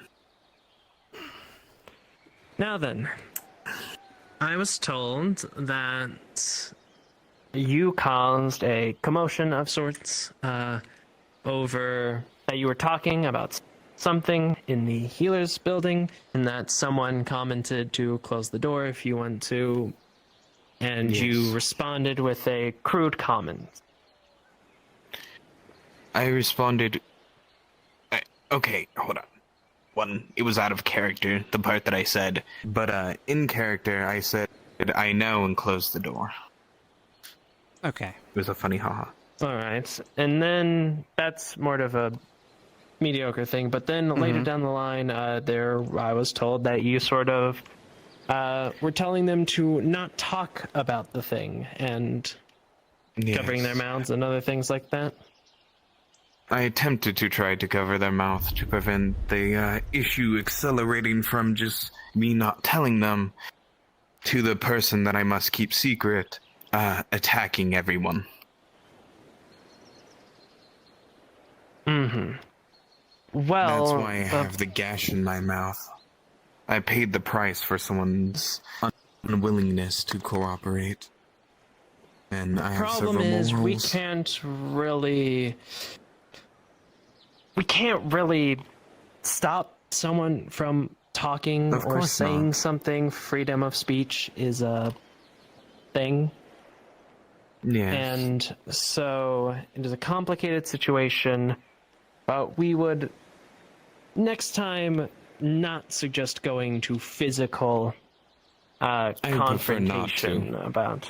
S6: Now then, I was told that you caused a commotion of sorts over that you were talking about something in the healer's building, and that someone commented to close the door if you want to, and you responded with a crude comment.
S2: I responded... okay, hold on. One, it was out of character, the part that I said. But, in character, I said, I know, and closed the door.
S1: Okay.
S2: It was a funny haha.
S6: Alright, and then that's more of a mediocre thing, but then later down the line, I was told that you sort of were telling them to not talk about the thing, and covering their mouths and other things like that.
S2: I attempted to try to cover their mouth to prevent the issue accelerating from just me not telling them to the person that I must keep secret, attacking everyone.
S6: Well,
S2: that's why I have the gash in my mouth. I paid the price for someone's unwillingness to cooperate. And I have several
S6: problem is
S2: more
S6: we
S2: rules.
S6: can't really stop someone from talking
S2: Of
S6: or
S2: course
S6: saying
S2: not.
S6: something. Freedom of speech is a thing.
S2: Yes.
S6: And so it is a complicated situation, but we would next time not suggest going to physical confrontation about.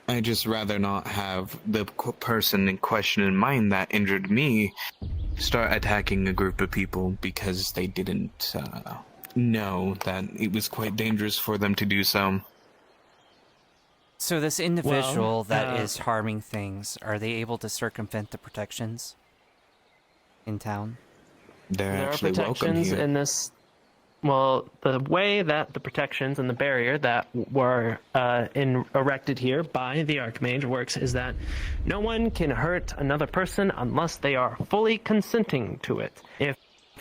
S2: I just rather not have the person in question in mind that injured me start attacking a group of people because they didn't know that it was quite dangerous for them to do so.
S1: So this individual that is harming things, are they able to circumvent the protections in town?
S2: There
S6: are protections in this. Well, the way that the protections and the barrier that were erected here by the Archmage works is that no one can hurt another person unless they are fully consenting to it. If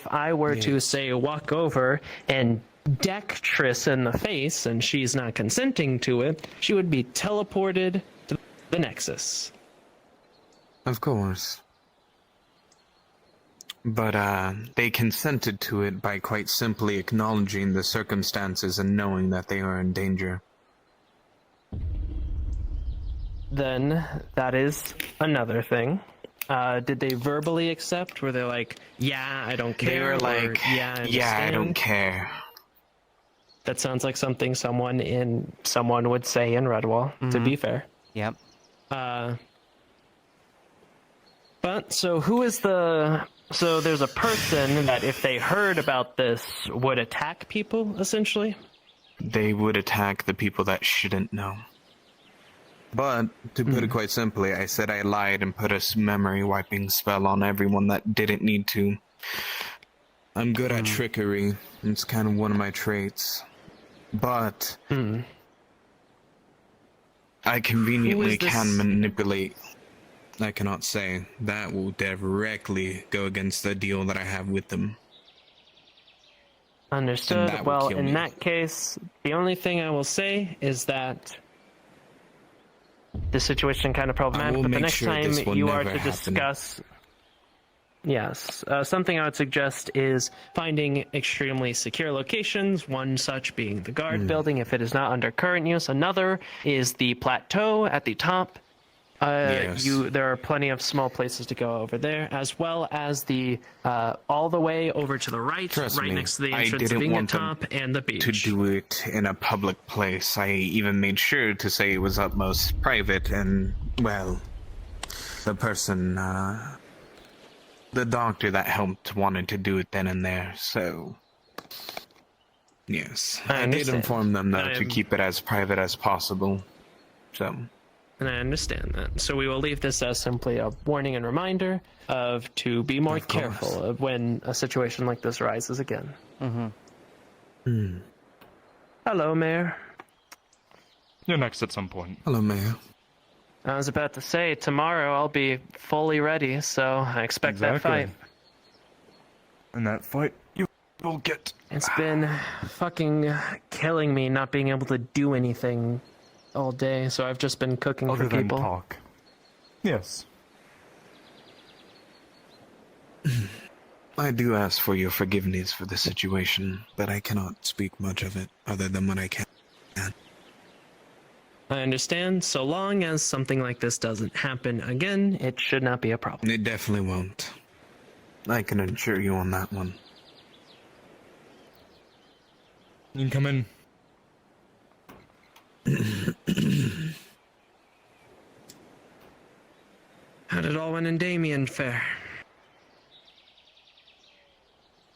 S6: I were to, say, walk over and deck Triss in the face and she's not consenting to it, she would be teleported to the nexus.
S2: Of course. But they consented to it by quite simply acknowledging the circumstances and knowing that they are in danger.
S6: Then that is another thing. Did they verbally accept? Were they like, yeah, I don't care?
S2: They were like,
S6: yeah,
S2: I don't care.
S6: That sounds like something someone would say in Redwall, to be fair.
S1: Yep.
S6: But, so who is the... So there's a person that if they heard about this would attack people, essentially?
S2: They would attack the people that shouldn't know. But, to put it quite simply, I said I lied and put a memory wiping spell on everyone that didn't need to. I'm good at trickery. It's kind of one of my traits. But, I conveniently can manipulate. I cannot say. That will directly go against the deal that I have with them.
S6: Understood. Well, in that case, the only thing I will say is that this situation kind of problematic, but the next time you are to discuss... Yes. Something I would suggest is finding extremely secure locations, one such being the guard building if it is not under current use. Another is the plateau at the top. There are plenty of small places to go over there, as well as the all the way over to the right, next to the entrance of Ingatop and the beach.
S2: To do it in a public place. I even made sure to say it was utmost private, and, well, the person, the doctor that helped wanted to do it then and there, so... Yes. I did inform them, though, to keep it as private as possible, so...
S6: And I understand that. So we will leave this as simply a warning and reminder to be more careful of when a situation like this arises again. Hello, Mayor.
S12: You're next at some point.
S2: Hello, Mayor.
S6: I was about to say, tomorrow I'll be fully ready, so I expect that fight.
S12: And that fight, you will get...
S6: It's been fucking killing me not being able to do anything all day, so I've just been cooking for people.
S12: Talk. Yes.
S2: I do ask for your forgiveness for the situation, but I cannot speak much of it other than what I can.
S6: I understand. So long as something like this doesn't happen again, it should not be a problem.
S2: It definitely won't. I can assure you on that one.
S12: You can come in.
S6: How did Alwyn and Damien fare?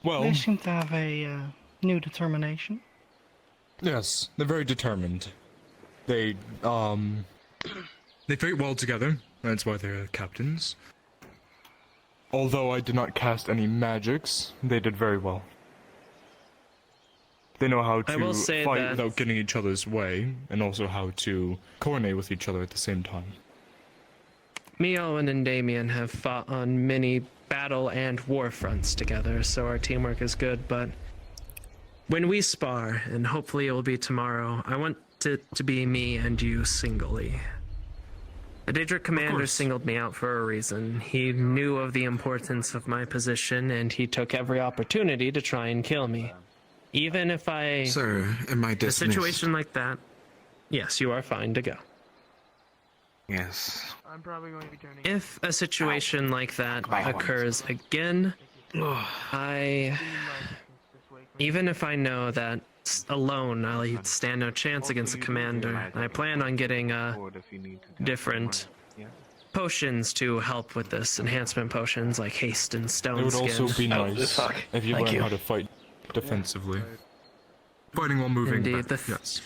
S12: Well,
S21: they seem to have a new determination.
S12: Yes, they're very determined. They fight well together. That's why they're captains. Although I did not cast any magics, they did very well. They know how to fight without getting each other's way, and also how to coordinate with each other at the same time.
S6: Me, Alwyn, and Damien have fought on many battle and war fronts together, so our teamwork is good, but when we spar, and hopefully it will be tomorrow, I want it to be me and you singly. The Daedric commander singled me out for a reason. He knew of the importance of my position, and he took every opportunity to try and kill me. Even if
S2: Sir, am I dismissed?
S6: A situation like that, yes, you are fine to go.
S2: Yes.
S21: I'm probably going to be turning.
S6: If a situation like that occurs again, even if I know that alone I'll stand no chance against the commander, I plan on getting different potions to help with this, enhancement potions like haste and stone
S12: It would
S6: skin.
S12: also be nice if you learn how to fight defensively. Fighting while moving.
S6: Indeed.
S12: Yes.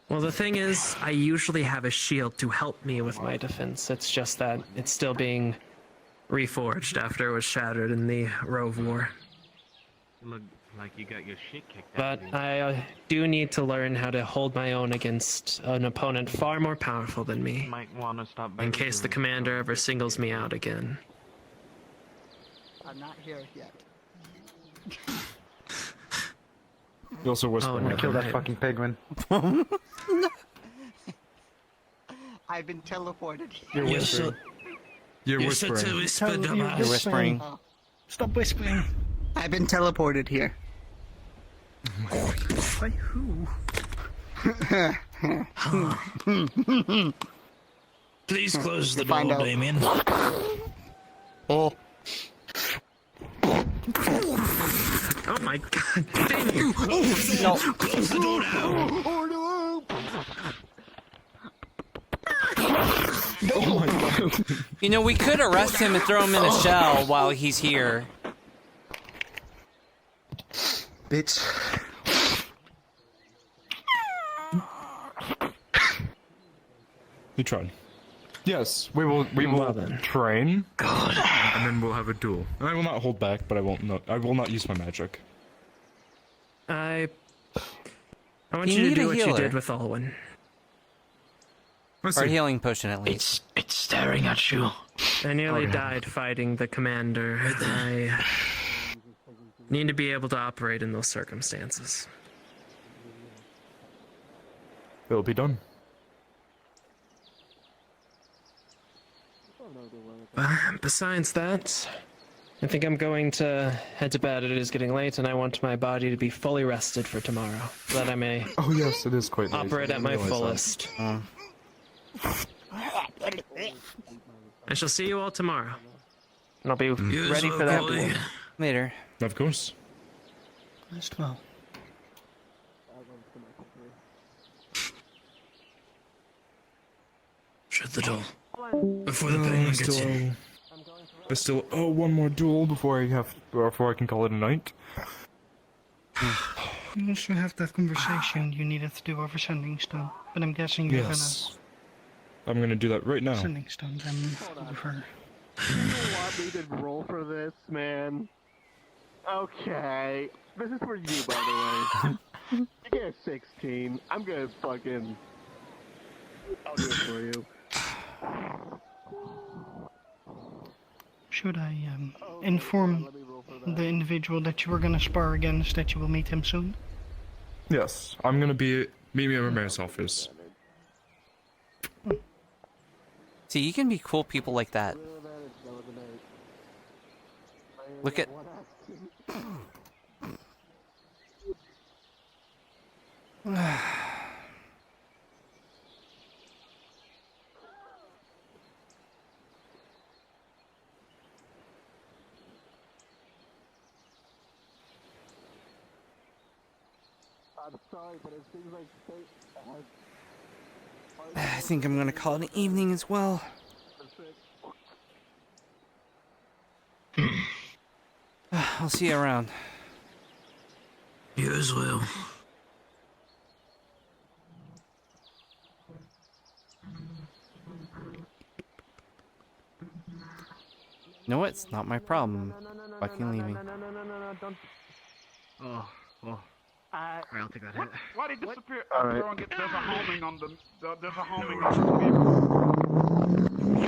S6: Well, the thing is, I usually have a shield to help me with my defense. It's just that it's still being reforged after it was shattered in the Rove War.
S18: Look like you got your shit kicked
S6: But
S18: out of
S6: I do need to learn how to hold my own against an opponent far more powerful than me,
S18: you. Might want to stop
S6: in case the
S18: babysitting.
S6: commander ever singles me out again.
S19: I'm not here yet.
S12: You also whisper.
S6: Oh,
S12: never
S6: kill that
S12: mind.
S6: fucking
S19: penguin. I've been teleported here.
S12: You're whispering. You're whispering.
S19: You're whispering. Stop whispering. I've been teleported here.
S7: By who?
S3: Please close the
S19: Find
S3: door,
S19: out.
S3: Damien.
S19: Oh.
S6: Oh my god, damn you!
S3: No. Close the door now.
S12: Oh my god.
S1: You know, we could arrest him and throw him in a shell while he's here.
S19: Bitch.
S12: You tried. Yes, we will train. God. And then we'll have a duel. And I will not hold back, but I will not use my magic.
S6: I want
S1: You
S6: you to
S1: need
S6: do
S1: a
S6: what you
S1: healer.
S6: did with Alwyn.
S1: Or a healing potion, at least.
S3: It's staring at you.
S6: I nearly died fighting the commander. I need to be able to operate in those circumstances.
S12: It'll be done.
S6: Besides that, I think I'm going to head to bed. It is getting late, and I want my body to be fully rested for tomorrow, so that I may
S12: Oh yes, it is quite late.
S6: operate
S12: I
S6: at my
S12: realize that.
S6: fullest. I shall see you all tomorrow. And I'll be ready for that duel.
S1: Later.
S12: Of course.
S19: Rest well.
S3: Shut the door. Before the penguin gets in.
S12: I still owe one more duel before I can call it a night.
S19: We also have that conversation you needed to do over Sending Stone, but I'm guessing you're
S12: Yes. I'm gonna do that right now.
S19: gonna Sending Stone then over.
S20: You want me to roll for this, man? Okay. This is for you, by the way. You get a 16. I'm gonna fucking... I'll do it for you.
S19: Should I inform the individual that you were gonna spar against that you will meet him soon?
S12: Yes, I'm gonna meet me at my mayor's office.
S1: See, you can be cool people like that. Look at...
S20: I'm sorry, but it seems like fate has...
S1: I think I'm gonna call it an evening as well. I'll see you around.
S3: You as well.
S1: You know what? It's not my problem. Fucking leaving.
S17: Oh. Alright, I'll take that hit.
S21: Why did he disappear?
S17: Alright.
S21: Everyone there's a homing on the... There's a homing on the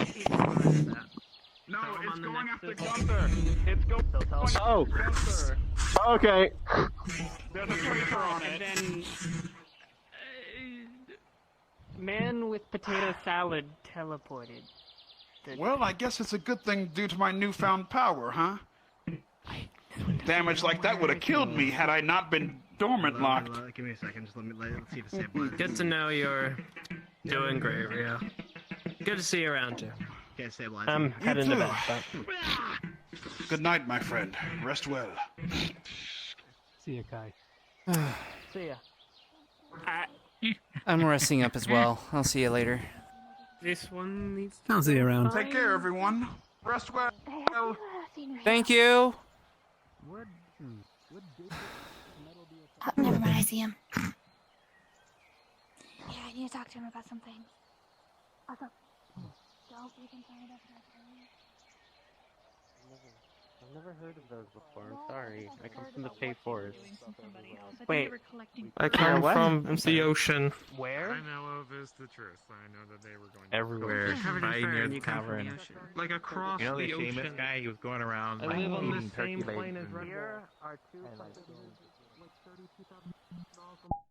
S21: vehicle. No, it's going after Gunther. It's going after Gunther.
S20: Okay.
S21: There's a Trisyra on it.
S22: And then... man with potato salad teleported.
S21: Well, I guess it's a good thing due to my newfound power, huh? Damage like that would have killed me had I not been dormant locked.
S17: Give me a second, just let's see the save.
S6: Good to know you're doing great, Rio. Good to see you around too.
S17: Can't say why.
S6: I'm heading to bed. But...
S21: Good night, my friend. Rest well.
S8: See you, Kai.
S25: See ya.
S1: I'm resting up as well. I'll see you later.
S6: This one needs.
S7: I'll see you around.
S21: Take care, everyone. Rest well.
S1: Thank you.
S9: Never mind, I see him. Yeah, I need to talk to him about something. Also, don't be concerned about that.
S18: I've never heard of those before. I'm sorry. I come from the Pay Forest.
S11: Wait,
S6: I come
S11: what?
S6: from the ocean.
S25: Where?
S12: I know of is the truth. I know that they were going
S18: Everywhere.
S12: Right
S18: near the tavern.
S12: like across
S18: You know
S12: the
S18: the
S12: ocean.
S18: famous guy? He was going around
S6: I
S18: like
S6: live on the
S18: eating turkey
S6: same plane
S18: legs
S6: as
S18: and-
S6: Red
S25: Here
S6: Bull.
S25: are two